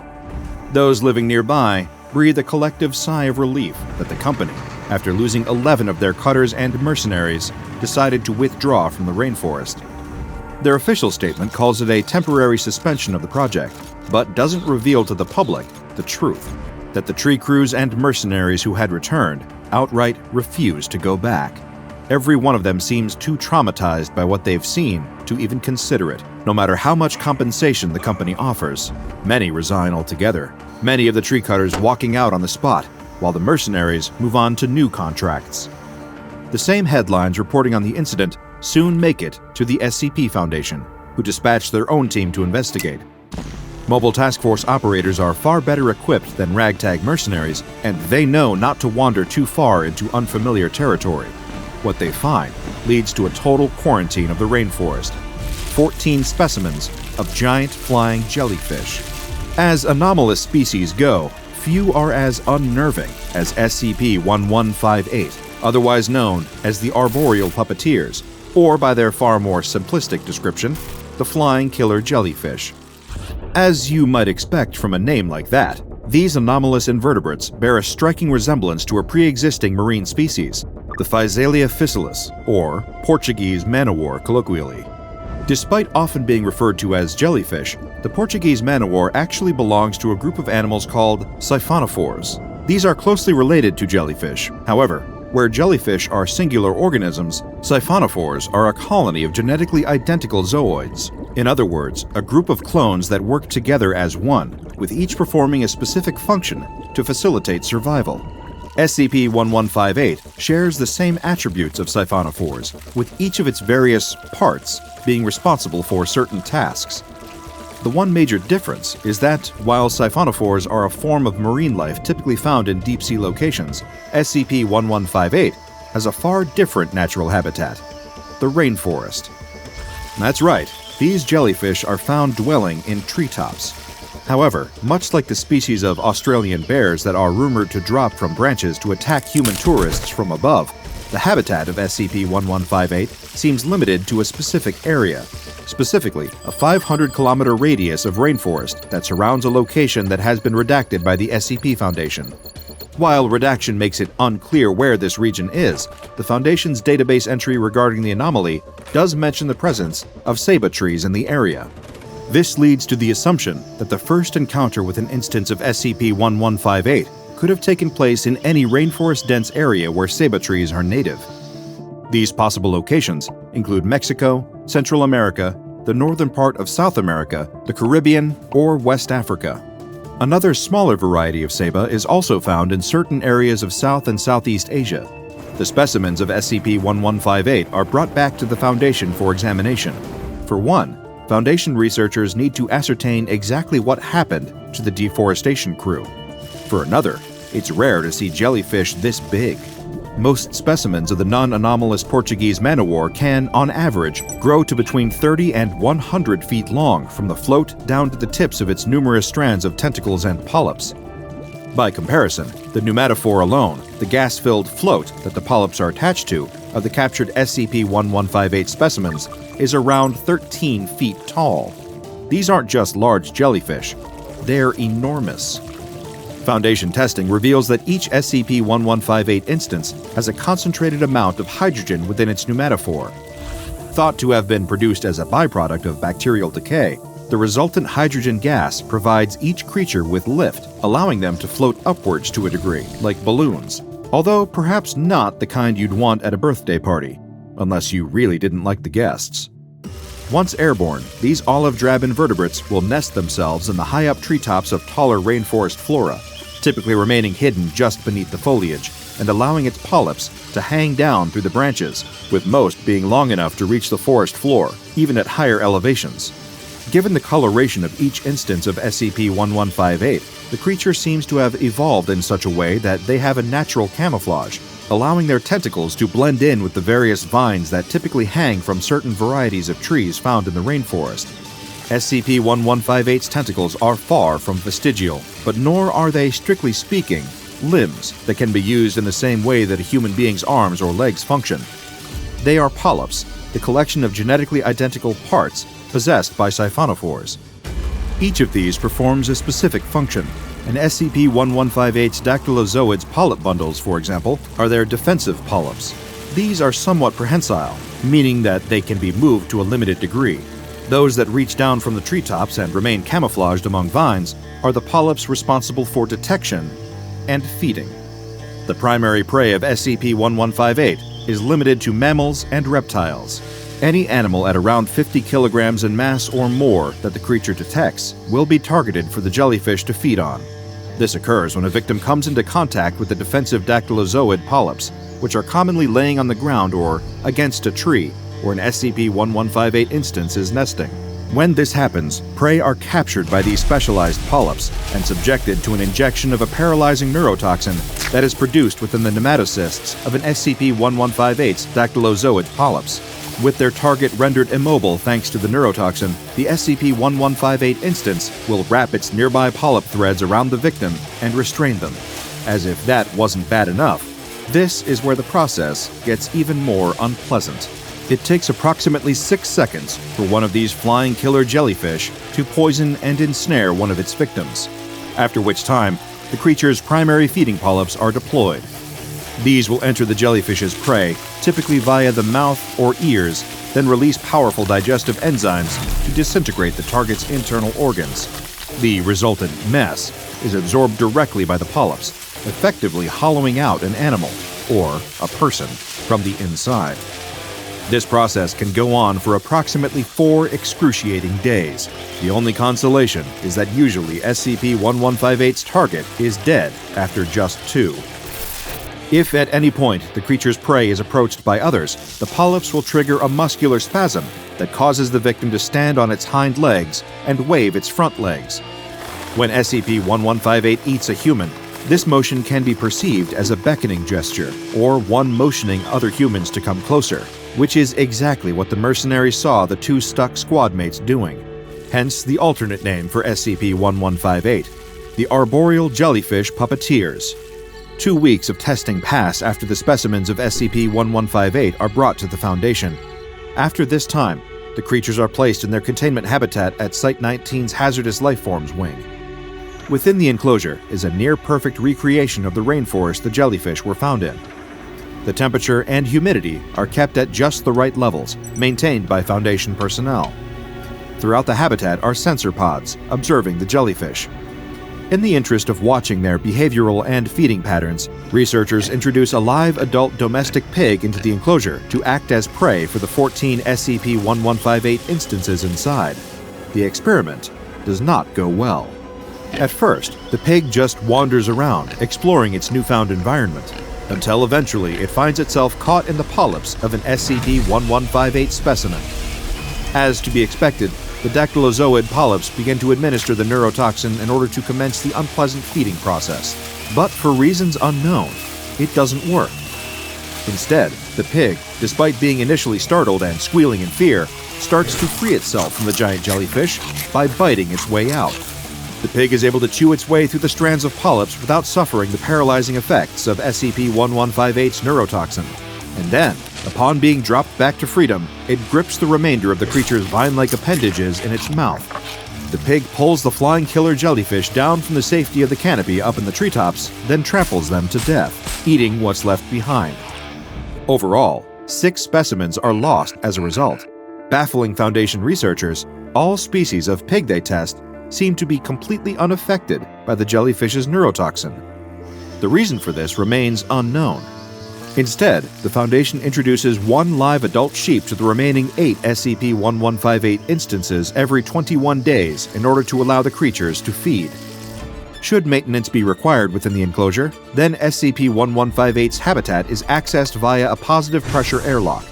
Those living nearby breathe a collective sigh of relief that the company, after losing 11 of their cutters and mercenaries, decided to withdraw from the rainforest. Their official statement calls it a temporary suspension of the project, but doesn't reveal to the public the truth, that the tree crews and mercenaries who had returned outright refused to go back. Every one of them seems too traumatized by what they've seen to even consider it, no matter how much compensation the company offers. Many resign altogether, many of the tree cutters walking out on the spot, while the mercenaries move on to new contracts. The same headlines reporting on the incident soon make it to the SCP Foundation, who dispatch their own team to investigate. Mobile Task Force operators are far better equipped than ragtag mercenaries, and they know not to wander too far into unfamiliar territory. What they find leads to a total quarantine of the rainforest. 14 specimens of giant flying jellyfish. As anomalous species go, few are as unnerving as SCP-1158, otherwise known as the Arboreal Puppeteers, or by their far more simplistic description, the Flying Killer Jellyfish. As you might expect from a name like that, these anomalous invertebrates bear a striking resemblance to a pre-existing marine species, the Physalia physalis, or Portuguese man-o-war colloquially. Despite often being referred to as jellyfish, the Portuguese man-o-war actually belongs to a group of animals called siphonophores. These are closely related to jellyfish. However, where jellyfish are singular organisms, siphonophores are a colony of genetically identical zooids. In other words, a group of clones that work together as one, with each performing a specific function to facilitate survival. SCP-1158 shares the same attributes of siphonophores, with each of its various parts being responsible for certain tasks. The one major difference is that, while siphonophores are a form of marine life typically found in deep-sea locations, SCP-1158 has a far different natural habitat: the rainforest. That's right, these jellyfish are found dwelling in treetops. However, much like the species of Australian bears that are rumored to drop from branches to attack human tourists from above, the habitat of SCP-1158 seems limited to a specific area, specifically a 500-kilometer radius of rainforest that surrounds a location that has been redacted by the SCP Foundation. While redaction makes it unclear where this region is, the Foundation's database entry regarding the anomaly does mention the presence of ceiba trees in the area. This leads to the assumption that the first encounter with an instance of SCP-1158 could have taken place in any rainforest-dense area where ceiba trees are native. These possible locations include Mexico, Central America, the northern part of South America, the Caribbean, or West Africa. Another smaller variety of ceiba is also found in certain areas of South and Southeast Asia. The specimens of SCP-1158 are brought back to the Foundation for examination. For one, Foundation researchers need to ascertain exactly what happened to the deforestation crew. For another, it's rare to see jellyfish this big. Most specimens of the non-anomalous Portuguese man-o-war can, on average, grow to between 30 and 100 feet long from the float down to the tips of its numerous strands of tentacles and polyps. By comparison, the pneumatophore alone, the gas-filled float that the polyps are attached to, of the captured SCP-1158 specimens, is around 13 feet tall. These aren't just large jellyfish, they're enormous. Foundation testing reveals that each SCP-1158 instance has a concentrated amount of hydrogen within its pneumatophore. Thought to have been produced as a byproduct of bacterial decay, the resultant hydrogen gas provides each creature with lift, allowing them to float upwards to a degree, like balloons, although perhaps not the kind you'd want at a birthday party, unless you really didn't like the guests. Once airborne, these olive-drab invertebrates will nest themselves in the high-up treetops of taller rainforest flora, typically remaining hidden just beneath the foliage and allowing its polyps to hang down through the branches, with most being long enough to reach the forest floor, even at higher elevations. Given the coloration of each instance of SCP-1158, the creature seems to have evolved in such a way that they have a natural camouflage, allowing their tentacles to blend in with the various vines that typically hang from certain varieties of trees found in the rainforest. SCP-1158's tentacles are far from vestigial, but nor are they, strictly speaking, limbs that can be used in the same way that a human being's arms or legs function. They are polyps, the collection of genetically identical parts possessed by siphonophores. Each of these performs a specific function, and SCP-1158's dactylozoids polyp bundles, for example, are their defensive polyps. These are somewhat prehensile, meaning that they can be moved to a limited degree. Those that reach down from the treetops and remain camouflaged among vines are the polyps responsible for detection and feeding. The primary prey of SCP-1158 is limited to mammals and reptiles. Any animal at around 50 kilograms in mass or more that the creature detects will be targeted for the jellyfish to feed on. This occurs when a victim comes into contact with the defensive dactylozoid polyps, which are commonly laying on the ground or against a tree where an SCP-1158 instance is nesting. When this happens, prey are captured by these specialized polyps and subjected to an injection of a paralyzing neurotoxin that is produced within the nematocysts of an SCP-1158's dactylozoid polyps. With their target rendered immobile thanks to the neurotoxin, the SCP-1158 instance will wrap its nearby polyp threads around the victim and restrain them. As if that wasn't bad enough, this is where the process gets even more unpleasant. It takes approximately 6 seconds for one of these flying killer jellyfish to poison and ensnare one of its victims, after which time the creature's primary feeding polyps are deployed. These will enter the jellyfish's prey, typically via the mouth or ears, then release powerful digestive enzymes to disintegrate the target's internal organs. The resultant mess is absorbed directly by the polyps, effectively hollowing out an animal, or a person, from the inside. This process can go on for approximately 4 excruciating days. The only consolation is that usually SCP-1158's target is dead after just 2. If at any point the creature's prey is approached by others, the polyps will trigger a muscular spasm that causes the victim to stand on its hind legs and wave its front legs. When SCP-1158 eats a human, this motion can be perceived as a beckoning gesture, or one motioning other humans to come closer, which is exactly what the mercenaries saw the 2 stuck squad mates doing. Hence the alternate name for SCP-1158, the Arboreal Jellyfish Puppeteers. 2 weeks of testing pass after the specimens of SCP-1158 are brought to the Foundation. After this time, the creatures are placed in their containment habitat at Site-19's Hazardous Lifeforms Wing. Within the enclosure is a near-perfect recreation of the rainforest the jellyfish were found in. The temperature and humidity are kept at just the right levels, maintained by Foundation personnel. Throughout the habitat are sensor pods, observing the jellyfish. In the interest of watching their behavioral and feeding patterns, researchers introduce a live adult domestic pig into the enclosure to act as prey for the 14 SCP-1158 instances inside. The experiment does not go well. At first, the pig just wanders around, exploring its newfound environment, until eventually it finds itself caught in the polyps of an SCP-1158 specimen. As to be expected, the dactylozoid polyps begin to administer the neurotoxin in order to commence the unpleasant feeding process. But for reasons unknown, it doesn't work. Instead, the pig, despite being initially startled and squealing in fear, starts to free itself from the giant jellyfish by biting its way out. The pig is able to chew its way through the strands of polyps without suffering the paralyzing effects of SCP-1158's neurotoxin. And then, upon being dropped back to freedom, it grips the remainder of the creature's vine-like appendages in its mouth. The pig pulls the flying killer jellyfish down from the safety of the canopy up in the treetops, then tramples them to death, eating what's left behind. Overall, 6 specimens are lost as a result. Baffling Foundation researchers, all species of pig they test seem to be completely unaffected by the jellyfish's neurotoxin. The reason for this remains unknown. Instead, the Foundation introduces 1 live adult sheep to the remaining 8 SCP-1158 instances every 21 days in order to allow the creatures to feed. Should maintenance be required within the enclosure, then SCP-1158's habitat is accessed via a positive pressure airlock.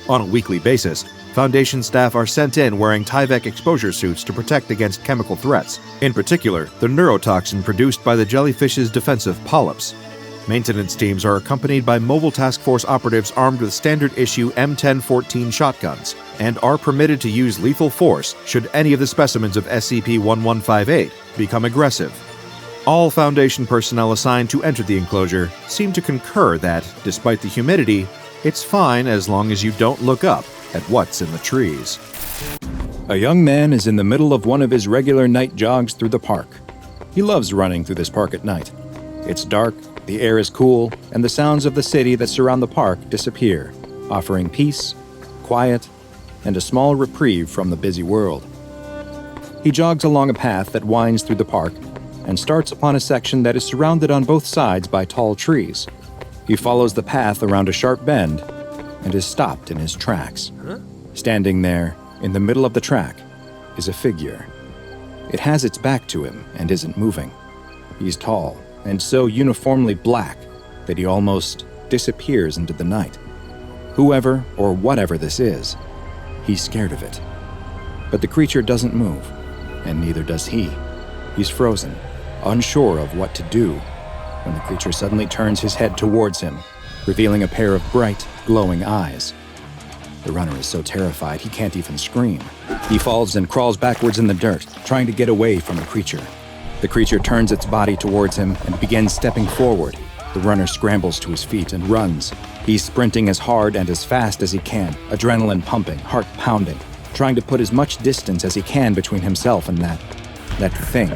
On a weekly basis, Foundation staff are sent in wearing Tyvek exposure suits to protect against chemical threats, in particular, the neurotoxin produced by the jellyfish's defensive polyps. Maintenance teams are accompanied by Mobile Task Force operatives armed with standard-issue M1014 shotguns, and are permitted to use lethal force should any of the specimens of SCP-1158 become aggressive. All Foundation personnel assigned to enter the enclosure seem to concur that, despite the humidity, it's fine as long as you don't look up at what's in the trees. A young man is in the middle of one of his regular night jogs through the park. He loves running through this park at night. It's dark, the air is cool, and the sounds of the city that surround the park disappear, offering peace, quiet, and a small reprieve from the busy world. He jogs along a path that winds through the park and starts upon a section that is surrounded on both sides by tall trees. He follows the path around a sharp bend and is stopped in his tracks. Standing there, in the middle of the track, is a figure. It has its back to him and isn't moving. He's tall and so uniformly black that he almost disappears into the night. Whoever or whatever this is, he's scared of it. But the creature doesn't move, and neither does he. He's frozen, unsure of what to do, when the creature suddenly turns his head towards him, revealing a pair of bright, glowing eyes. The runner is so terrified he can't even scream. He falls and crawls backwards in the dirt, trying to get away from the creature. The creature turns its body towards him and begins stepping forward. The runner scrambles to his feet and runs. He's sprinting as hard and as fast as he can, adrenaline pumping, heart pounding, trying to put as much distance as he can between himself and that thing.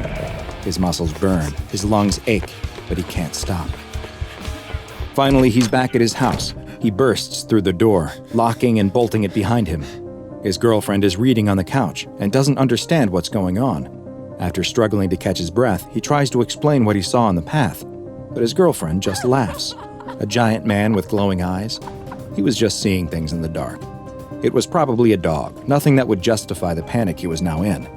His muscles burn, his lungs ache, but he can't stop. Finally, he's back at his house. He bursts through the door, locking and bolting it behind him. His girlfriend is reading on the couch and doesn't understand what's going on. After struggling to catch his breath, he tries to explain what he saw on the path, but his girlfriend just laughs. A giant man with glowing eyes? He was just seeing things in the dark. It was probably a dog, nothing that would justify the panic he was now in.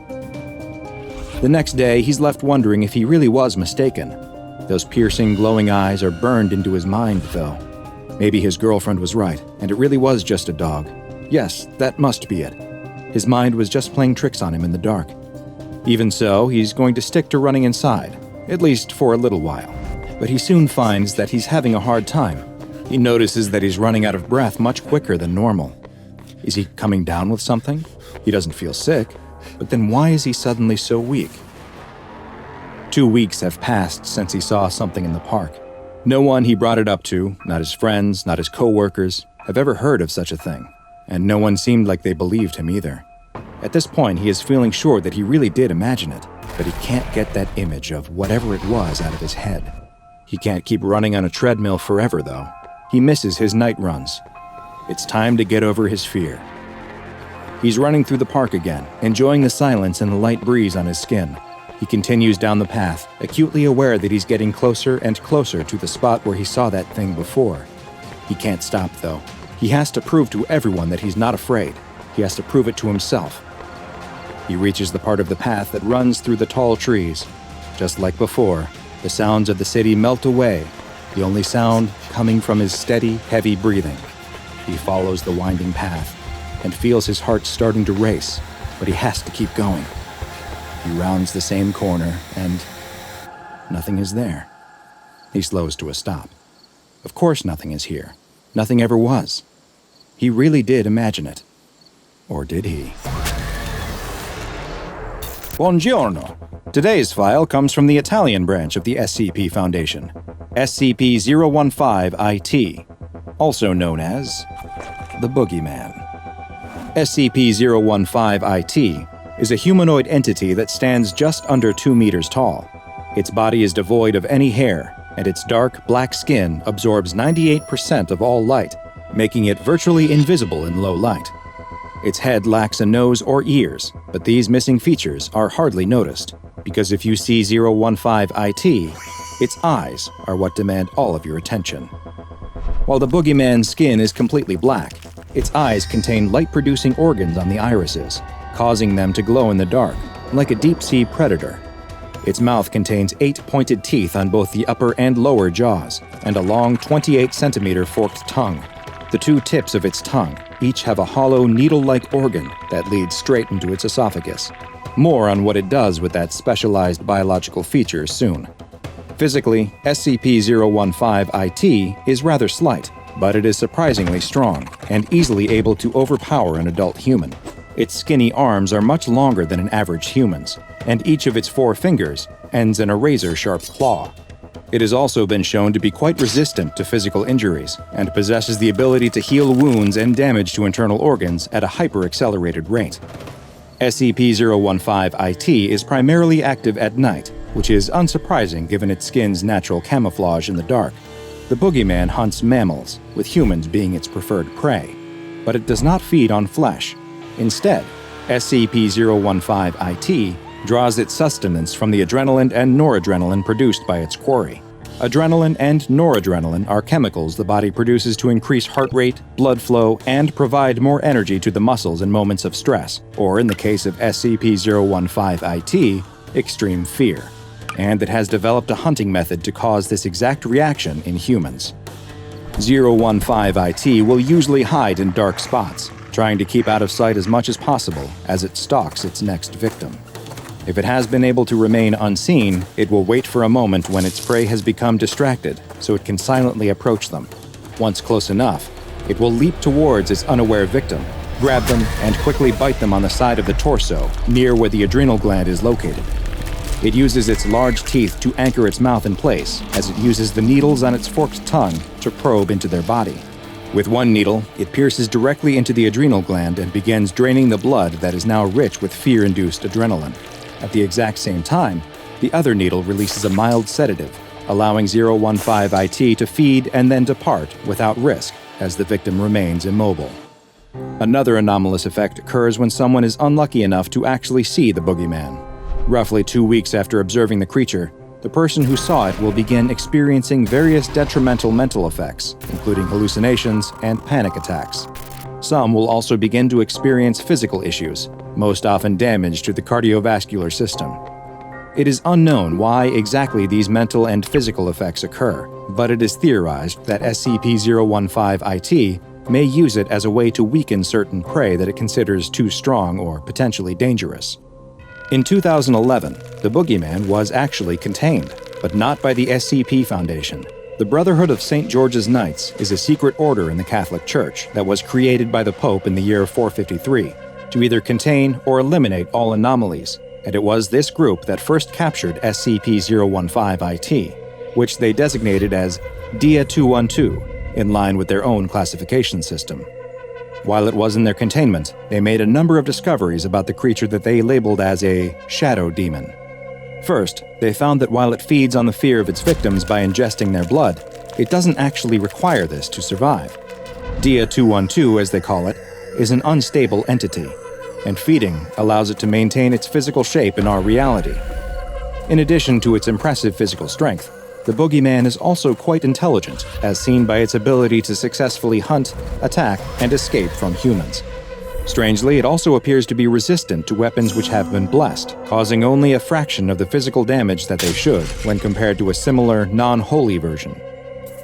The next day, he's left wondering if he really was mistaken. Those piercing, glowing eyes are burned into his mind, though. Maybe his girlfriend was right, and it really was just a dog. Yes, that must be it. His mind was just playing tricks on him in the dark. Even so, he's going to stick to running inside, at least for a little while. But he soon finds that he's having a hard time. He notices that he's running out of breath much quicker than normal. Is he coming down with something? He doesn't feel sick, but then why is he suddenly so weak? 2 weeks have passed since he saw something in the park. No one he brought it up to, not his friends, not his co-workers, have ever heard of such a thing, and no one seemed like they believed him either. At this point, he is feeling sure that he really did imagine it, but he can't get that image of whatever it was out of his head. He can't keep running on a treadmill forever, though. He misses his night runs. It's time to get over his fear. He's running through the park again, enjoying the silence and the light breeze on his skin. He continues down the path, acutely aware that he's getting closer and closer to the spot where he saw that thing before. He can't stop, though. He has to prove to everyone that he's not afraid. He has to prove it to himself. He reaches the part of the path that runs through the tall trees. Just like before, the sounds of the city melt away, the only sound coming from his steady, heavy breathing. He follows the winding path and feels his heart starting to race, but he has to keep going. He rounds the same corner, and nothing is there. He slows to a stop. Of course nothing is here. Nothing ever was. He really did imagine it. Or did he? Buongiorno. Today's file comes from the Italian branch of the SCP Foundation, SCP-015-IT, also known as The Boogeyman. SCP-015-IT is a humanoid entity that stands just under 2 meters tall. Its body is devoid of any hair, and its dark, black skin absorbs 98% of all light, making it virtually invisible in low light. Its head lacks a nose or ears, but these missing features are hardly noticed, because if you see 015-IT, its eyes are what demand all of your attention. While the Boogeyman's skin is completely black, its eyes contain light-producing organs on the irises, causing them to glow in the dark, like a deep-sea predator. Its mouth contains 8 pointed teeth on both the upper and lower jaws, and a long 28-centimeter forked tongue. The 2 tips of its tongue each have a hollow, needle-like organ that leads straight into its esophagus. More on what it does with that specialized biological feature soon. Physically, SCP-015-IT is rather slight, but it is surprisingly strong and easily able to overpower an adult human. Its skinny arms are much longer than an average human's, and each of its 4 fingers ends in a razor-sharp claw. It has also been shown to be quite resistant to physical injuries and possesses the ability to heal wounds and damage to internal organs at a hyper-accelerated rate. SCP-015-IT is primarily active at night, which is unsurprising given its skin's natural camouflage in the dark. The Boogeyman hunts mammals, with humans being its preferred prey, but it does not feed on flesh. Instead, SCP-015-IT draws its sustenance from the adrenaline and noradrenaline produced by its quarry. Adrenaline and noradrenaline are chemicals the body produces to increase heart rate, blood flow, and provide more energy to the muscles in moments of stress, or in the case of SCP-015-IT, extreme fear. And it has developed a hunting method to cause this exact reaction in humans. 015-IT will usually hide in dark spots, trying to keep out of sight as much as possible as it stalks its next victim. If it has been able to remain unseen, it will wait for a moment when its prey has become distracted so it can silently approach them. Once close enough, it will leap towards its unaware victim, grab them, and quickly bite them on the side of the torso, near where the adrenal gland is located. It uses its large teeth to anchor its mouth in place, as it uses the needles on its forked tongue to probe into their body. With one needle, it pierces directly into the adrenal gland and begins draining the blood that is now rich with fear-induced adrenaline. At the exact same time, the other needle releases a mild sedative, allowing 015-IT to feed and then depart without risk, as the victim remains immobile. Another anomalous effect occurs when someone is unlucky enough to actually see the boogeyman. Roughly 2 weeks after observing the creature, the person who saw it will begin experiencing various detrimental mental effects, including hallucinations and panic attacks. Some will also begin to experience physical issues, most often damage to the cardiovascular system. It is unknown why exactly these mental and physical effects occur, but it is theorized that SCP-015-IT may use it as a way to weaken certain prey that it considers too strong or potentially dangerous. In 2011, the boogeyman was actually contained, but not by the SCP Foundation. The Brotherhood of St. George's Knights is a secret order in the Catholic Church that was created by the Pope in the year 453 to either contain or eliminate all anomalies, and it was this group that first captured SCP-015-IT, which they designated as Dia 212, in line with their own classification system. While it was in their containment, they made a number of discoveries about the creature that they labeled as a shadow demon. First, they found that while it feeds on the fear of its victims by ingesting their blood, it doesn't actually require this to survive. Dia 212, as they call it, is an unstable entity, and feeding allows it to maintain its physical shape in our reality. In addition to its impressive physical strength, the boogeyman is also quite intelligent, as seen by its ability to successfully hunt, attack, and escape from humans. Strangely, it also appears to be resistant to weapons which have been blessed, causing only a fraction of the physical damage that they should when compared to a similar, non-holy version.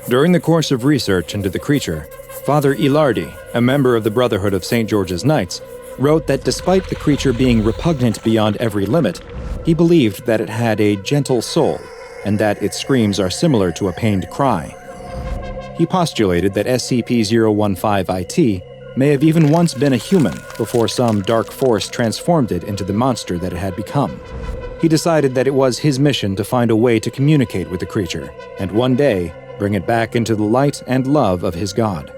During the course of research into the creature, Father Ilardi, a member of the Brotherhood of St. George's Knights, wrote that despite the creature being repugnant beyond every limit, he believed that it had a gentle soul, and that its screams are similar to a pained cry. He postulated that SCP-015-IT may have even once been a human before some dark force transformed it into the monster that it had become. He decided that it was his mission to find a way to communicate with the creature, and one day bring it back into the light and love of his god.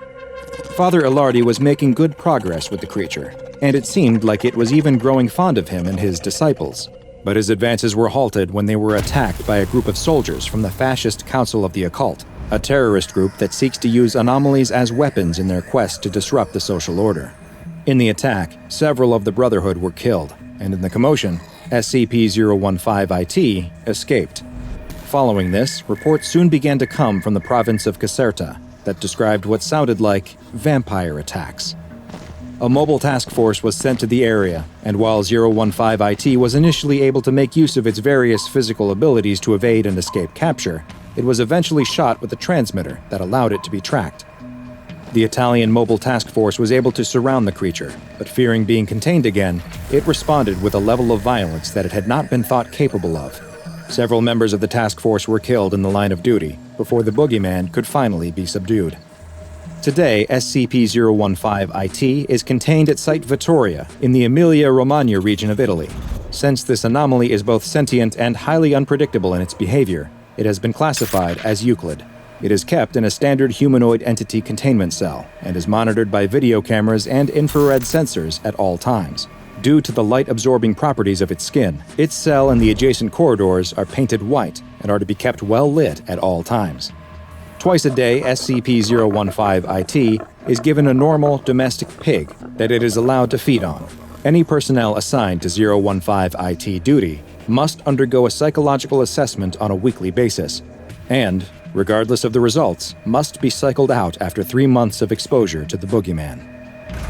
Father Ilardi was making good progress with the creature, and it seemed like it was even growing fond of him and his disciples. But his advances were halted when they were attacked by a group of soldiers from the Fascist Council of the Occult, a terrorist group that seeks to use anomalies as weapons in their quest to disrupt the social order. In the attack, several of the Brotherhood were killed, and in the commotion, SCP-015-IT escaped. Following this, reports soon began to come from the province of Caserta that described what sounded like vampire attacks. A mobile task force was sent to the area, and while 015-IT was initially able to make use of its various physical abilities to evade and escape capture, it was eventually shot with a transmitter that allowed it to be tracked. The Italian mobile task force was able to surround the creature, but fearing being contained again, it responded with a level of violence that it had not been thought capable of. Several members of the task force were killed in the line of duty before the boogeyman could finally be subdued. Today, SCP-015-IT is contained at Site Vittoria in the Emilia-Romagna region of Italy. Since this anomaly is both sentient and highly unpredictable in its behavior, it has been classified as Euclid. It is kept in a standard humanoid entity containment cell and is monitored by video cameras and infrared sensors at all times. Due to the light-absorbing properties of its skin, its cell and the adjacent corridors are painted white and are to be kept well lit at all times. Twice a day, SCP-015-IT is given a normal domestic pig that it is allowed to feed on. Any personnel assigned to 015-IT duty must undergo a psychological assessment on a weekly basis, and, regardless of the results, must be cycled out after 3 months of exposure to the boogeyman.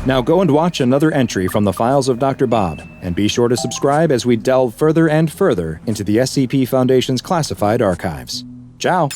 Now go and watch another entry from the files of DrBob, and be sure to subscribe as we delve further and further into the SCP Foundation's classified archives. Ciao!